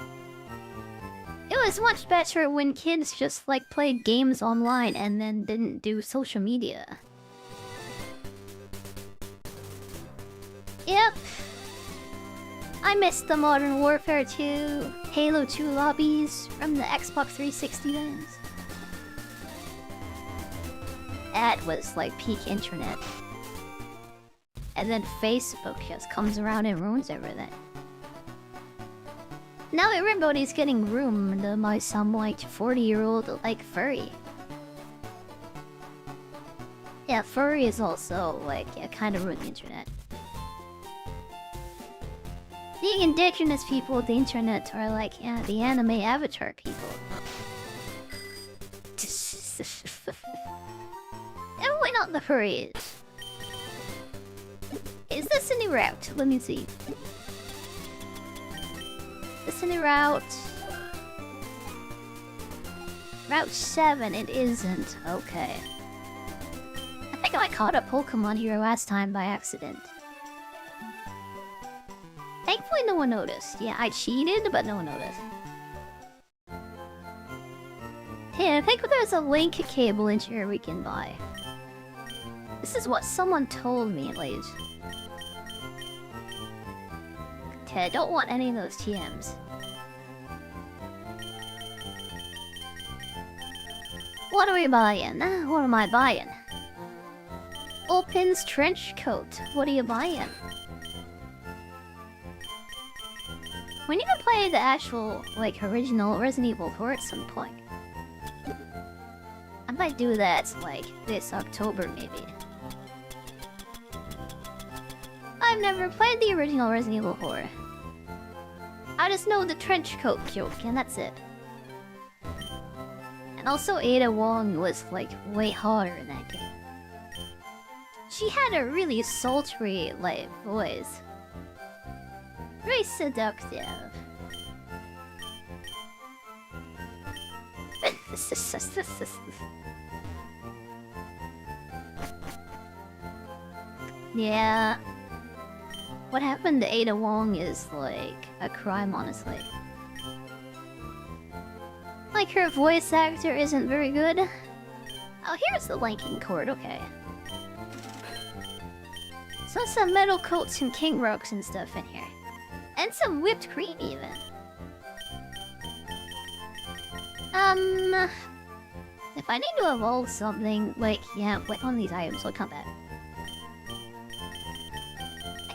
It was much better when kids just, like, played games online and then didn't do social media. Yep. I missed the Modern Warfare 2, Halo 2 lobbies from the Xbox 360 days. That was, like, peak internet. And then Facebook just comes around and ruins everything. Now everybody's getting groomed by some, like, 40-year-old, like, furry. Yeah, furry is also, like, yeah, kind of ruined the internet. The indigenous people of the internet are like, yeah, the anime avatar people. And why not the furries? Is this a new route? Let me see. This a new route? Route 7, it isn't. Okay. I think I caught a Pokemon here last time by accident. Thankfully no one noticed. Yeah, I cheated, but no one noticed. Hey, I think there's a link cable in here we can buy. This is what someone told me, at least. Okay, I don't want any of those TMs. What are we buying? What am I buying? Opens trench coat. What are you buying? We need to play the actual, like, original Resident Evil 4 at some point. I might do that, like, this October, maybe. I've never played the original Resident Evil 4. I just know the trench coat joke, and that's it. And also, Ada Wong was, like, way hotter in that game. She had a really sultry, like, voice. Very seductive. Yeah. What happened to Ada Wong is, like, a crime, honestly. Like, her voice actor isn't very good. Oh, here's the linking cord, okay. So some metal coats and king rocks and stuff in here. And some whipped cream, even. If I need to evolve something, like, yeah, wait on these items, I'll come back.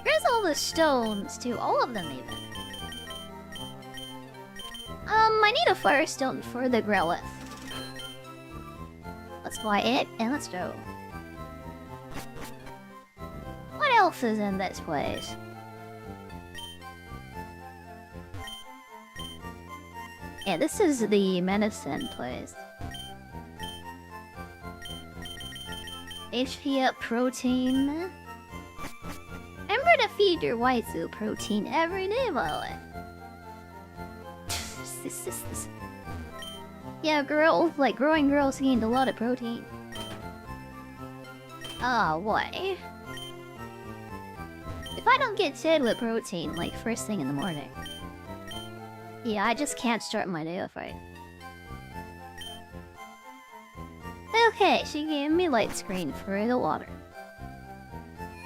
Here's all the stones, too. All of them, even. I need a firestone for the Growlithe. Let's buy it, and let's go. What else is in this place? Yeah, this is the medicine place. HP up protein. Remember to feed your waifu protein every day, Violet. Yeah, growing girls gained a lot of protein. Ah, why? If I don't get fed with protein, like, first thing in the morning, yeah, I just can't start my day off right. Okay, she gave me light screen for the water.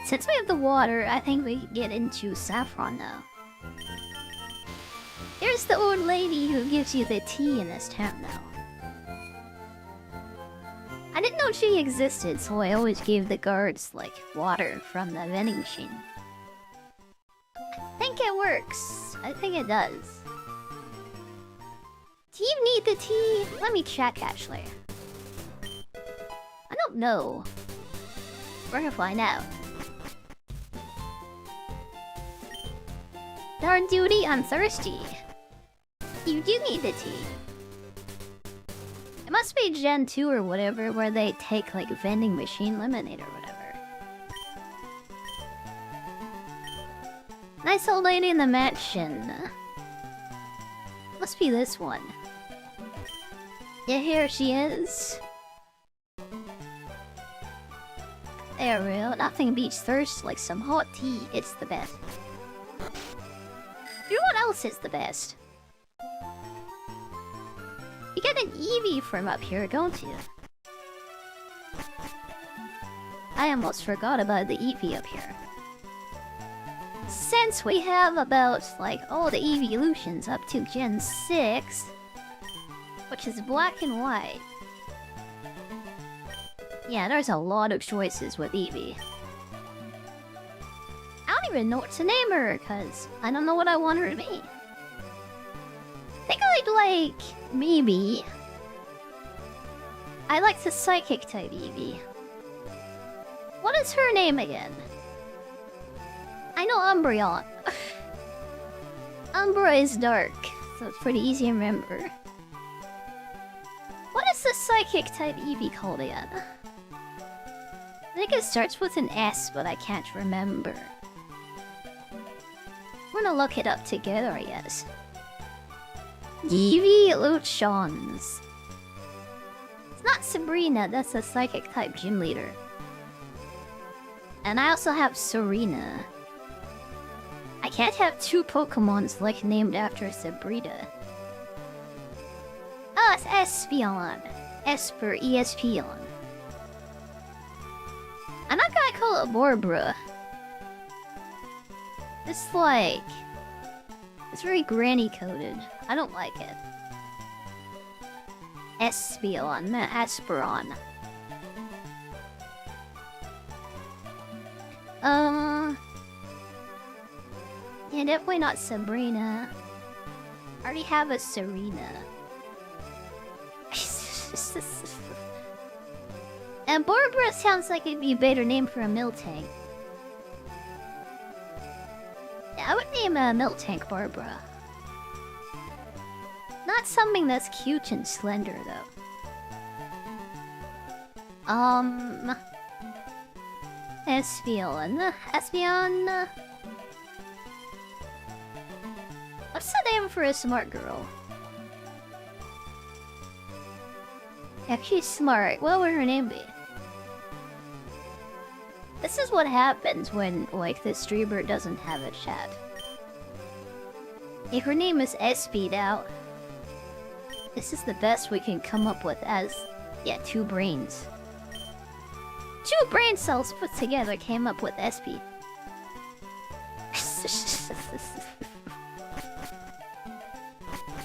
Since we have the water, I think we can get into Saffron now. Here's the old lady who gives you the tea in this town now. I didn't know she existed, so I always gave the guards, like, water from the vending machine. I think it works. I think it does. Do you need the tea? Let me check, actually. I don't know. We're gonna find out. Darn duty, I'm thirsty. You do need the tea. It must be Gen 2 or whatever, where they take, like, vending machine lemonade or whatever. Nice old lady in the mansion. Must be this one. Yeah, here she is. There we go. Nothing beats thirst like some hot tea. It's the best. You know what else is the best? You get an Eevee from up here, don't you? I almost forgot about the Eevee up here. Since we have about, like, all the evolutions up to Gen 6, which is black and white. Yeah, there's a lot of choices with Eevee. I don't even know what to name her, cause I don't know what I want her to be. I think I'd like... maybe... I like the Psychic type Eevee. What is her name again? I know Umbreon. Umbra is dark, so it's pretty easy to remember. What is the Psychic type Eevee called again? I think it starts with an S, but I can't remember. We're gonna look it up together, I guess. Eevee Luchons. It's not Sabrina, that's a Psychic type gym leader. And I also have Serena. I can't have two Pokemons like named after Sabrina. Oh, it's Espeon. Esper, Espeon. I'm not gonna call it Borbra. It's like... it's very granny coded. I don't like it. Espeon, not Asperon. Yeah, definitely not Sabrina. I already have a Serena. And Barbara sounds like it'd be a better name for a Miltank. Yeah, I would name a Miltank Barbara. Not something that's cute and slender, though. Espeon. Espeon. What's the name for a smart girl? If she's smart, what would her name be? This is what happens when, like, the streamer doesn't have a chat. If her name is Espy now, this is the best we can come up with as, yeah, 2 brains. 2 brain cells put together came up with Espy.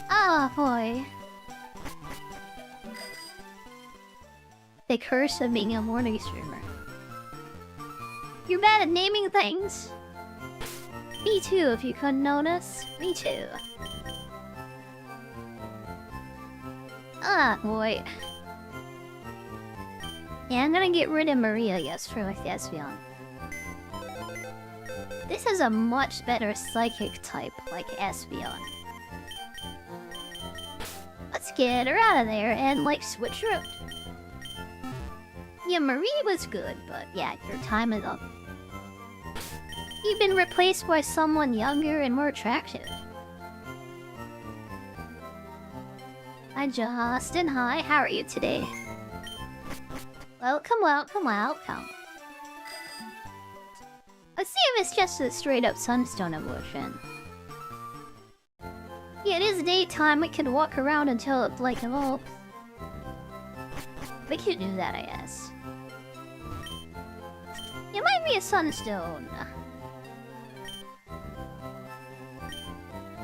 Ah, boy. The curse of being a morning streamer. You're bad at naming things. Me too, if you couldn't notice. Me too. Ah, boy. Yeah, I'm gonna get rid of Maria, yes, for like the Espeon. This is a much better psychic type, like Espeon. Let's get her out of there and, like, switch her out. Yeah, Marie was good, but yeah, your time is up. You've been replaced by someone younger and more attractive. Hi, Justin. Hi, how are you today? Welcome, welcome, welcome. Let's see if it's just a straight-up Sunstone evolution. Yeah, it is daytime. We can walk around until it, like, evolves. We could do that, I guess. It might be a Sunstone.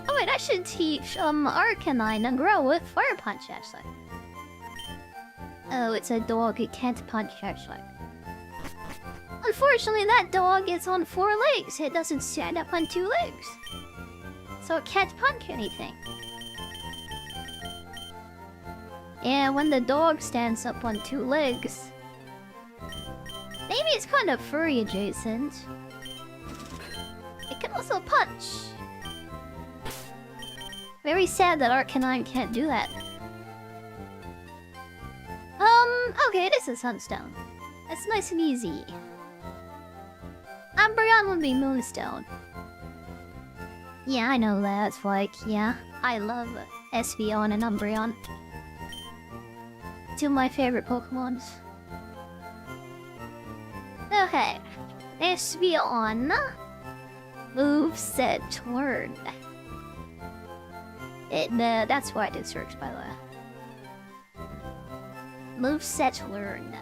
Oh wait, I should teach Arcanine and grow with Fire Punch actually. Oh, it's a dog. It can't punch actually. Unfortunately, that dog is on 4 legs. It doesn't stand up on 2 legs, so it can't punch anything. And when the dog stands up on 2 legs, maybe it's kind of furry adjacent. It can also punch. Very sad that Arcanine can't do that. Okay, this is Sunstone. It's nice and easy. Umbreon would be Moonstone. Yeah, I know that. It's like, yeah, I love Espeon and Umbreon. 2 of my favorite Pokemons. Okay, Espeon. Moveset learn. That's why I did search, by the way. Moveset learn.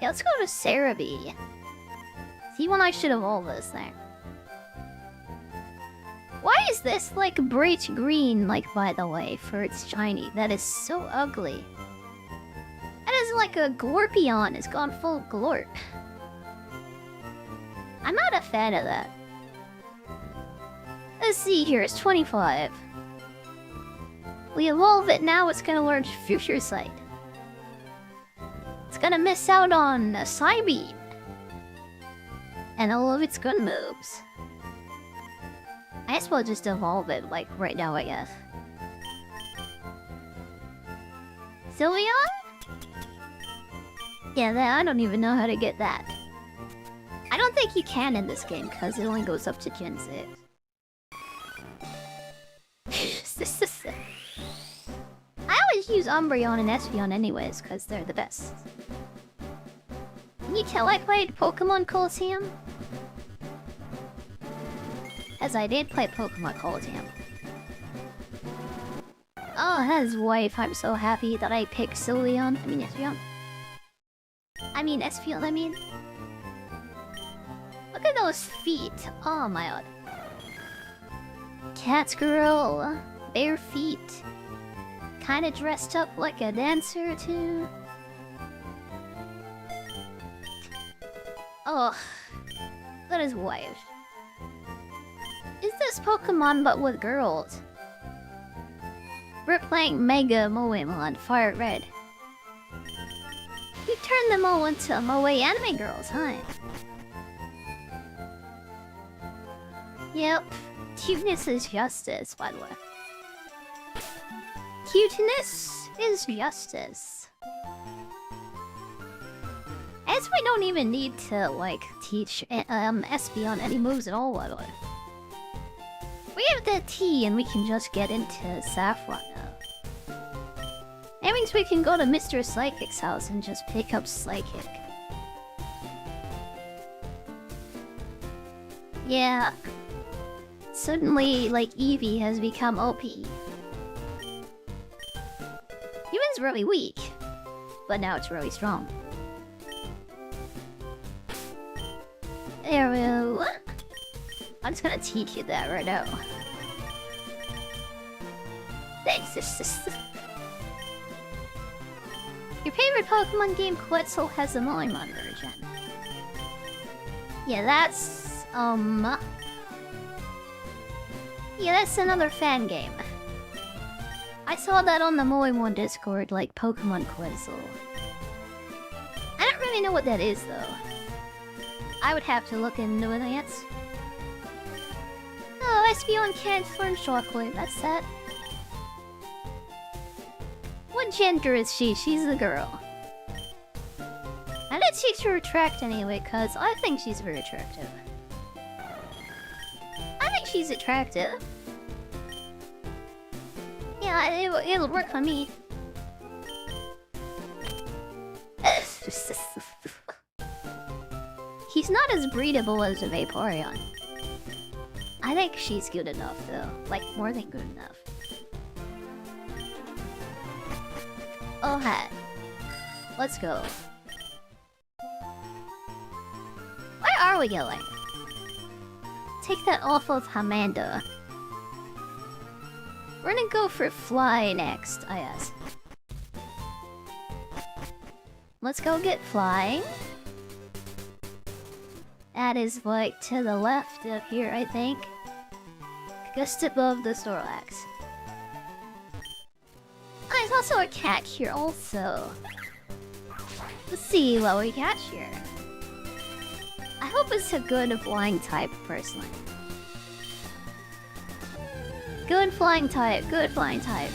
Yeah, let's go to Cerebi. See when I should evolve this thing. Why is this like bright green, like, by the way, for its shiny? That is so ugly. That is like a Glorpion. It's gone full Glorp. I'm not a fan of that. Let's see here, it's 25. We evolve it now, it's gonna learn Future Sight. It's gonna miss out on Psybeam. And all of its good moves. I guess we'll just evolve it, like, right now, I guess. Sylveon? Yeah, I don't even know how to get that. I don't think you can in this game, because it only goes up to Gen 6. I always use Umbreon and Espeon anyways, because they're the best. Can you tell I played Pokemon Colosseum? As I did play Pokemon Colosseum. Oh, that's wife. I'm so happy that I picked Sylveon. I mean, Espeon. I mean. Look at those feet. Oh my god. Cat girl. Bare feet. Kinda dressed up like a dancer too. Oh, that is wild. Is this Pokemon but with girls? We're playing Mega Moemon FireRed. You turned them all into moe anime girls, huh? Yep. Cuteness is justice, by the way. Cuteness is justice. As we don't even need to, like, teach Espeon any moves at all, by the way. We have the T and we can just get into Saffron now. That means we can go to Mr. Psychic's house and just pick up Psychic. Yeah. Suddenly, like, Eevee has become OP. Human's really weak, but now it's really strong. There we go. I'm just gonna teach you that right now. Thanks, Your favorite Pokemon game, Quetzal, has a Moemon version. Yeah, that's... Yeah, that's another fan game. I saw that on the Moemon Discord, like Pokemon Quetzal. I don't really know what that is, though. I would have to look into it, I guess. Oh, Espeon can't learn Shockwave, that's sad. What gender is she? She's a girl. I didn't teach her attract anyway, cause I think she's very attractive. I think she's attractive. Yeah, it'll work on me. He's not as breedable as a Vaporeon. I think she's good enough, though. Like, more than good enough. Oh, hi. Let's go. Where are we going? Take that off of Hamanda. We're gonna go for Fly next, I guess. Let's go get Fly. That is like to the left of here, I think. Just above the Snorlax. Oh, there's also a cat here also. Let's see what we catch here. I hope it's a good flying type, personally. Good flying type, good flying type.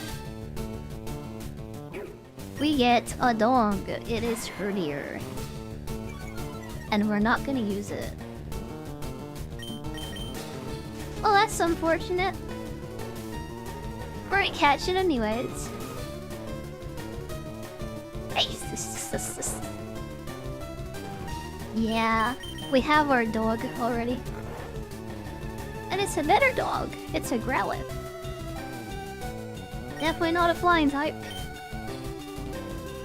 We get a dog. It is herdier. And we're not gonna use it. Well, that's unfortunate. We're gonna catch it anyways. Yeah, we have our dog already. And it's a better dog. It's a Growlithe. Definitely not a flying type.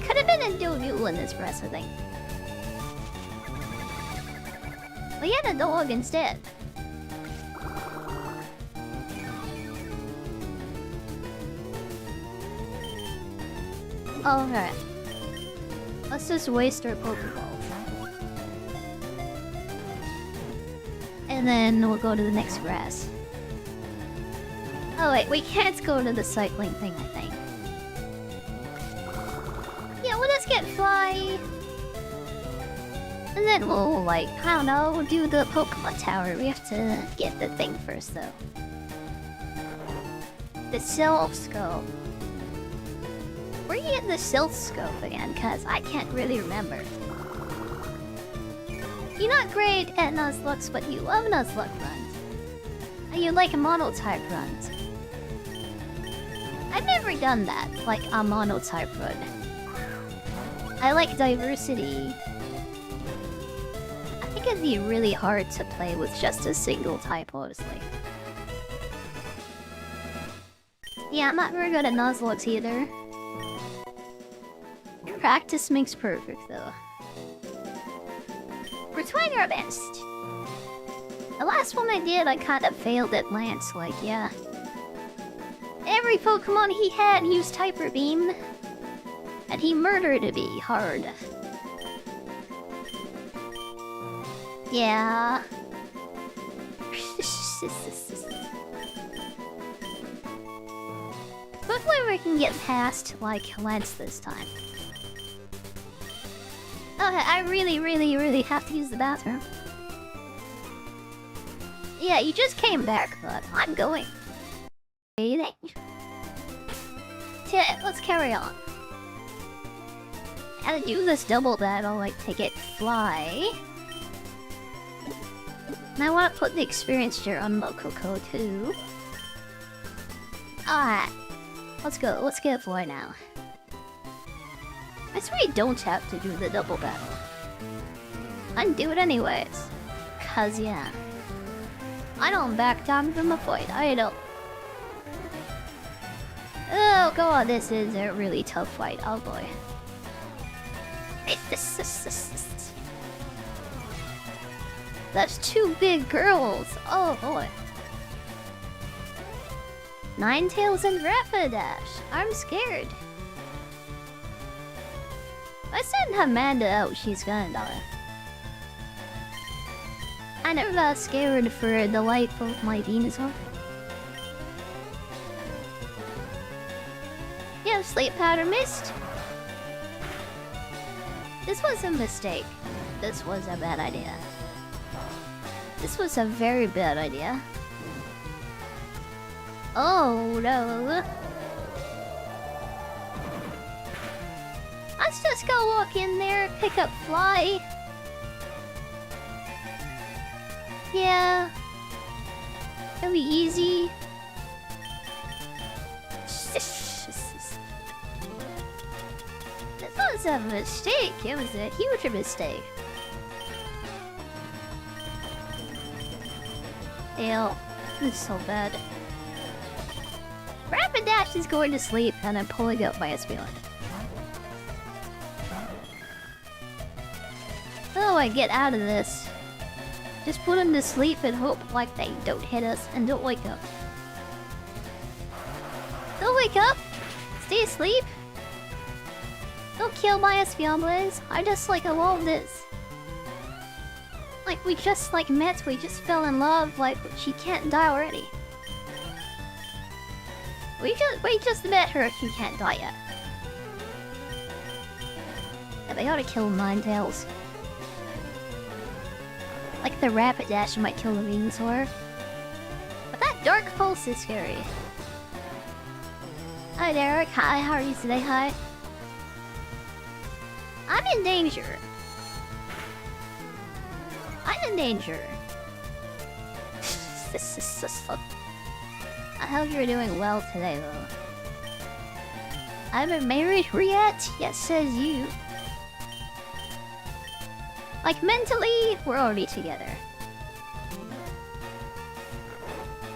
Could have been a Doodle in this press, I think. We had a dog instead. Alright. Let's just waste our Pokeballs. And then we'll go to the next grass. Oh wait, we can't go to the cycling thing, I think. Yeah, well, let's get Fly. And then we'll, like, I don't know, do the Pokemon Tower. We have to get the thing first, though. The Silph Scope. Where do you get the Silph Scope again? Cause I can't really remember. You're not great at Nuzlockes, but you love Nuzlocke runs. And you like mono-type runs. I've never done that, like a mono-type run. I like diversity. I think it'd be really hard to play with just a single type, honestly. Yeah, I'm not very good at Nuzlocke either. Practice makes perfect, though. We're trying our best. The last one I did, I kind of failed at Lance, like, yeah. Every Pokemon he had used Hyper Beam. And he murdered me hard. Yeah. Hopefully we can get past, like, Lance this time. Okay, I really have to use the bathroom. Yeah, you just came back, but I'm going. Bathing. Yeah, let's carry on. Gotta do this double battle, like, to get fly. And I want to put the experience share on Mokoko too. Alright. Let's go. Let's get fly now. I swear you don't have to do the double battle. I'd do it anyways. Cause yeah. I don't back down from a fight. I don't. Oh god, this is a really tough fight. Oh boy. That's two big girls. Oh boy. Ninetales and Rapidash. I'm scared. If I send Amanda out, she's gonna die. I never got scared for the life of my Venusaur. Yeah, sleep powder mist. This was a mistake. This was a bad idea. This was a very bad idea. Oh no. Let's just go walk in there, pick up Fly. Yeah. It'll be easy. This was a mistake. It was a huge mistake. Ew. This is so bad. Rapidash is going to sleep and I'm pulling up my Espeon. How do I get out of this? Just put them to sleep and hope like they don't hit us and don't wake up. Don't wake up! Stay asleep! Don't kill my Espeon, please. I just like love this. Like we just like met, we just fell in love, like she can't die already. We just met her, she can't die yet. Yeah, they ought to kill Ninetales. Like the Rapidash might kill the Venusaur. But that Dark Pulse is scary. Hi Derek, hi, how are you today? Hi. I'm in danger. I'm in danger. I hope you're doing well today, though. I haven't married her yet? Yes, says you. Like, mentally, we're already together.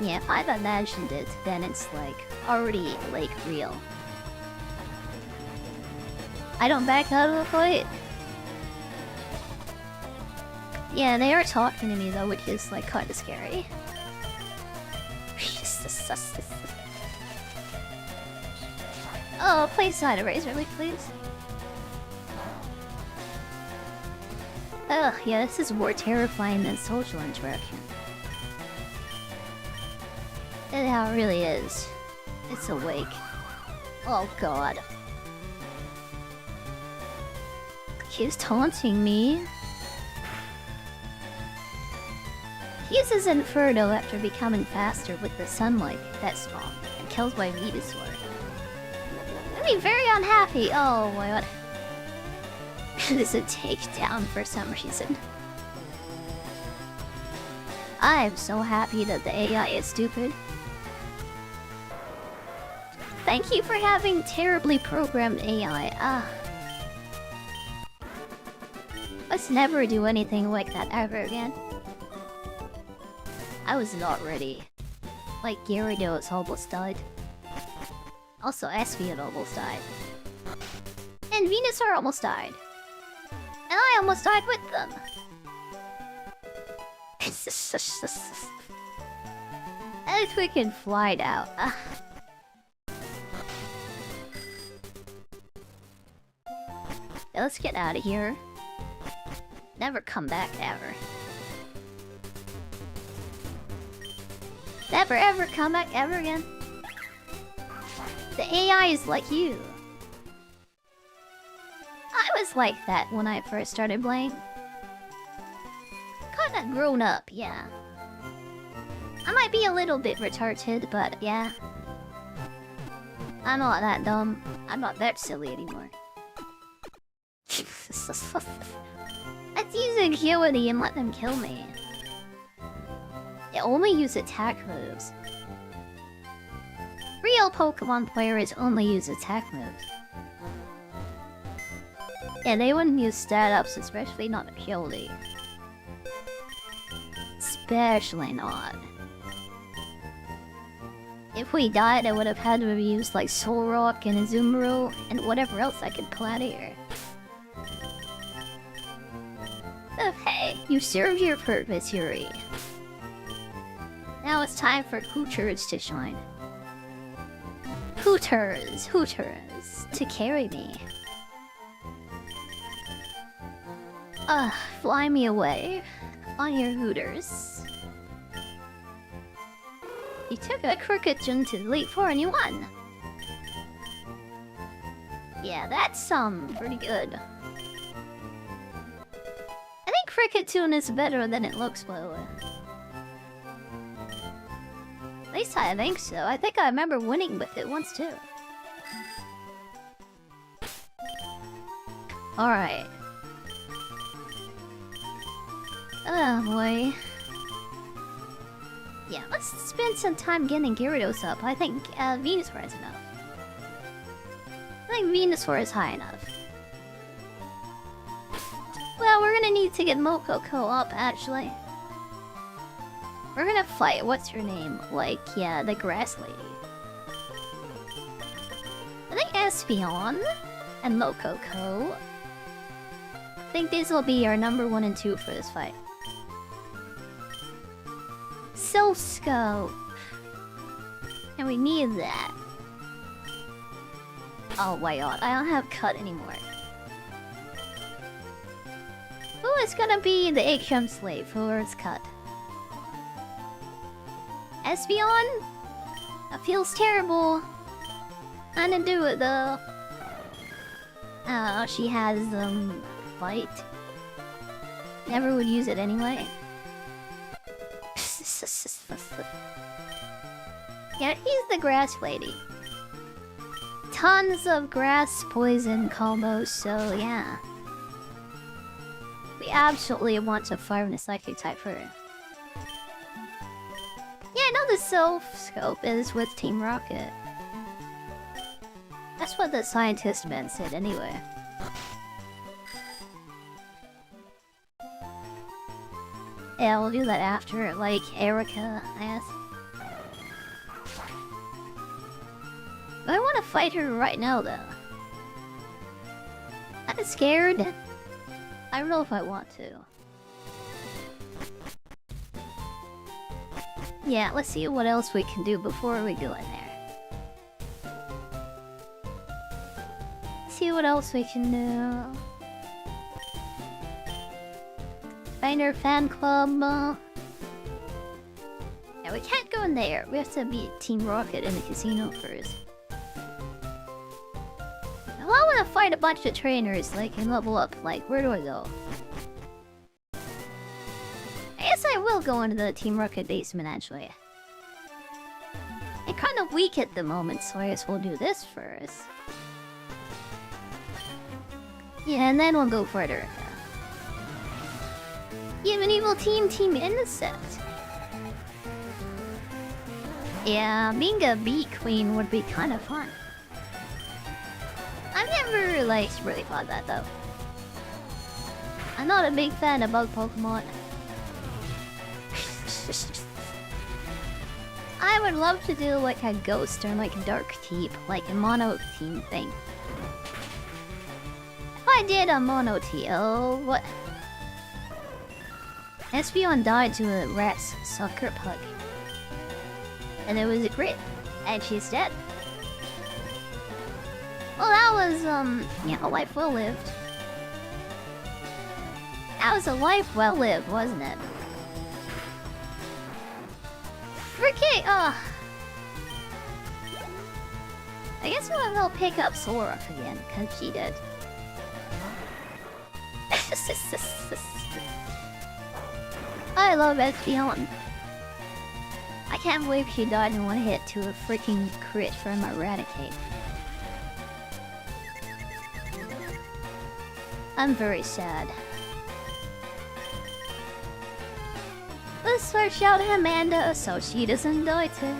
Yeah, if I've imagined it, then it's, like, already, like, real. I don't back out of a fight. Yeah, they are talking to me, though, which is, like, kinda scary. Oh, play side erase really, please. Ugh, yeah, this is more terrifying than social interaction. That's how it really is. It's awake. Oh god. He's taunting me. He uses Inferno after becoming faster with the sunlight that's strong and kills my Venusaur. I'm very unhappy. Oh my god. This is a takedown for some reason. I'm so happy that the AI is stupid. Thank you for having terribly programmed AI. Let's never do anything like that ever again. I was not ready. Like Gyarados almost died. Also Espeon almost died. And Venusaur almost died. And I almost died with them. And we can fly now. Yeah, let's get out of here. Never come back ever. Never ever come back ever again. The AI is like you. I was like that when I first started playing. Kinda grown up, yeah. I might be a little bit retarded, but yeah. I'm not that dumb. I'm not that silly anymore. Let's use agility and let them kill me. They only use attack moves. Real Pokemon players only use attack moves. Yeah, they wouldn't use stat-ups, especially not agility. Especially not. If we died, I would have had to have used like Soul Rock and Azumarill and whatever else I could plant here. Okay, you served your purpose, Yuri. Now it's time for Hooters to shine. Hooters, to carry me. Fly me away on your Hooters. You took a cricket gym to Elite Four and you won. Yeah, that's pretty good. I think Cricket Tune is better than it looks, by the way. At least I think so. I think I remember winning with it once too. Alright. Oh boy. Yeah, let's spend some time getting Gyarados up. I think Venusaur is enough. I think Venusaur is high enough. Well, we're gonna need to get Mokoko up, actually. We're gonna fight, what's her name? Like, yeah, the grass lady. I think Espeon and Mokoko. I think these will be our number 1 and 2 for this fight. Self Scope. And we need that. Oh my god, I don't have cut anymore. Oh, it's gonna be the Egg Slave for its cut. Espeon? That feels terrible. I'm gonna do it though. Oh, she has fight. Never would use it anyway. Yeah, he's the grass lady. Tons of grass poison combos, so yeah. We absolutely want to fire in a psychic type for her. Yeah, I know the Self Scope is with Team Rocket. That's what the scientist man said anyway. Yeah, we'll do that after, like Erica asked. I want to fight her right now, though. I'm scared. I don't know if I want to. Yeah, let's see what else we can do before we go in there. See what else we can do. Find our fan club. Yeah, we can't go in there. We have to beat Team Rocket in the casino first. Well, I want to fight a bunch of trainers so I can level up. Like, where do I go? I guess I will go into the Team Rocket basement, actually. I'm kind of weak at the moment, so I guess we'll do this first. Yeah, and then we'll go for Erica. You have an evil team, Team Innocent. Yeah, being a bee queen would be kind of fun. I've never, like, really thought that, though. I'm not a big fan of bug Pokemon. I would love to do, like, a ghost or, like, a dark type, like a mono team thing. If I did a mono team, oh, what? Espeon died to a rat's sucker pug. And it was a crit. And she's dead. Well, that was, yeah, a life well lived. That was a life well lived, wasn't it? freaking I guess we'll pick up Sora again, cause she did. I love Espeon. I can't believe she died in one hit to a freaking crit from Eradicate. I'm very sad. Let's search out Amanda so she doesn't die too.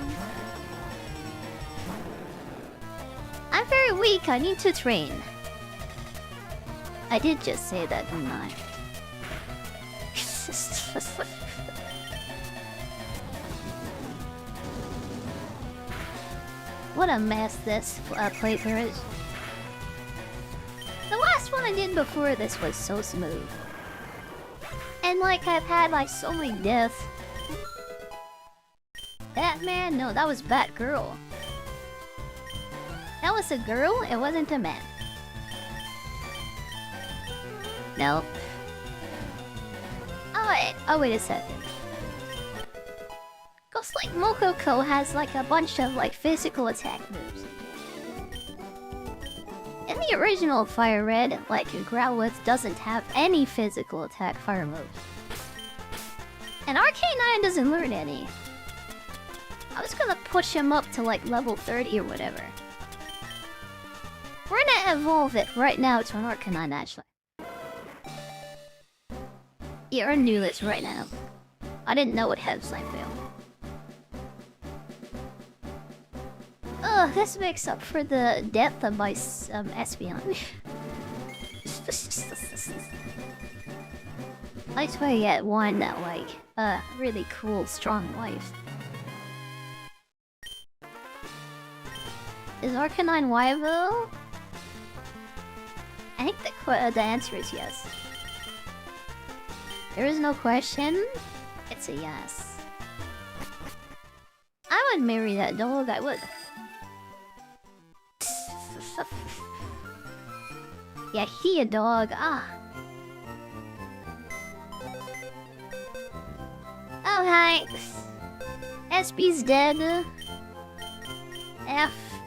I'm very weak, I need to train. I did just say that, didn't I? What a mess this playthrough is. The last one I did before this was so smooth. And like I've had like so many deaths. Batman? No, that was Batgirl. That was a girl, it wasn't a man. Nope. Oh wait a second. Cause like Mokoko has like a bunch of like physical attack moves. In the original FireRed, like Growlithe doesn't have any physical attack fire moves. And Arcanine doesn't learn any. I was gonna push him up to like level 30 or whatever. We're gonna evolve it right now to an Arcanine actually. Yeah, I knew this right now. I didn't know it had Slime Veil. Ugh, this makes up for the death of my Espeon. I swear I get one that like, really cool, strong wife. Is Arcanine Waifu? I think the answer is yes. There is no question. It's a yes. I would marry that dog, I would. Yeah, he a dog, Oh, hi. SB's dead.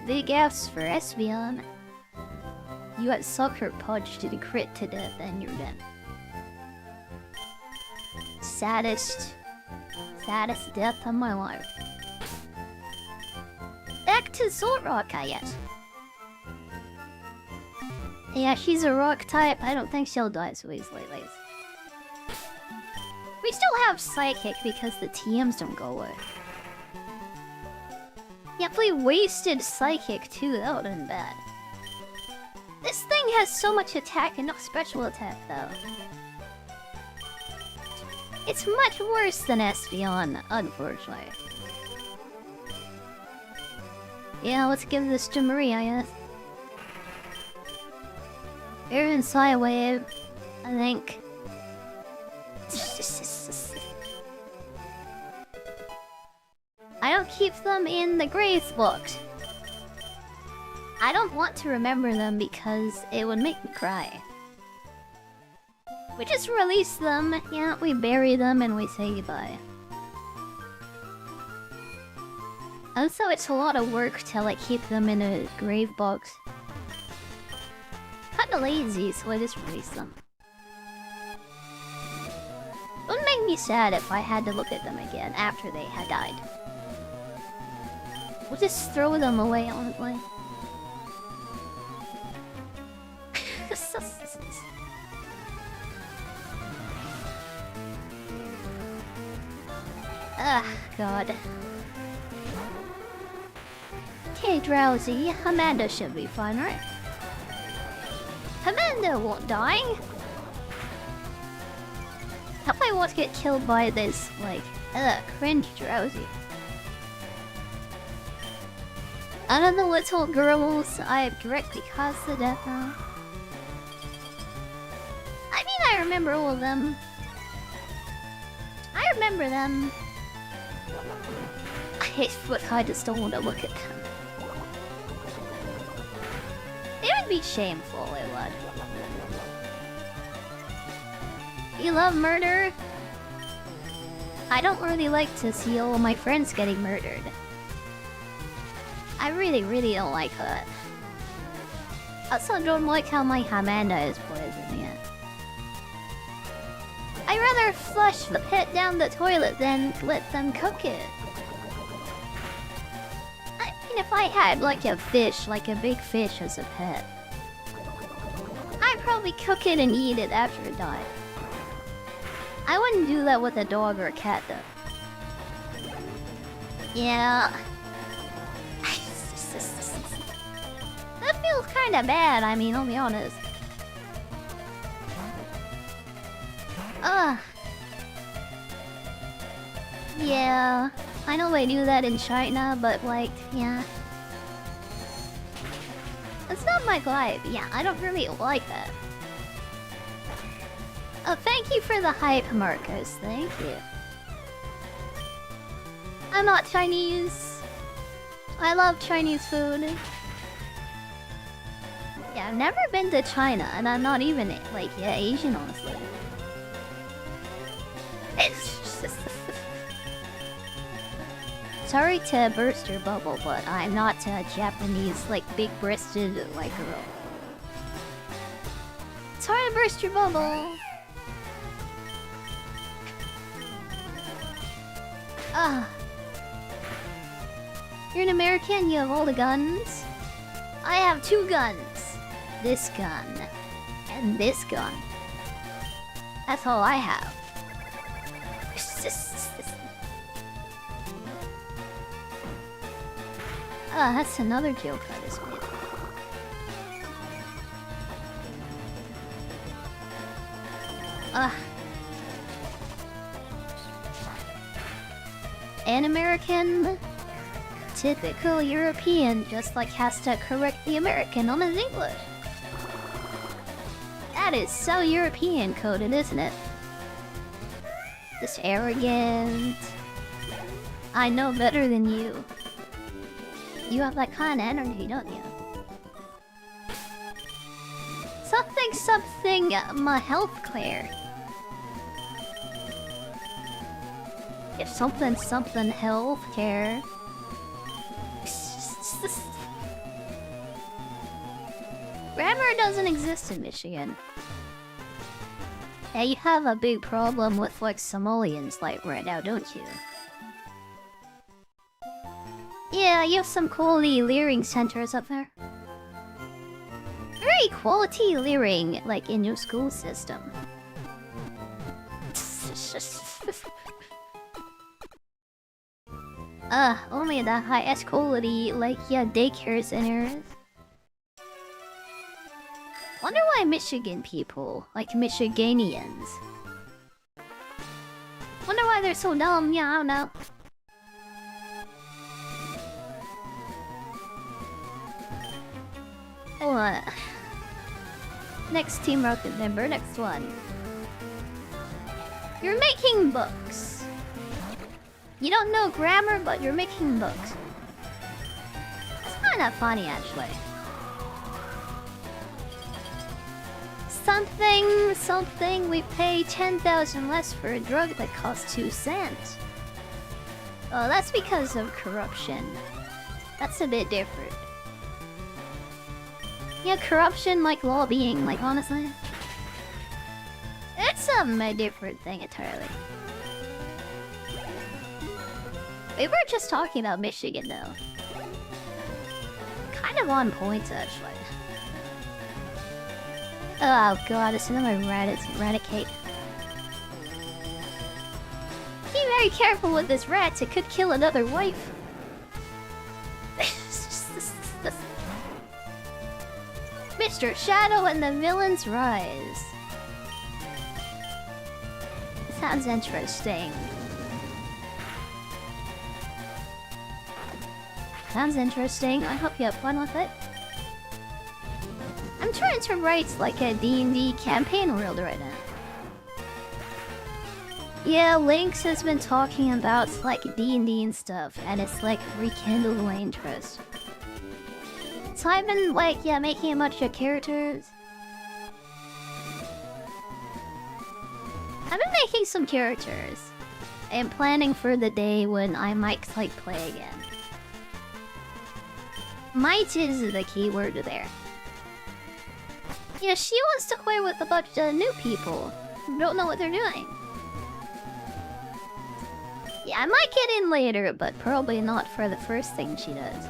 Big F's for Espeon. You got sucker punched to the crit to death and you're dead. Saddest death of my life. Back to Solrock, I guess. Yeah, she's a rock type. I don't think she'll die so easily, Liz. We still have Psychic because the TMs don't go away. Yeah, if we wasted Psychic too, that would've been bad. This thing has so much attack and no special attack, though. It's much worse than Espeon, unfortunately. Yeah, let's give this to Maria, I guess. Air and Psywave, I think. I don't keep them in the Grace books. I don't want to remember them because it would make me cry. We just release them, yeah, we bury them and we say goodbye. Also, it's a lot of work to like keep them in a grave box. Kinda lazy, so I just release them. It would make me sad if I had to look at them again after they had died. We'll just throw them away, honestly. Ugh, God. Okay, Drowsy. Amanda should be fine, right? Amanda won't die. Hope I won't get killed by this, like, cringe Drowsy. Out of the little girls, I directly caused the death now. I mean, I remember all of them. I remember them. I just don't want to look at them. It would be shameful, it would. You love murder? I don't really like to see all my friends getting murdered. I really, really don't like that. I also don't like how my Hamanda is poisoning it. I'd rather flush the pet down the toilet than let them cook it. I mean, if I had like a fish, like a big fish as a pet, I'd probably cook it and eat it after it died. I wouldn't do that with a dog or a cat though. Yeah. That feels kinda bad, I mean, I'll be honest. Ugh. Yeah. I know they do that in China, but like, yeah. It's not my vibe. Yeah, I don't really like that. Thank you for the hype, Marcus. Thank you. I'm not Chinese. I love Chinese food. Yeah, I've never been to China, and I'm not even, like, yeah, Asian, honestly. It's just... Sorry to burst your bubble, but I'm not a Japanese, like, big-breasted, like, girl. Sorry to burst your bubble. You're an American, you have all the guns? I have 2 guns. This gun. And this gun. That's all I have. That's another joke I just made. An American, typical European, just like has to correct the American on his English. That is so European coded, isn't it? Just arrogant. I know better than you. You have that kind of energy, don't you? Something, my healthcare. If something healthcare. Grammar doesn't exist in Michigan. Yeah, you have a big problem with like Somalians like right now, don't you? Yeah, you have some quality leering centers up there. Very quality leering, like in your school system. Only the highest quality, like, yeah, daycare centers. Wonder why Michigan people, like Michiganians. Wonder why they're so dumb, yeah, I don't know. Oh, next Team Rocket member, next one. You're making books. You don't know grammar, but you're making books. It's kinda funny, actually. Something, we pay 10,000 less for a drug that costs 2 cents. Oh, that's because of corruption. That's a bit different. Yeah, corruption, like lobbying, like honestly. It's a different thing entirely. We were just talking about Michigan, though. Kind of on point, actually. Oh god, it's another Raticate. Be very careful with this rat, it could kill another wife. Mr. Shadow and the Villains Rise. Sounds interesting. Sounds interesting. I hope you have fun with it. I'm trying to write like a D&D campaign world right now. Yeah, Lynx has been talking about like D&D and stuff, and it's like rekindled my interest. So I've been like, yeah, making a bunch of characters. I've been making some characters. am planning for the day when I might like play again. Might is the key word there. Yeah, she wants to play with a bunch of new people who don't know what they're doing. Yeah, I might get in later, but probably not for the first thing she does.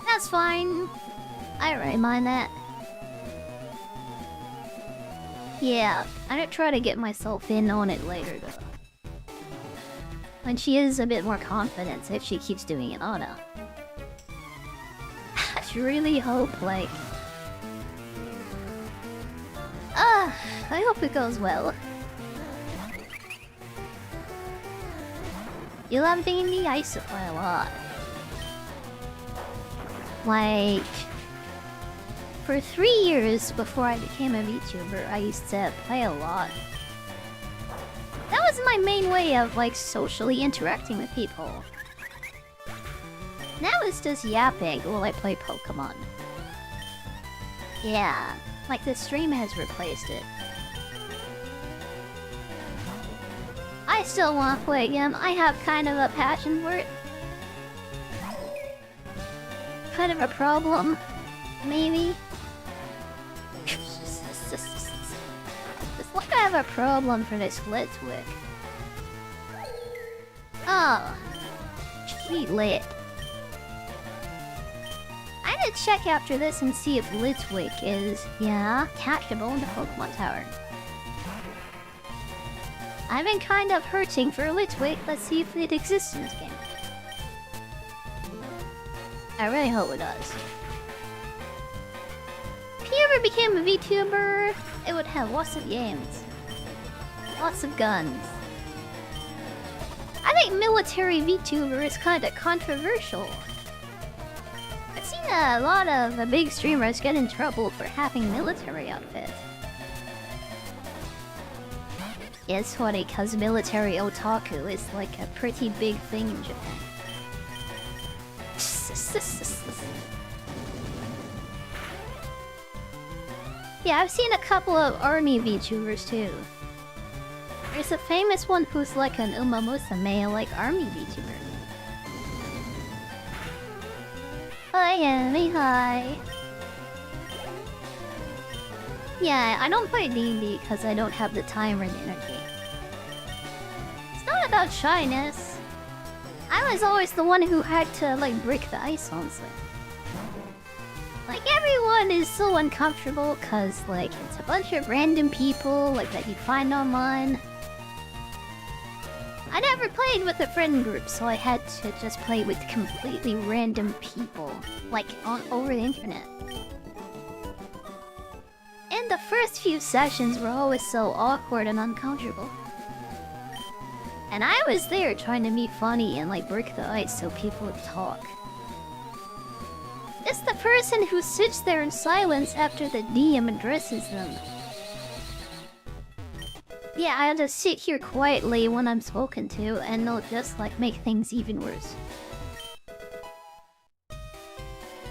That's fine. I don't really mind that. Yeah, I don't try to get myself in on it later though. When she is a bit more confident if she keeps doing it auto. I really hope, like... I hope it goes well. You love D&D? I used to play a lot. Like... For 3 years before I became a VTuber, I used to play a lot. That was my main way of, like, socially interacting with people. Now it's just yapping while I play Pokemon. Yeah, like the stream has replaced it. I still want to play again. I have kind of a passion for it. Kind of a problem, maybe. It's like I have a problem for this Litwick. Oh, cheat lit. I need to check after this and see if Litwick is, yeah, catchable in the Pokemon Tower. I've been kind of hurting for Litwick. Let's see if it exists in this game. I really hope it does. If you ever became a VTuber, it would have lots of games. Lots of guns. I think military VTuber is kind of controversial. I've seen a lot of big streamers get in trouble for having military outfits. It's funny, cause military otaku is like a pretty big thing in Japan. Yeah, I've seen a couple of army VTubers too. There's a famous one who's like an Umamusume, like army VTuber. Hi, Annie, hi. Yeah, I don't play D&D because I don't have the time or the energy. It's not about shyness. I was always the one who had to, like, break the ice on stuff. Like, everyone is so uncomfortable because, like, it's a bunch of random people, like, that you find online. I never played with a friend group, so I had to just play with completely random people, like, over the internet. And the first few sessions were always so awkward and uncomfortable. And I was there trying to be funny and like break the ice so people would talk. It's the person who sits there in silence after the DM addresses them. Yeah, I just sit here quietly when I'm spoken to and they'll just like make things even worse.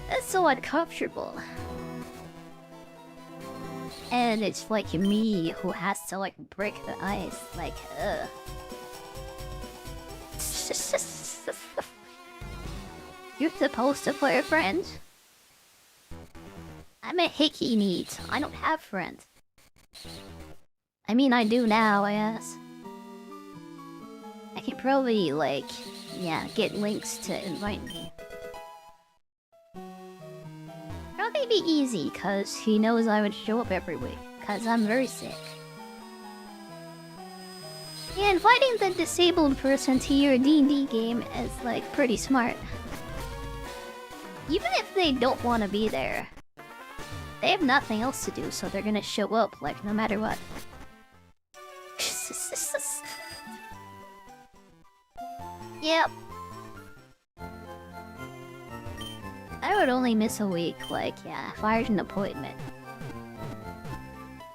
That's so uncomfortable. And it's like me who has to like break the ice, like, ugh. You're supposed to play with friends? I'm a hickey neat. I don't have friends. I mean, I do now, I guess. I can probably, like, yeah, get links to invite me. Probably be easy, cause he knows I would show up every week, cause I'm very sick. Yeah, inviting the disabled person to your D&D game is, like, pretty smart. Even if they don't want to be there, they have nothing else to do, so they're gonna show up, like, no matter what. Yep. I would only miss a week, like, yeah, if I had an appointment.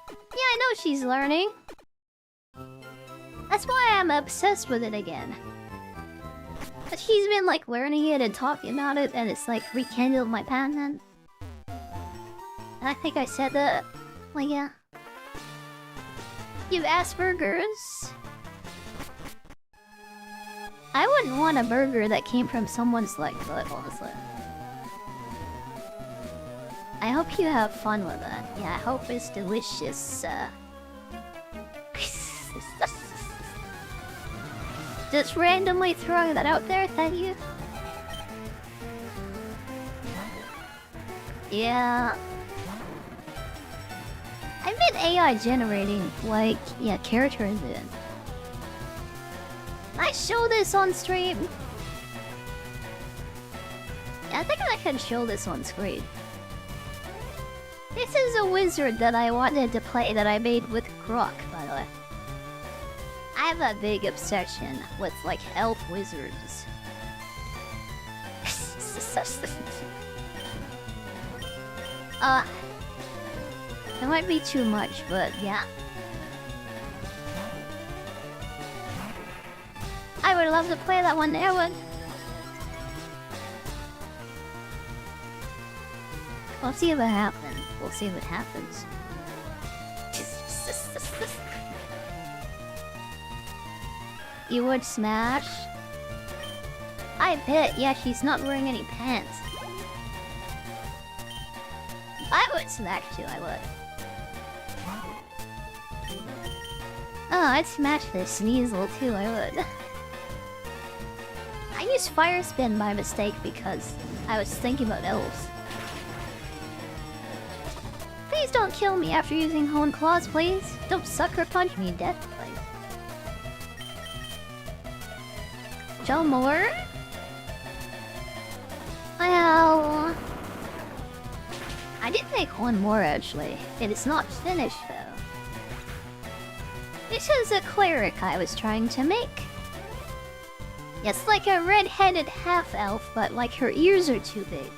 Yeah, I know she's learning. That's why I'm obsessed with it again. But she's been, like, learning it and talking about it, and it's, like, rekindled my passion. And I think I said that. Like, yeah. You have Asperger's? I wouldn't want a burger that came from someone's leg foot, honestly. I hope you have fun with it. Yeah, I hope it's delicious. Just randomly throwing that out there, thank you. Yeah. I've been AI generating, like, yeah, characters in. I show this on stream. Yeah, I think I can show this on screen. This is a wizard that I wanted to play that I made with Grok, by the way. I have a big obsession with, like, elf wizards. It might be too much, but yeah. I would love to play that one there, one. We'll see what happens. We'll see what happens. You would smash? I bet. Yeah, she's not wearing any pants. I would smash too, I would. Oh, I'd smash this Sneasel too, I would. I used Fire Spin by mistake because I was thinking about elves. Please don't kill me after using Hone Claws, please. Don't sucker punch me to death, please. Joe Moore? Well... I did make one more, actually. It is not finished, though. This is a cleric I was trying to make. It's like a red-headed half-elf, but like her ears are too big.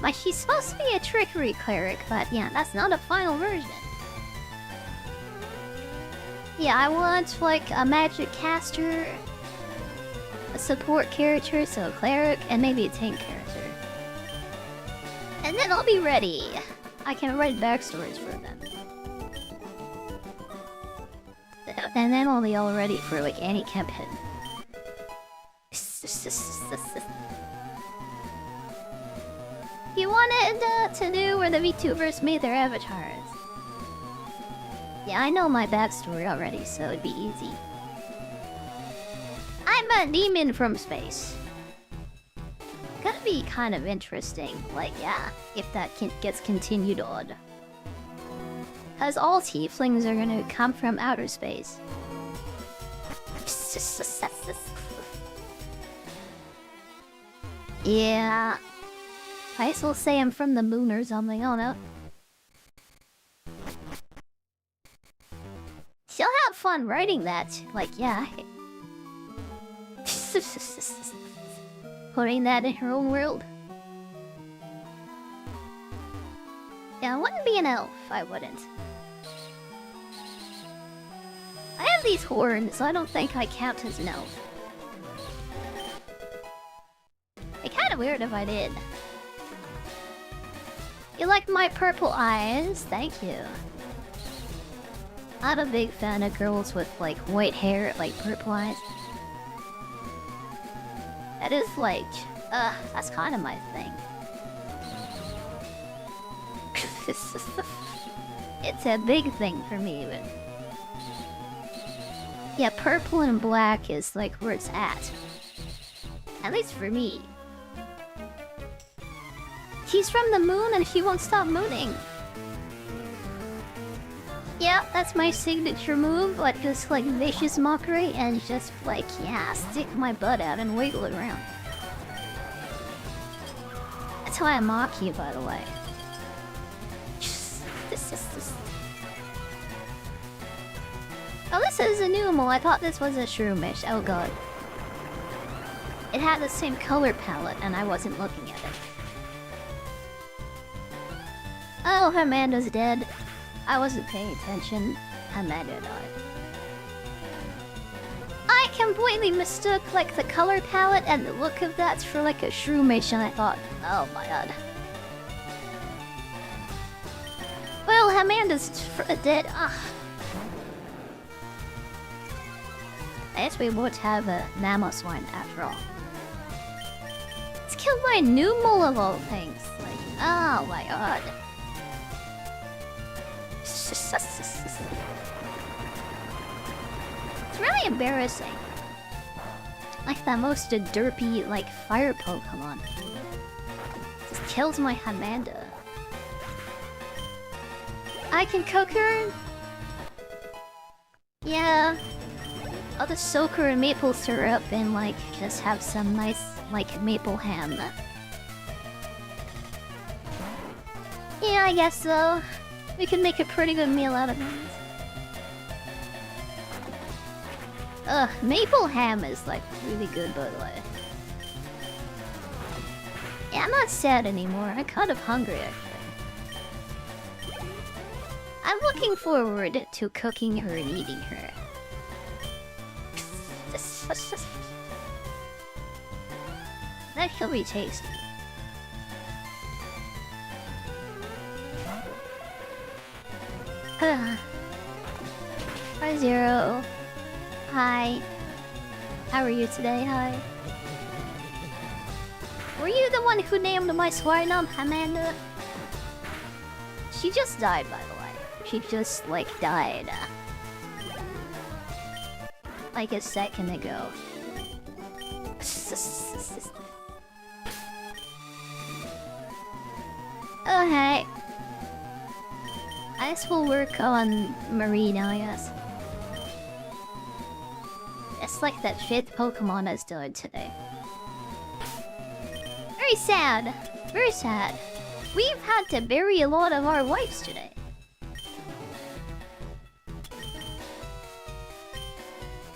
Like, she's supposed to be a trickery cleric, but yeah, that's not a final version. Yeah, I want, like, a magic caster, a support character, so a cleric, and maybe a tank character. And then I'll be ready. I can write backstories for them. And then I'll be all ready for, like, any campaign. You wanted to do where the VTubers made their avatars. Yeah, I know my backstory already, so it'd be easy. I'm a demon from space. Gonna be kind of interesting, like, yeah, if that gets continued on. Cause all tieflings are gonna come from outer space. Yeah. Price will say I'm from the moon or something, I don't know. She'll have fun writing that, like, yeah. Putting that in her own world. Yeah, I wouldn't be an elf, I wouldn't. I have these horns, so I don't think I count as an elf. It'd be kinda weird if I did. You like my purple eyes? Thank you. I'm a big fan of girls with, like, white hair, like purple eyes. That is like, that's kind of my thing. It's a big thing for me, but... Yeah, purple and black is like where it's at. At least for me. She's from the moon and she won't stop mooning. Yeah, that's my signature move, like just like vicious mockery and just like, yeah, stick my butt out and wiggle it around. That's how I mock you, by the way. Oh, this is a new mole. I thought this was a shroomish. Oh god. It had the same color palette and I wasn't looking at it. Oh, Amanda's dead. I wasn't paying attention. Amanda died. I completely mistook like the color palette and the look of that for like a shroomish and I thought, oh my god. Well, Amanda's dead. Ugh. I guess we won't have a Mamoswine after all. It's killed by Numal of all things. Like, oh my god. It's really embarrassing. Like the most derpy, like, fire Pokemon. Just kills my Hamanda. I can cook her? Yeah. I'll just soak her in maple syrup and, like, just have some nice, like, maple ham. Yeah, I guess so. We can make a pretty good meal out of it. Ugh, maple ham is, like, really good, by the way. Yeah, I'm not sad anymore. I'm kind of hungry, actually. I'm looking forward to cooking her and eating her. That should be tasty. Hi, Zero. Hi. How are you today? Hi. Were you the one who named my Swinub Amanda? She just died, by the way. She just, like, died. Like a second ago. Okay. I guess we'll work on Marina, I guess. It's like that fifth Pokemon has died today. Very sad. Very sad. We've had to bury a lot of our wives today.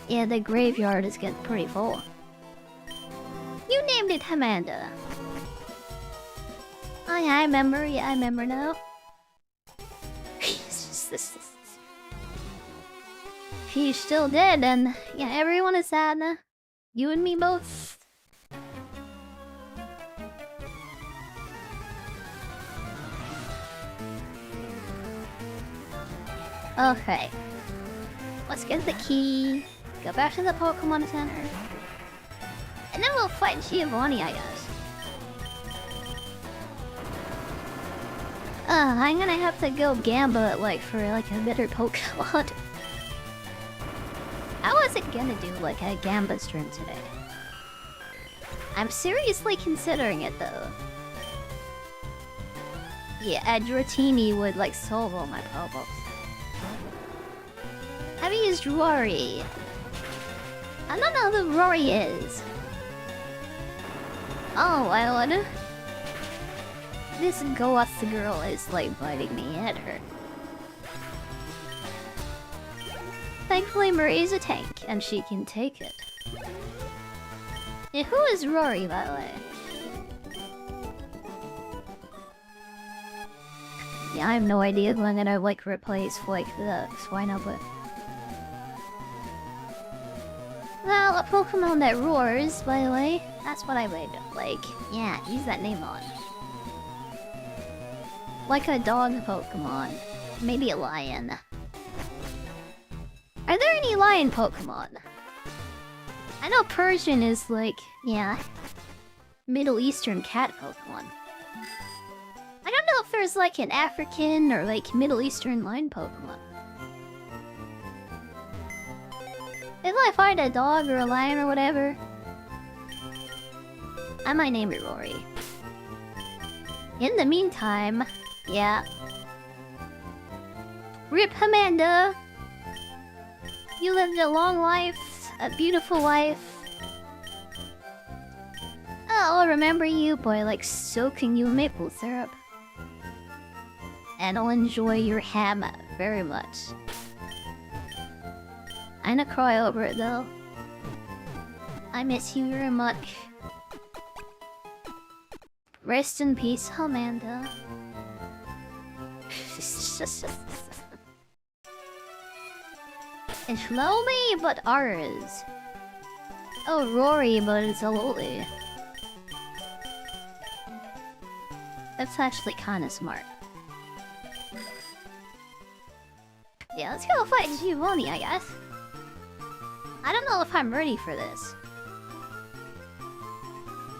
Yeah, the graveyard is getting pretty full. You named it Amanda. Oh yeah, I remember. Yeah, I remember now. She's still dead, and yeah, everyone is sad. You and me both. Okay. Let's get the key. Go back to the Pokemon Center. And then we'll fight Giovanni, I guess. I'm gonna have to go Gamba, like, for, like, a better Pokemon. I wasn't gonna do, like, a Gamba stream today. I'm seriously considering it, though. Yeah, a Dratini would, like, solve all my problems. Have you used Rory? I don't know who Rory is. Oh, well, this ghost girl is, like, biting me at her. Thankfully, Marie's a tank, and she can take it. Yeah, who is Rory, by the way? Yeah, I have no idea who I'm gonna, like, replace, like, the Swinub with. Well, a Pokemon that roars, by the way. That's what I would, like, yeah, use that name on. Like a dog Pokemon. Maybe a lion. Are there any lion Pokemon? I know Persian is like, yeah, Middle Eastern cat Pokemon. I don't know if there's like an African or like Middle Eastern lion Pokemon. If I find a dog or a lion or whatever, I might name it Rory. In the meantime, yeah. RIP Amanda! You lived a long life, a beautiful life. I'll remember you by, like, soaking you in maple syrup. And I'll enjoy your ham very much. I'm gonna cry over it, though. I miss you very much. Rest in peace, Amanda. It's lonely, but ours. Oh, Rory, but it's a lolly. That's actually kinda smart. Yeah, let's go fight Giovanni, I guess. I don't know if I'm ready for this.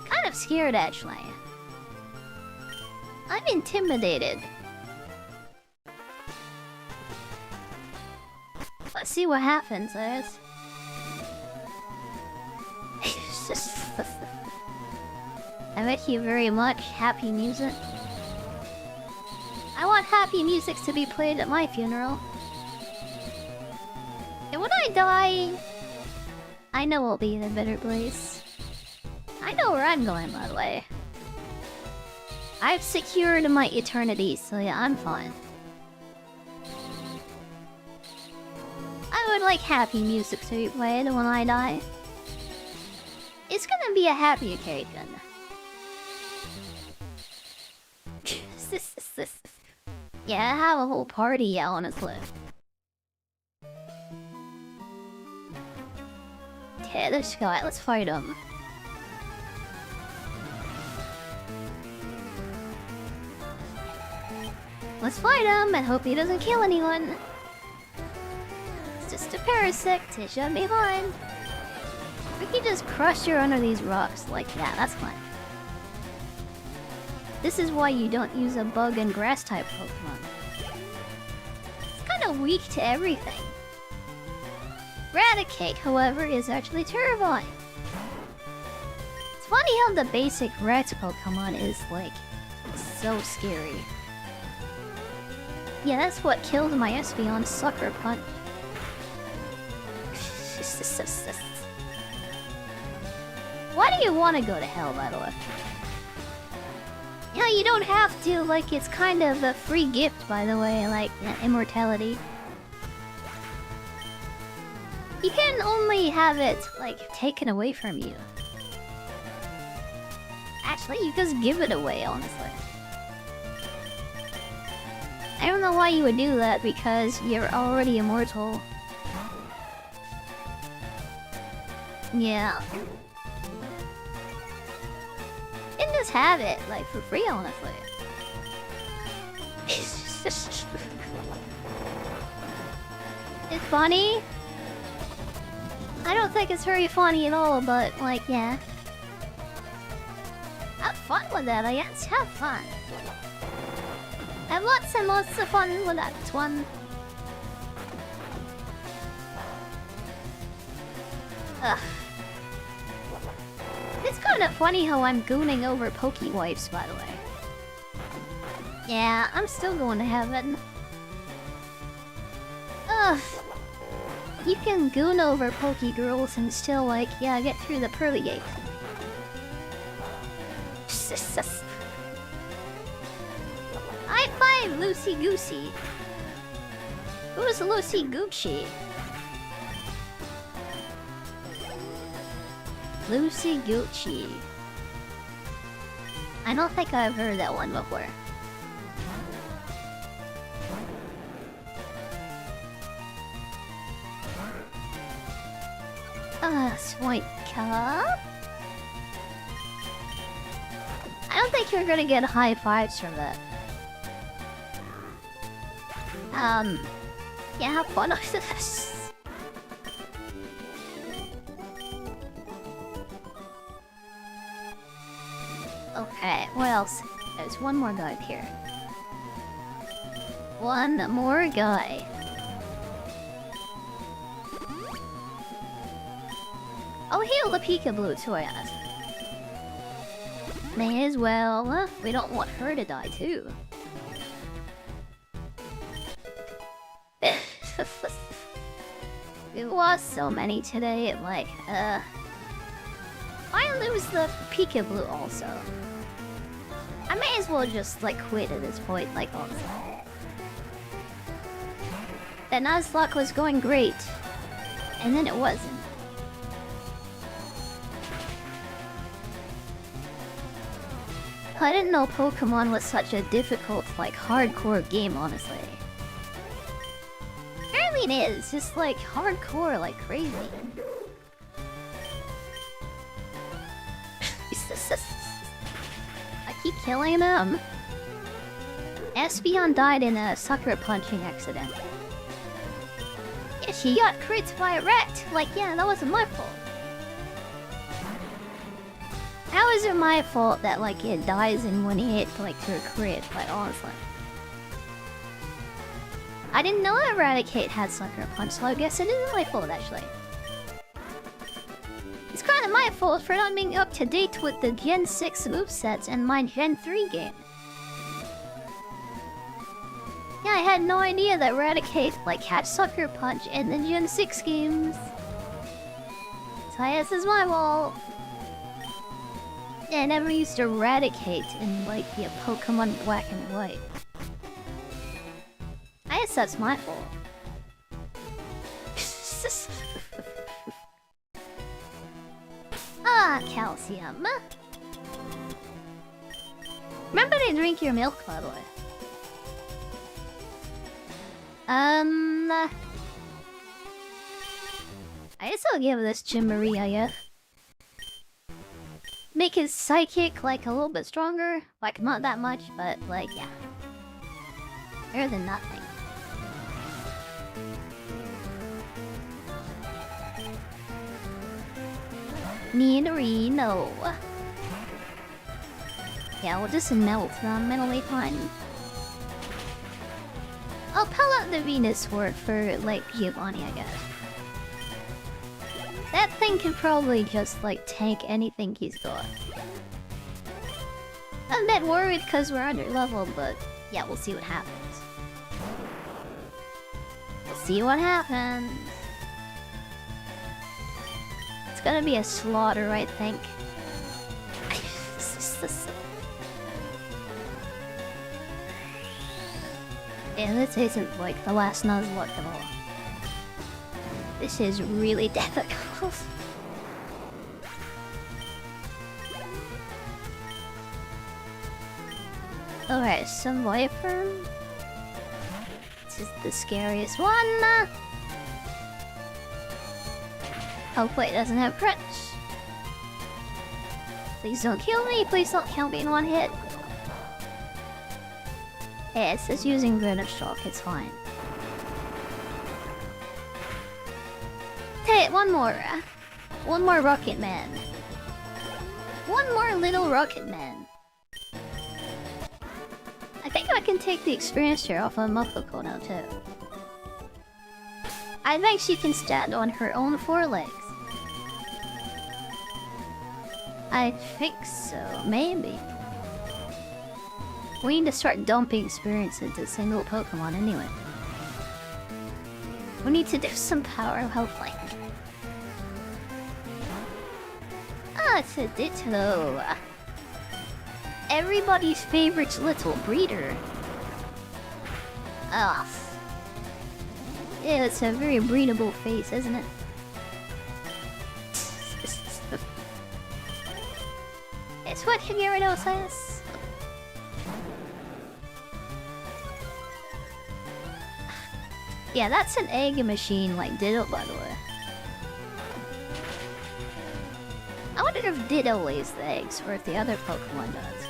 Kind of scared, actually. I'm intimidated. Let's see what happens, guys. Thank you very much. Happy music. I want happy music to be played at my funeral. And when I die, I know I'll be in a better place. I know where I'm going, by the way. I've secured my eternity, so yeah, I'm fine. I would like happy music to be played when I die. It's gonna be a happy occasion. Yeah, I have a whole party, yeah, honestly. Okay, this guy, let's fight him. Let's fight him and hope he doesn't kill anyone. It's just a parasect, it should be fine. We can just crush you under these rocks like that, that's fine. This is why you don't use a bug and grass type Pokemon. It's kinda weak to everything. Raticate, however, is actually terrifying. It's funny how the basic rat Pokemon is like so scary. Yeah, that's what killed my Espeon, Sucker Punch. Why do you want to go to hell, by the way? Yeah, you don't have to, like, it's kind of a free gift, by the way, like, immortality. You can only have it, like, taken away from you. Actually, you just give it away, honestly. I don't know why you would do that, because you're already immortal. Yeah. You can just have it, like, for free, honestly. It's funny. I don't think it's very funny at all, but, like, yeah. Have fun with that, I guess. Have fun. Have lots and lots of fun with that one. Ugh. It's kind of funny how I'm gooning over Poke-Wifes, by the way. Yeah, I'm still going to heaven. Ugh. You can goon over Poke-Girls and still, like, yeah, get through the pearly gate. High five, Lucy Goosey. Who's Lucy Gucci? Lucy Gucci. I don't think I've heard that one before. Swipe Cup? I don't think you're gonna get high fives from that. Yeah, have fun with this. Okay, what else? There's one more guy here. One more guy. I'll heal the Peekaboo too, I guess. May as well. We don't want her to die too. We lost so many today, like, why lose the Peekaboo also? I may as well just, like, quit at this point, like, honestly. The Nuzlocke was going great, and then it wasn't. I didn't know Pokemon was such a difficult, like, hardcore game, honestly. Apparently it is, just like hardcore, like crazy. I keep killing them. Espeon died in a sucker punching accident. Yeah, she got crits by wrecked. Like, yeah, that wasn't my fault. How is it my fault that, like, it dies in one hit, like, to a crit, quite honestly? I didn't know Eradicate had Sucker Punch, so I guess it isn't my fault, actually. It's kind of my fault for not being up to date with the Gen 6 movesets and my Gen 3 game. Yeah, I had no idea that Eradicate, like, had Sucker Punch in the Gen 6 games. So yes, it's my fault. Yeah, I never used Eradicate in, like, the Pokemon Black and White. I guess that's my fault. Ah, calcium. Remember to drink your milk, by the way. I guess I'll give this Jimmery, I guess. Make his psychic, like, a little bit stronger. Like, not that much, but, like, yeah. Better than nothing. Nidorino. Yeah, we'll just melt them, it'll be fine. I'll pull out the Venus Sword for, like, Giovanni, I guess. That thing can probably just, like, tank anything he's got. I'm a bit worried because we're under leveled, but yeah, we'll see what happens. We'll see what happens. It's gonna be a slaughter, I think. Yeah, this isn't like the last Nuzlocke at all. This is really difficult. Alright, some Wyvern. This is the scariest one. Hopefully it doesn't have crutch. Please don't kill me, please don't kill me in one hit. Yeah, it's just using Granite Shock, it's fine. Hey, one more. One more Rocket Man. One more little Rocket Man. I think I can take the experience share off of Mofoko now too. I think she can stand on her own 4 legs. I think so, maybe. We need to start dumping experience into single Pokemon anyway. We need to do some power hopefully. Ah, it's a Ditto. Everybody's favorite little breeder. Ah. Yeah, it's a very breedable face, isn't it? It's what Higurato says. Yeah, that's an egg machine like Ditto, by the way. I wonder if Ditto lays the eggs, or if the other Pokemon does.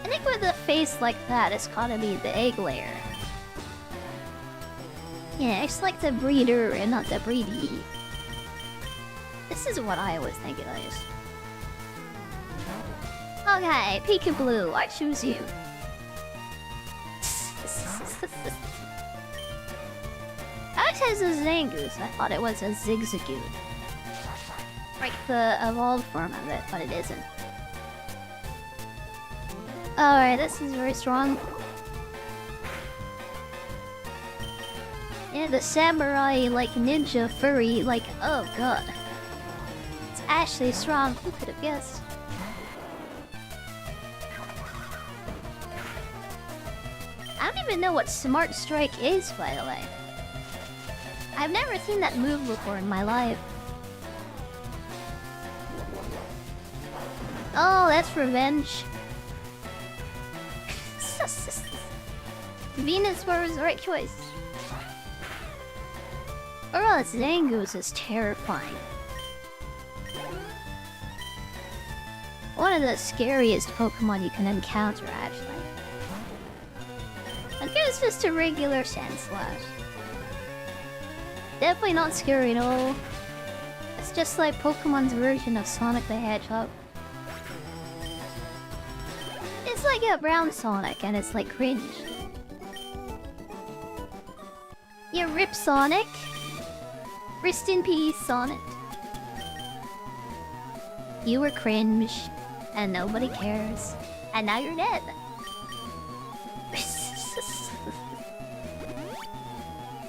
I think with a face like that, it's gotta be the egg layer. Yeah, it's like the breeder and not the breedee. This is what I always think it is. Okay, Peekaboo, I choose you. Alex has a Zangoose. I thought it was a Zigzagoon. Like the evolved form of it, but it isn't. Alright, this is very strong. Yeah, the samurai, like ninja furry, like, oh god. It's actually strong, who could have guessed? I don't even know what Smart Strike is, by the way. I've never seen that move before in my life. Oh, that's revenge. Venus was the right choice. Or else Zangoose is terrifying. One of the scariest Pokemon you can encounter, actually. I guess it's just a regular Sandslash. Definitely not scary at all. It's just like Pokemon's version of Sonic the Hedgehog. It's like a brown Sonic and it's like cringe. You rip Sonic. Rest in peace, Sonic. You were cringe and nobody cares. And now you're dead.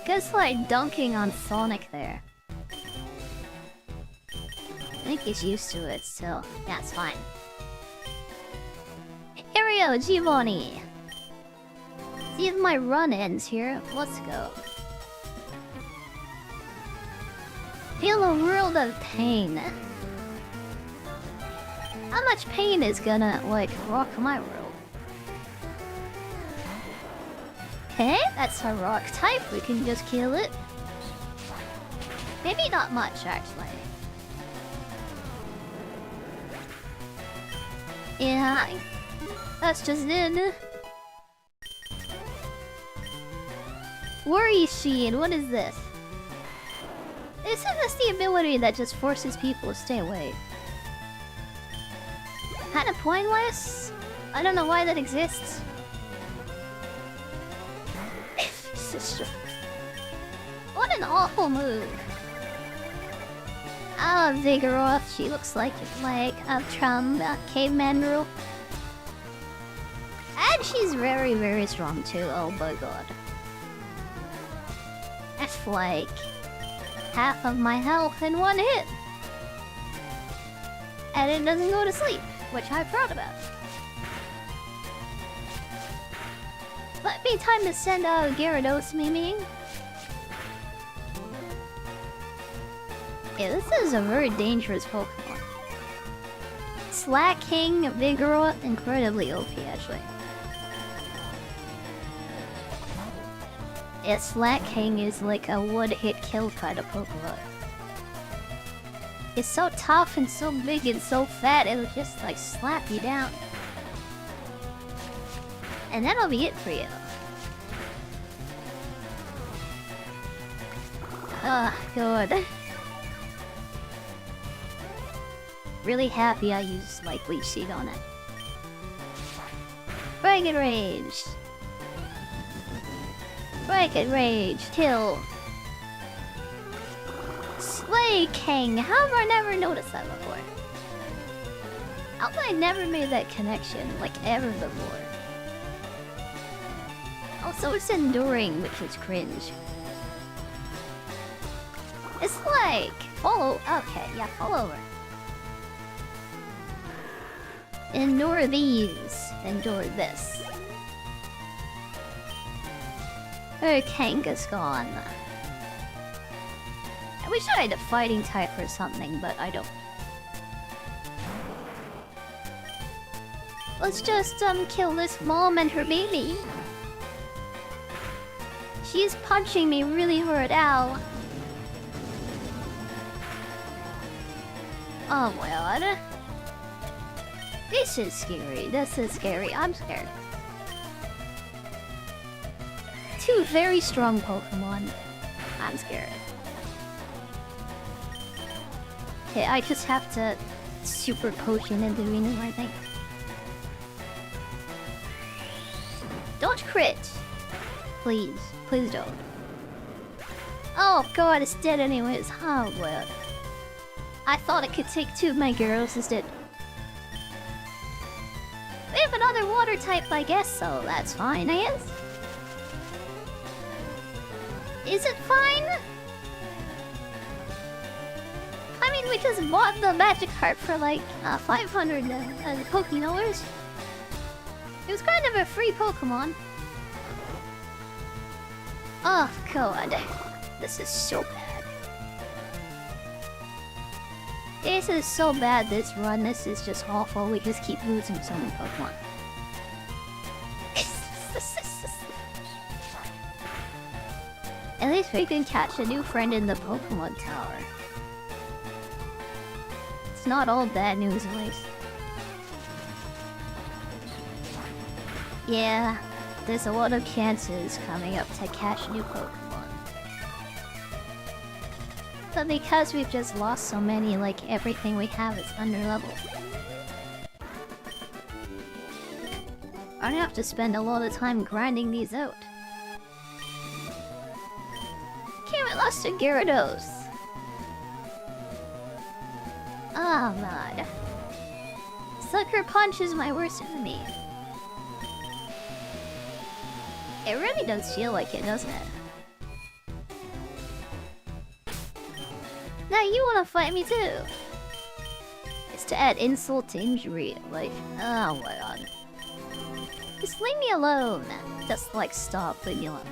Guess like dunking on Sonic there. I think he's used to it still. Yeah, it's fine. Ario, Giovanni! See if my run ends here. Let's go. Feel a world of pain. How much pain is gonna, like, rock my world? Okay, that's a rock type. We can just kill it. Maybe not much, actually. Yeah, that's just it. Worry Sheen, what is this? Isn't this the ability that just forces people to stay away? Kinda pointless? I don't know why that exists. What an awful move. Ah, Vigoroth, she looks like a caveman girl. And she's very, very strong too, oh my god. That's like half of my health in one hit. And it doesn't go to sleep, which I'm proud about. Might be time to send out Gyarados, Mimi. Yeah, this is a very dangerous Pokemon. Slacking, Vigoroth, incredibly OP actually. Yeah, Slacking is like a one-hit kill kind of Pokemon. It's so tough and so big and so fat, it'll just like slap you down. And that'll be it for you. Ah, good. Really happy I used like Leech Seed on it. Dragon Rage! Dragon Rage, kill! Slay King! How have I never noticed that before? How have I never made that connection, like ever before? Also, it's enduring, which is cringe. It's like... follow... okay, yeah, fall over. Endure these. Endure this. Her Kanga's gone. I wish I had a fighting type or something, but I don't. Let's just kill this mom and her baby. She's punching me really hard, ow. Oh my god. This is scary, this is scary, I'm scared. Two very strong Pokemon. I'm scared. Okay, I just have to super potion into Venus, I think. Don't crit! Please, please don't. Oh god, it's dead anyways. Oh god. I thought it could take two of my girls instead. We have another water type, I guess, so that's fine, I guess. Is it fine? I mean, we just bought the magic card for like 500 Pokédollars. It was kind of a free Pokemon. Oh god, this is so bad. This is so bad, this run. This is just awful. We just keep losing so many Pokemon. At least we can catch a new friend in the Pokemon Tower. It's not all bad news, at least. Yeah, there's a lot of chances coming up to catch new Pokemon. But because we've just lost so many, like, everything we have is under level. I'd have to spend a lot of time grinding these out. Can't we lost to Gyarados? Oh god. Sucker Punch is my worst enemy. It really does feel like it, doesn't it? Now you wanna fight me too? It's to add insult to injury, like, oh my god. Just leave me alone. Just like stop, leave me alone.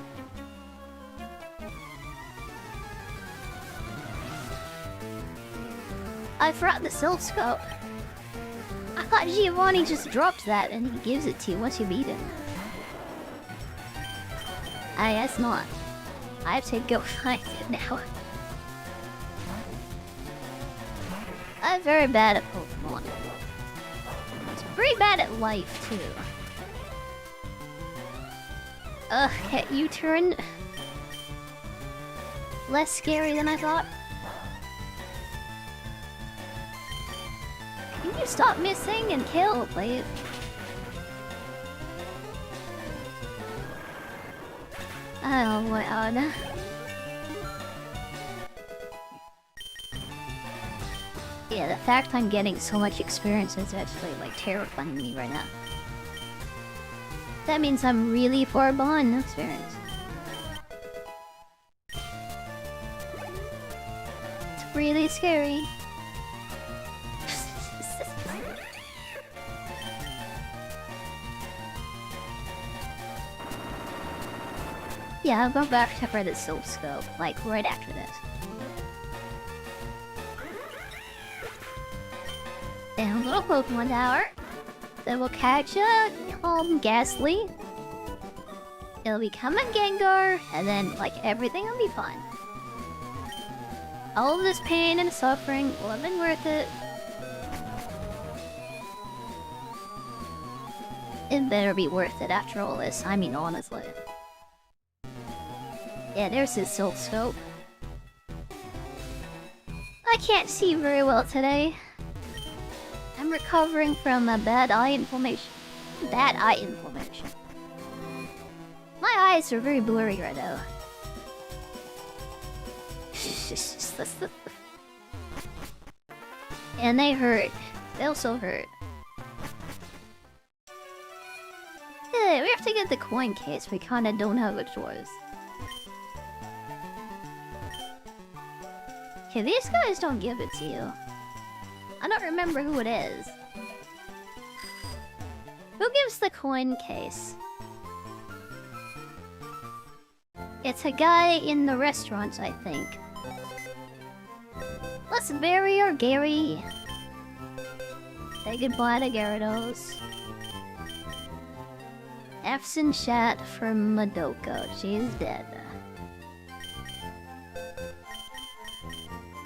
I forgot the Silph Scope. I thought Giovanni just dropped that and he gives it to you once you beat him. I guess not. I have to go find it now. I'm very bad at Pokemon. It's pretty bad at life too. Hit U-turn. Less scary than I thought. Can you stop missing and kill, please? Oh my god. Yeah, the fact I'm getting so much experience is actually like terrifying me right now. That means I'm really far behind in experience. It's really scary. Yeah, I'll go back for the Silph Scope, like right after this. Down little Pokemon Tower. Then we'll catch a Ghastly. It'll become a Gengar, and then like everything will be fine. All of this pain and suffering will have been worth it. It better be worth it after all this, I mean honestly. Yeah, there's his Silph Scope. I can't see very well today. I'm recovering from a bad eye inflammation. Bad eye inflammation. My eyes are very blurry right now. And they hurt. They also hurt. Yeah, we have to get the coin case. We kinda don't have a choice. Okay, these guys don't give it to you. I don't remember who it is. Who gives the coin case? It's a guy in the restaurant, I think. Let's Barry or Gary. Say goodbye to Gyarados. F's in chat for Madoka. She's dead.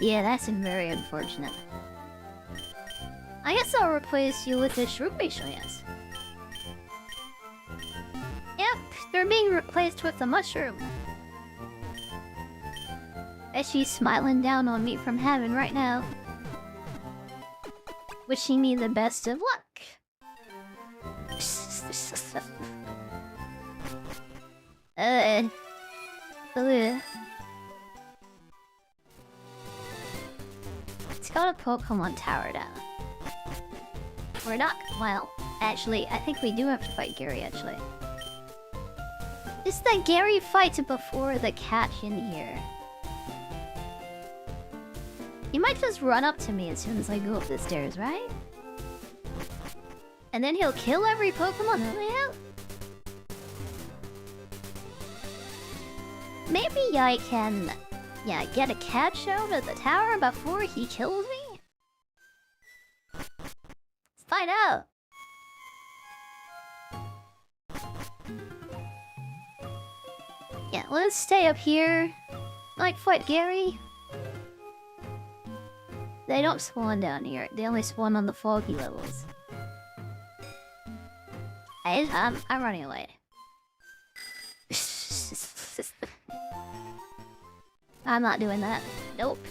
Yeah, that's very unfortunate. I guess I'll replace you with a Shroomish, yes. Yep, they're being replaced with a mushroom. Bet she's smiling down on me from heaven right now. Wishing me the best of luck. It's got a Pokemon Tower down. We're not... well, actually, I think we do have to fight Gary, actually. It's the Gary fight before the catch in here. He might just run up to me as soon as I go up the stairs, right? And then he'll kill every Pokemon on the way out? Maybe I can... yeah, get a catch out of the tower before he kills me? Find out! Yeah, let's stay up here. Like, fight Gary. They don't spawn down here. They only spawn on the foggy levels. I'm running away. I'm not doing that. Nope.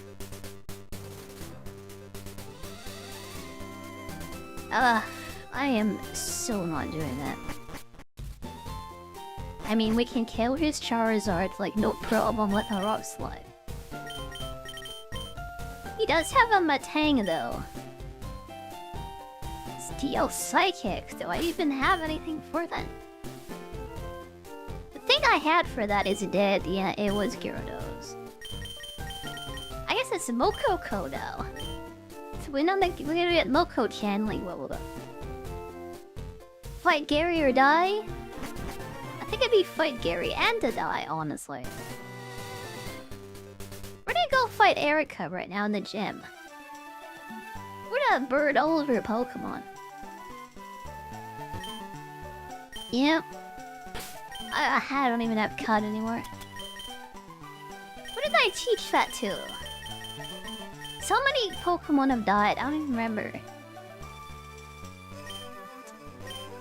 I am so not doing that. I mean, we can kill his Charizard, like, no problem with a Rock Slide. He does have a Matang, though. Steel Psychic. Do I even have anything for that? The thing I had for that is dead. Yeah, it was Gyarados. I guess it's Mokoko, though. So we're gonna get Moko channeling. What will that? Fight Gary or die? I think it'd be fight Gary and to die, honestly. We're gonna go fight Erica right now in the gym. We're gonna bird all over Pokemon. Yep. I don't even have cut anymore. What did I teach that to? So many Pokemon have died, I don't even remember.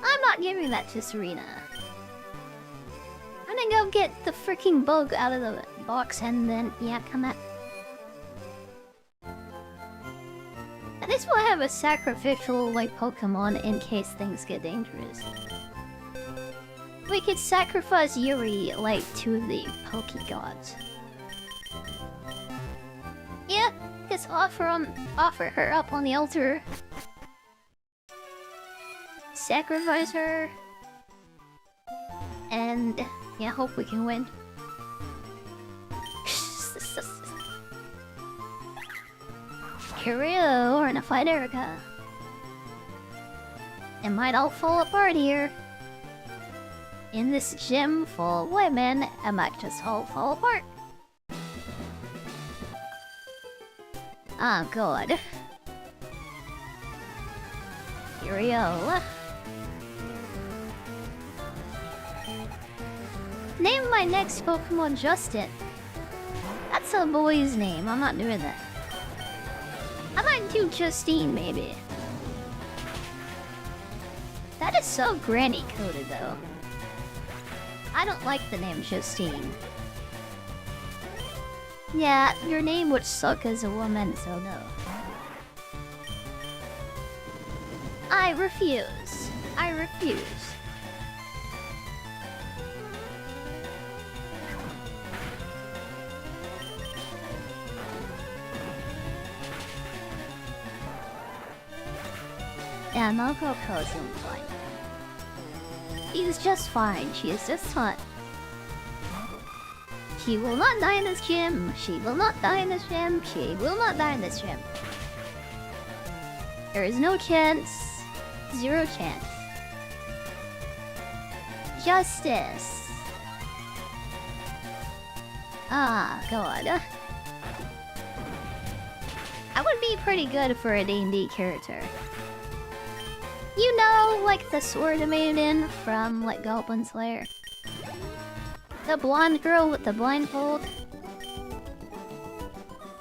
I'm not giving that to Serena. I'm gonna go get the freaking bug out of the box and then, yeah, come at. At least we'll have a sacrificial, like, Pokemon in case things get dangerous. We could sacrifice Yuri, like, to the Pokegods. Yeah, just offer her up on the altar. Sacrifice her. And yeah, hope we can win. Kuroha, we're gonna fight Erica. It might all fall apart here. In this gym full of women, it might just all fall apart. Oh god. Kuroha. Name my next Pokemon Justin. That's a boy's name, I'm not doing that. I might do Justine, maybe. That is so granny coded though. I don't like the name Justine. Yeah, your name would suck as a woman, so no. I refuse. I refuse. Yeah, Mokoko's doing fine. She's just fine. She is just fine. She will not die in this gym. She will not die in this gym. She will not die in this gym. There is no chance. Zero chance. Justice. Ah, God. I would be pretty good for a D&D character. You know, like the sword maiden from, like, Goblin Slayer. The blonde girl with the blindfold.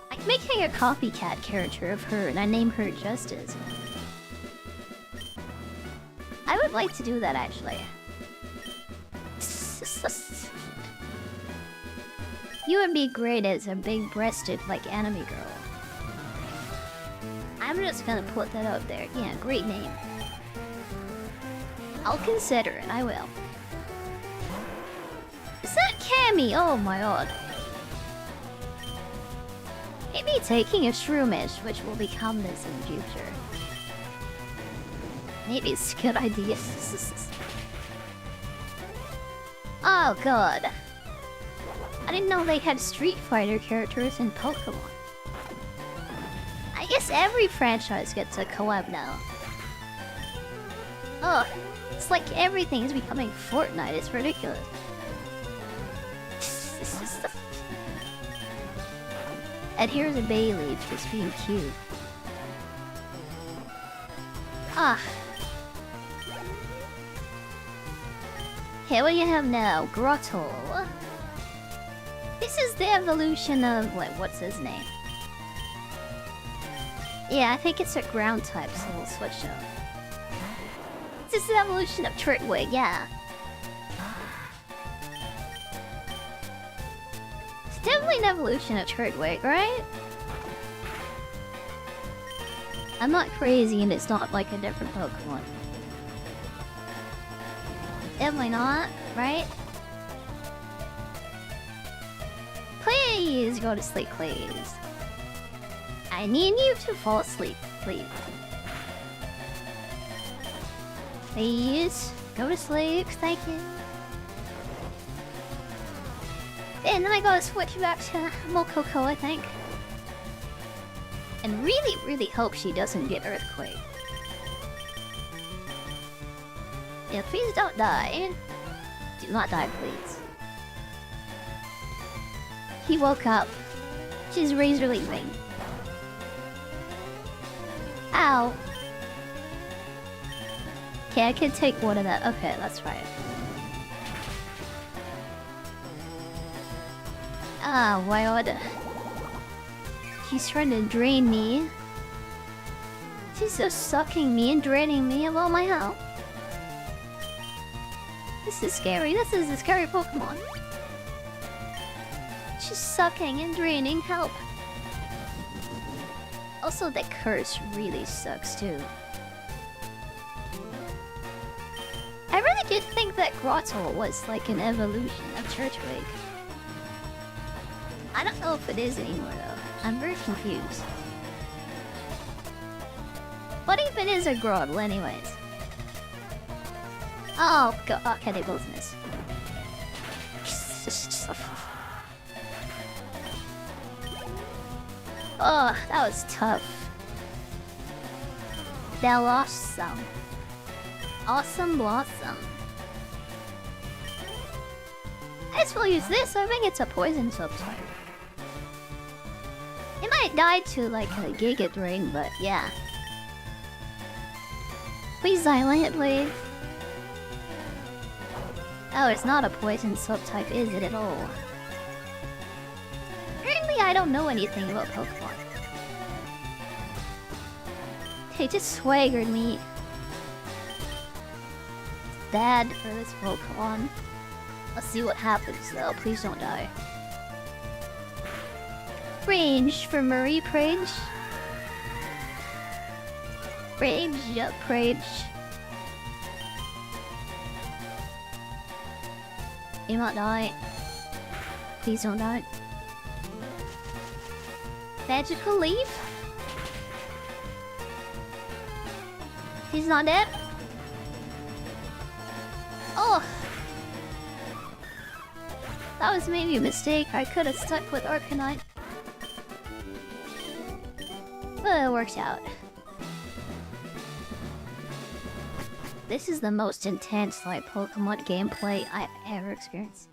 I'm making a copycat character of her and I name her Justice. I would like to do that, actually. You would be great as a big-breasted, like, anime girl. I'm just gonna put that out there. Yeah, great name. I'll consider it, I will. Is that Cammy? Oh my god. Maybe taking a shroomish, which will become this in the future. Maybe it's a good idea. Oh god. I didn't know they had Street Fighter characters in Pokemon. I guess every franchise gets a collab now. Ugh. It's like everything is becoming Fortnite. It's ridiculous. And here's a Bayleaf just being cute. Ah. Okay, what do you have now? Grotto. This is the evolution of, like, what's his name? Yeah, I think it's a ground type, so we'll switch up. This is the evolution of Turtwig, yeah. It's definitely an evolution of Turtwig, right? I'm not crazy and it's not like a different Pokemon. Definitely not, right? Please go to sleep, please. I need you to fall asleep, please. Please, go to sleep, thank you. And then I gotta switch back to Mokoko, I think. And really, really hope she doesn't get Earthquake. Yeah, please don't die. Do not die, please. He woke up. She's razor leaving. Ow. Okay, I can take one of that. Okay, that's right. Ah, wild. She's trying to drain me. She's just sucking me and draining me of all my health. This is scary. This is a scary Pokemon. She's sucking and draining help. Also, that curse really sucks too. I really did think that Grotto was like an evolution of Churchwig. I don't know if it is anymore though. I'm very confused. What even is a Grotle anyways? Oh god, okay, they both miss. Oh, that was tough. That lost some. Awesome Blossom. I just will use this, I think it's a poison subtype. It might die to like a Giga Drain, but yeah. Please silent it, please. Oh, it's not a poison subtype, is it at all? Apparently I don't know anything about Pokemon. They just swaggered me. It's bad for this Pokemon. Let's see what happens though, please don't die. Range for Murray Prage. Rage, Prage. You might die. Please don't die. Magical Leaf? He's not dead? Oh! That was maybe a mistake. I could have stuck with Arcanine. But it works out. This is the most intense like Pokemon gameplay I've ever experienced.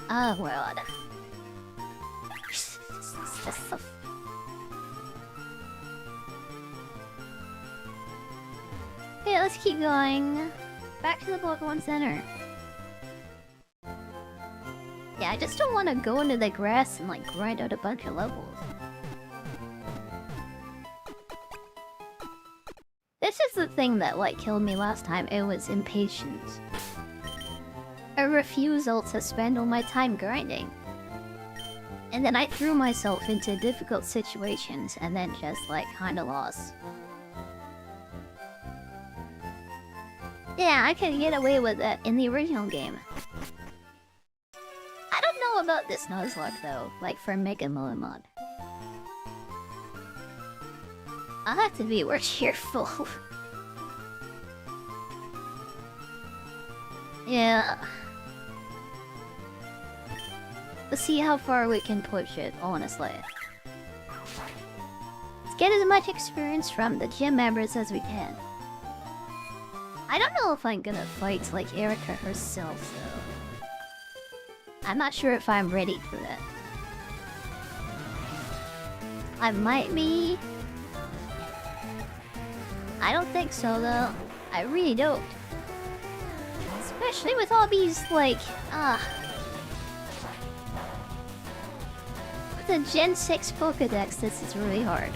Oh god. Okay, let's keep going. Back to the Pokemon Center. Yeah, I just don't want to go into the grass and like grind out a bunch of levels. This is the thing that like killed me last time. It was impatience. A refusal to spend all my time grinding. And then I threw myself into difficult situations and then just like kinda lost. Yeah, I can get away with that in the original game. I don't know about this Nuzlocke though, like for Mega Moemon. I'll have to be more cheerful. Yeah. Let's see how far we can push it, honestly. Let's get as much experience from the gym members as we can. I don't know if I'm gonna fight like Erica herself, though. I'm not sure if I'm ready for that. I might be. I don't think so, though. I really don't. Especially with all these, like, with the Gen 6 Pokedex, this is really hard.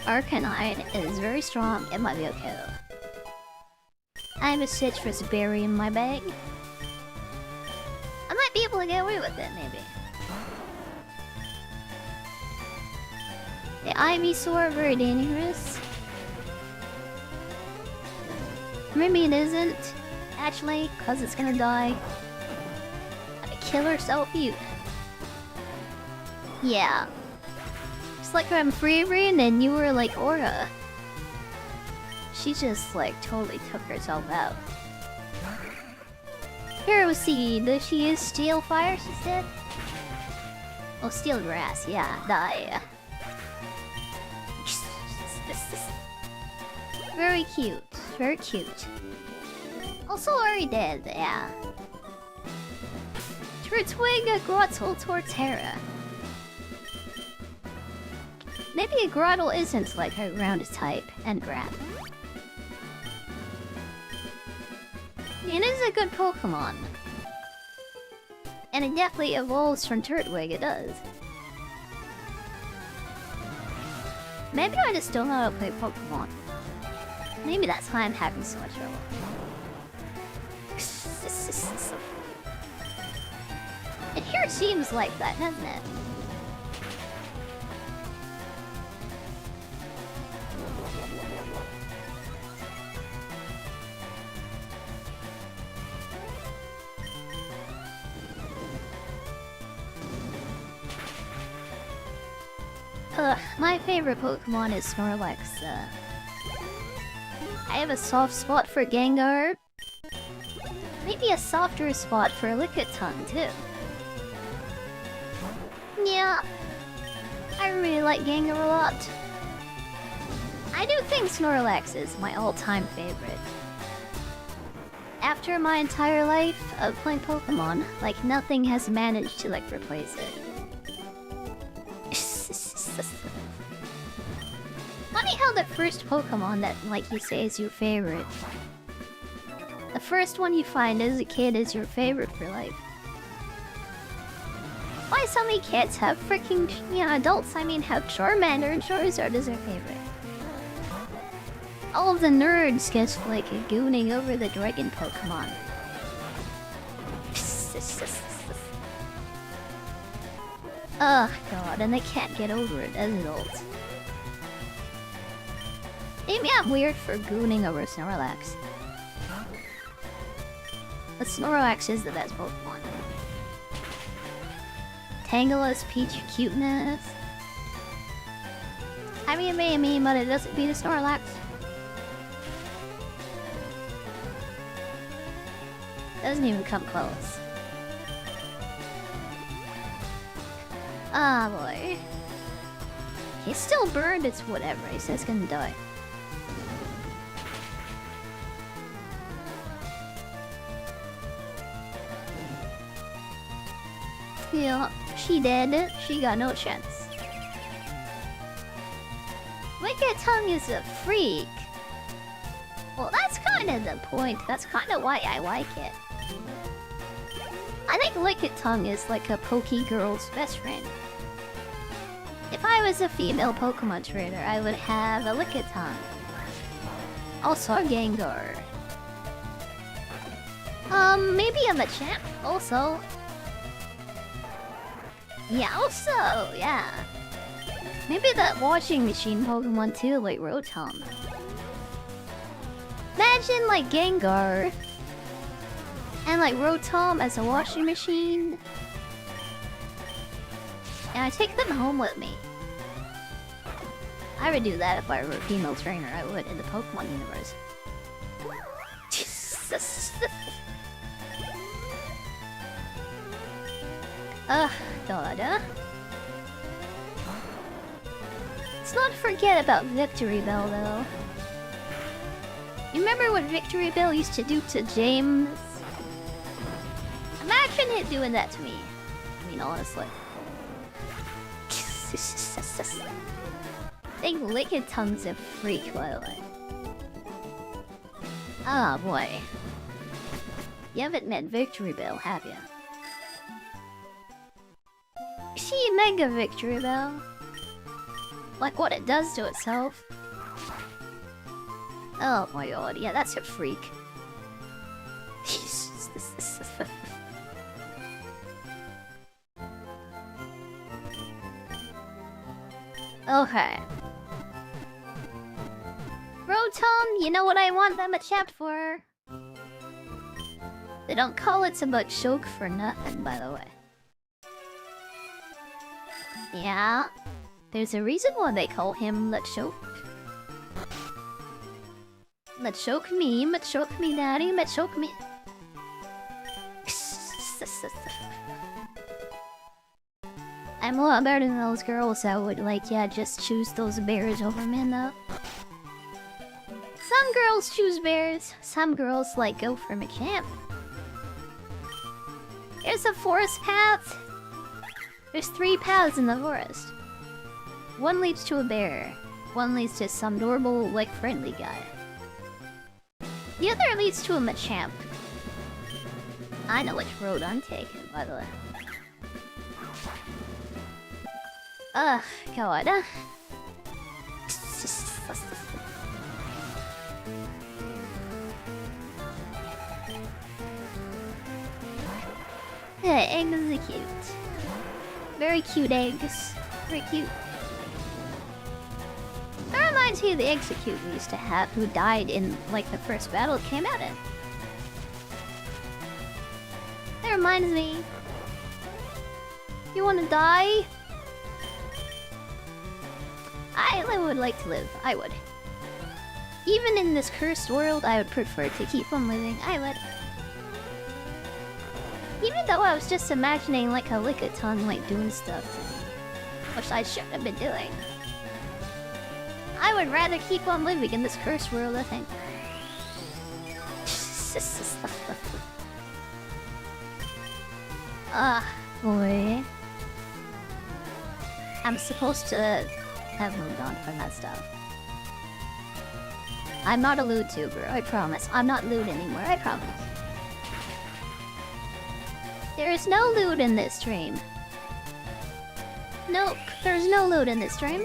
Arcanine is very strong. It might be okay, though. I have a Citrus Berry in my bag. I might be able to get away with it, maybe. The Ivysaur very dangerous. Maybe it isn't, actually, cause it's gonna die. Gotta kill herself, you. Yeah. Just like I'm FireRed and then you were like Aura. She just like totally took herself out. Here we see, does she use Steel Fire, she said? Oh, Steel Grass, yeah, die. Very cute, very cute. Also already dead, yeah. Turtwig, Grottle, Torterra. Maybe a Grottle isn't like her ground type, and Grab. It is a good Pokemon. And it definitely evolves from Turtwig, it does. Maybe I just don't know how to play Pokemon. Maybe that's why I'm having so much trouble. It here seems like that, doesn't it? My favorite Pokemon is Snorlax. I have a soft spot for Gengar. Maybe a softer spot for Lickitung too. Yeah, I really like Gengar a lot. I do think Snorlax is my all-time favorite. After my entire life of playing Pokemon, like nothing has managed to like replace it. Funny how the first Pokemon that like you say is your favorite. The first one you find as a kid is your favorite for life. Why so many kids have freaking, you know, adults, I mean, have Charmander and Charizard as their favorite. All of the nerds get like gooning over the dragon Pokemon. Ugh, god, and they can't get over it as adults. Maybe I'm weird for gooning over Snorlax. But Snorlax is the best Pokemon. Tangalus, Peach, cuteness. I mean, but it doesn't beat a Snorlax. Doesn't even come close. Ah, boy. He's still burned, it's whatever. He says he's gonna die. Yeah, she dead. She got no chance. Lickitung is a freak. Well, that's kind of the point. That's kind of why I like it. I think Lickitung is like a Poké girl's best friend. If I was a female Pokemon trainer, I would have a Lickitung. Also a Gengar. Maybe a Machamp also. Yeah, also, yeah. Maybe that washing machine Pokemon too, like Rotom. Imagine like Gengar and like Rotom as a washing machine. And I take them home with me. I would do that if I were a female trainer, I would, in the Pokemon universe. God. Let's not forget about Victory Bell, though. You remember what Victory Bell used to do to James? Imagine it doing that to me. I mean, honestly. I think Lickitung a freak, by the way. Ah, boy. You haven't met Victory Bell, have you? See Mega Victory Bell? Like what it does to itself? Oh my god, yeah, that's a freak. Okay. Rotom, you know what I want them Machamp for? They don't call it Machoke for nothing, by the way. Yeah. There's a reason why they call him Machoke. Machoke me daddy, Machoke me. I'm a lot better than those girls that would, like, yeah, just choose those bears over men, though. Some girls choose bears, some girls, like, go for Machamp. There's a forest path. There's 3 paths in the forest. One leads to a bear. One leads to some normal, like, friendly guy. The other leads to a Machamp. I know which road I'm taking, by the way. Ugh, God. Yeah, eggs are cute. Very cute eggs. Very cute. That reminds me of the execute we used to have who died in, like, the first battle it came out in. That reminds me. You wanna die? I would like to live. I would. Even in this cursed world, I would prefer to keep on living. I would. Even though I was just imagining, like, a Lickitung, like, doing stuff to me. Which I shouldn't have been doing. I would rather keep on living in this cursed world, I think. Boy. I'm supposed to have moved on from that stuff. I'm not a lewd tuber, I promise. I'm not lewd anymore, I promise. There is no loot in this stream. Nope, there's no loot in this stream.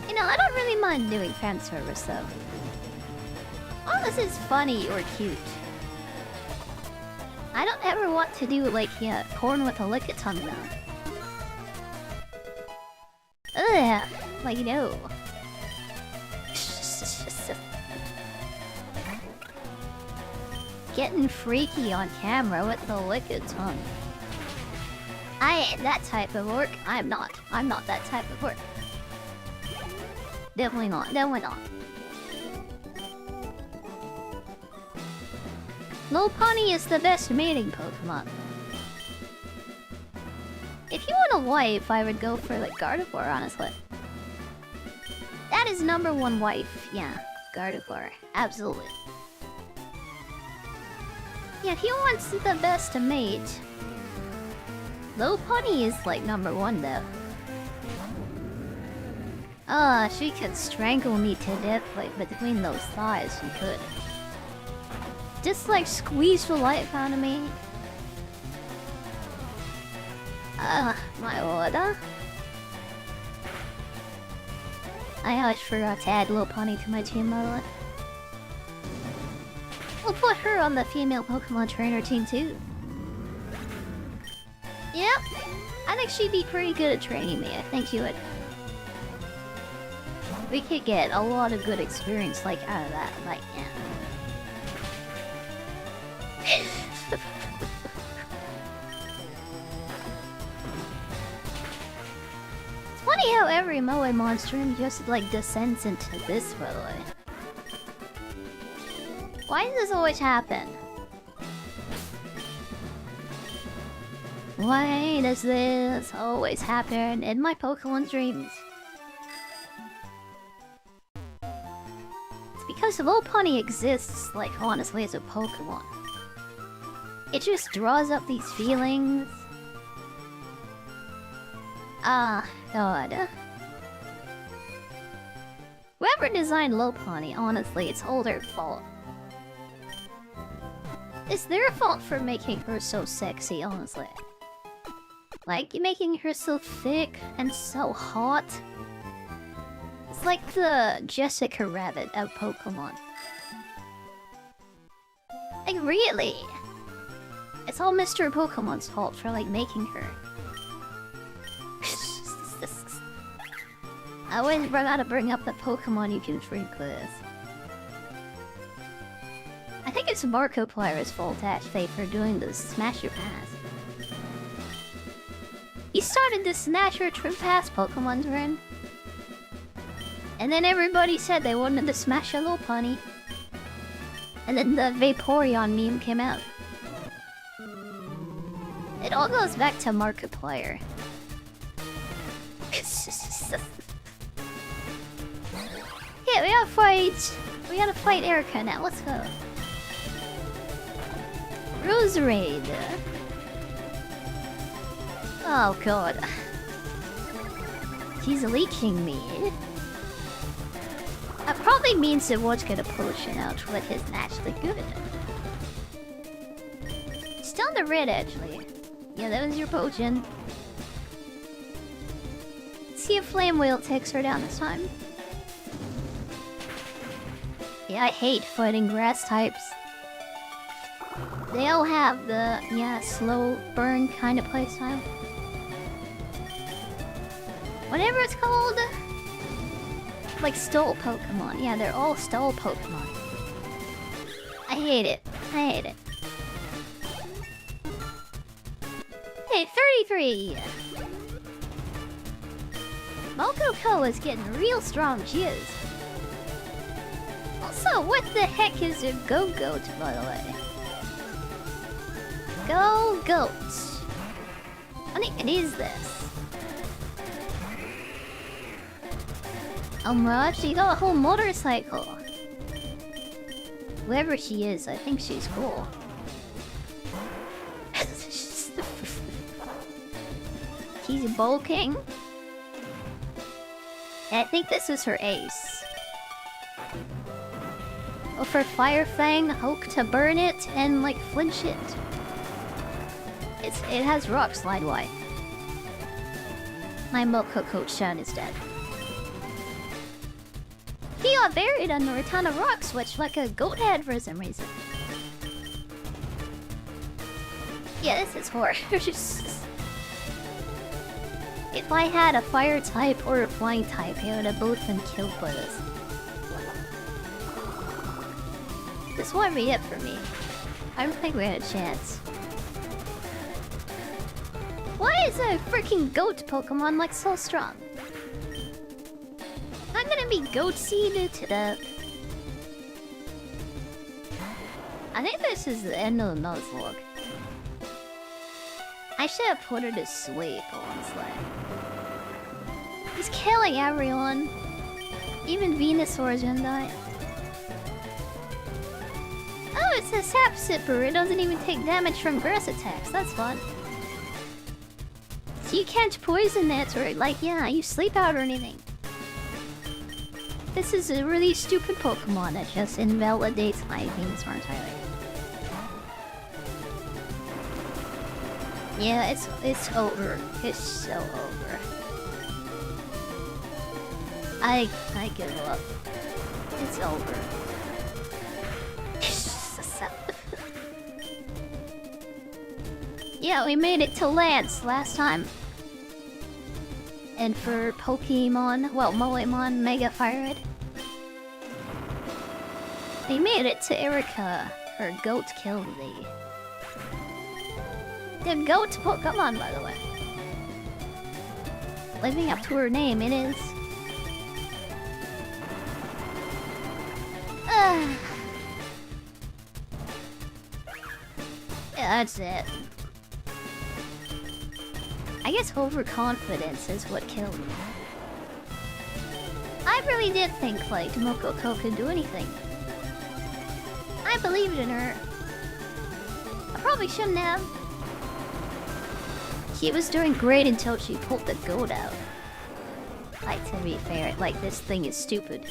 You know, I don't really mind doing fan service though. Unless it's funny or cute. I don't ever want to do, like, yeah, porn with a Lickitung though. Ugh, like, no. Getting freaky on camera with the Lickitung. I ain't that type of work. I'm not that type of work. Definitely not. Definitely not. Lopunny is the best mating Pokemon. If you want a wife, I would go for, like, Gardevoir, honestly. That is #1 wife. Yeah, Gardevoir. Absolutely. Yeah, if you want the best to mate, Lopunny is, like, #1 though. She could strangle me to death, like, between those thighs, she could. Just, like, squeeze the life out of me. My order. I always forgot to add Lopunny to my team, by the way. We'll put her on the female Pokemon trainer team too. Yep. I think she'd be pretty good at training me. I think she would. We could get a lot of good experience, like, out of that. Like, yeah. It's funny how every Moemon stream just, like, descends into this, by the way. Why does this always happen? Why does this always happen in my Pokemon streams? It's because Lopunny exists, like, honestly, as a Pokemon. It just draws up these feelings. God. Whoever designed Lopunny, honestly, it's all their fault. It's their fault for making her so sexy, honestly. Like, making her so thick and so hot. It's like the Jessica Rabbit of Pokemon. Like, really? It's all Mr. Pokemon's fault for, like, making her. I always gotta bring up the Pokemon you can drink with. I think it's Markiplier's fault, actually, for doing the Smasher Pass. He started the Smasher Pass Pokemon run. And then everybody said they wanted to smash a Lopunny. And then the Vaporeon meme came out. It all goes back to Markiplier. Yeah, we gotta fight. We gotta fight Erica now. Let's go. Roserade. Oh god. She's leeching me. That probably means it won't get a potion out, which is naturally good. Still in the red, actually. Yeah, that was your potion. Let's see if Flame Wheel takes her down this time. Yeah, I hate fighting grass types. They all have the, yeah, slow burn kind of playstyle. Whatever it's called. Like stole Pokemon. Yeah, they're all stole Pokemon. I hate it. I hate it. Hey, 33! Mokoko is getting real strong, she is. Also, what the heck is a Go-Goat, by the way? Go-Goat. What even is this? Oh my, she got a whole motorcycle. Whoever she is, I think she's cool. She's bulking. And I think this is her ace. Well, for Fire Fang, Hulk to burn it and like flinch it. It has Rock Slide Y. My Mokoko-chan is dead. He got buried under a ton of rocks, which like a goat head for some reason. Yeah, this is horror. If I had a fire type or a flying type, they would have both been killed by this. This won't be it for me. I don't think we had a chance. Why is a freaking goat Pokemon like so strong? I'm gonna be goat seeded to death. I think this is the end of the Nuzlocke. I should have put her to sleep, honestly. He's killing everyone. Even Venusaur's gonna die. Oh, it's a sap sipper. It doesn't even take damage from grass attacks. That's fun. So you can't poison it or like, yeah, you sleep out or anything. This is a really stupid Pokemon that just invalidates my Venusaur entirely. Yeah, it's over. It's so over. I give up. It's over. Yeah, we made it to Lance last time. And for Pokemon, well, Moemon Mega FireRed, we made it to Erica. Her goat killed thee. The goat Pokemon, by the way. Living up to her name, it is. Yeah, that's it. I guess overconfidence is what killed me. I really did think, like, Mokoko could do anything. I believed in her. I probably shouldn't have. She was doing great until she pulled the goat out. Like, to be fair, like, this thing is stupid.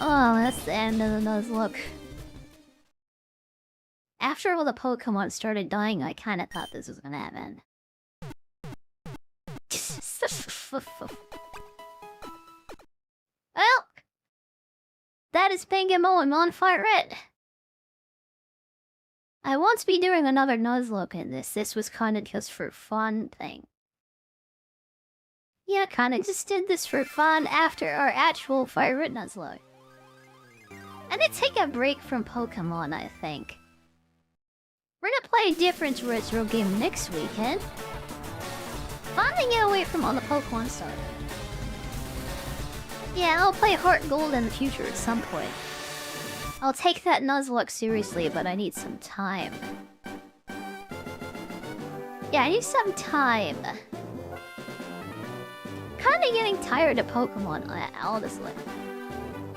Oh, that's the end of the Nuzlocke. After all the Pokemon started dying, I kinda thought this was gonna happen. Well, that is Mega Moemon FireRed. I won't be doing another Nuzlocke in this. This was kinda just for fun thing. Yeah, kinda just did this for fun after our actual FIRERED Nuzlocke. And then take a break from Pokemon, I think. We're gonna play a different retro game next weekend. Finally get away from all the Pokemon stuff. Yeah, I'll play Heart Gold in the future at some point. I'll take that Nuzlocke seriously, but I need some time. Yeah, I need some time. Kinda getting tired of Pokemon, honestly.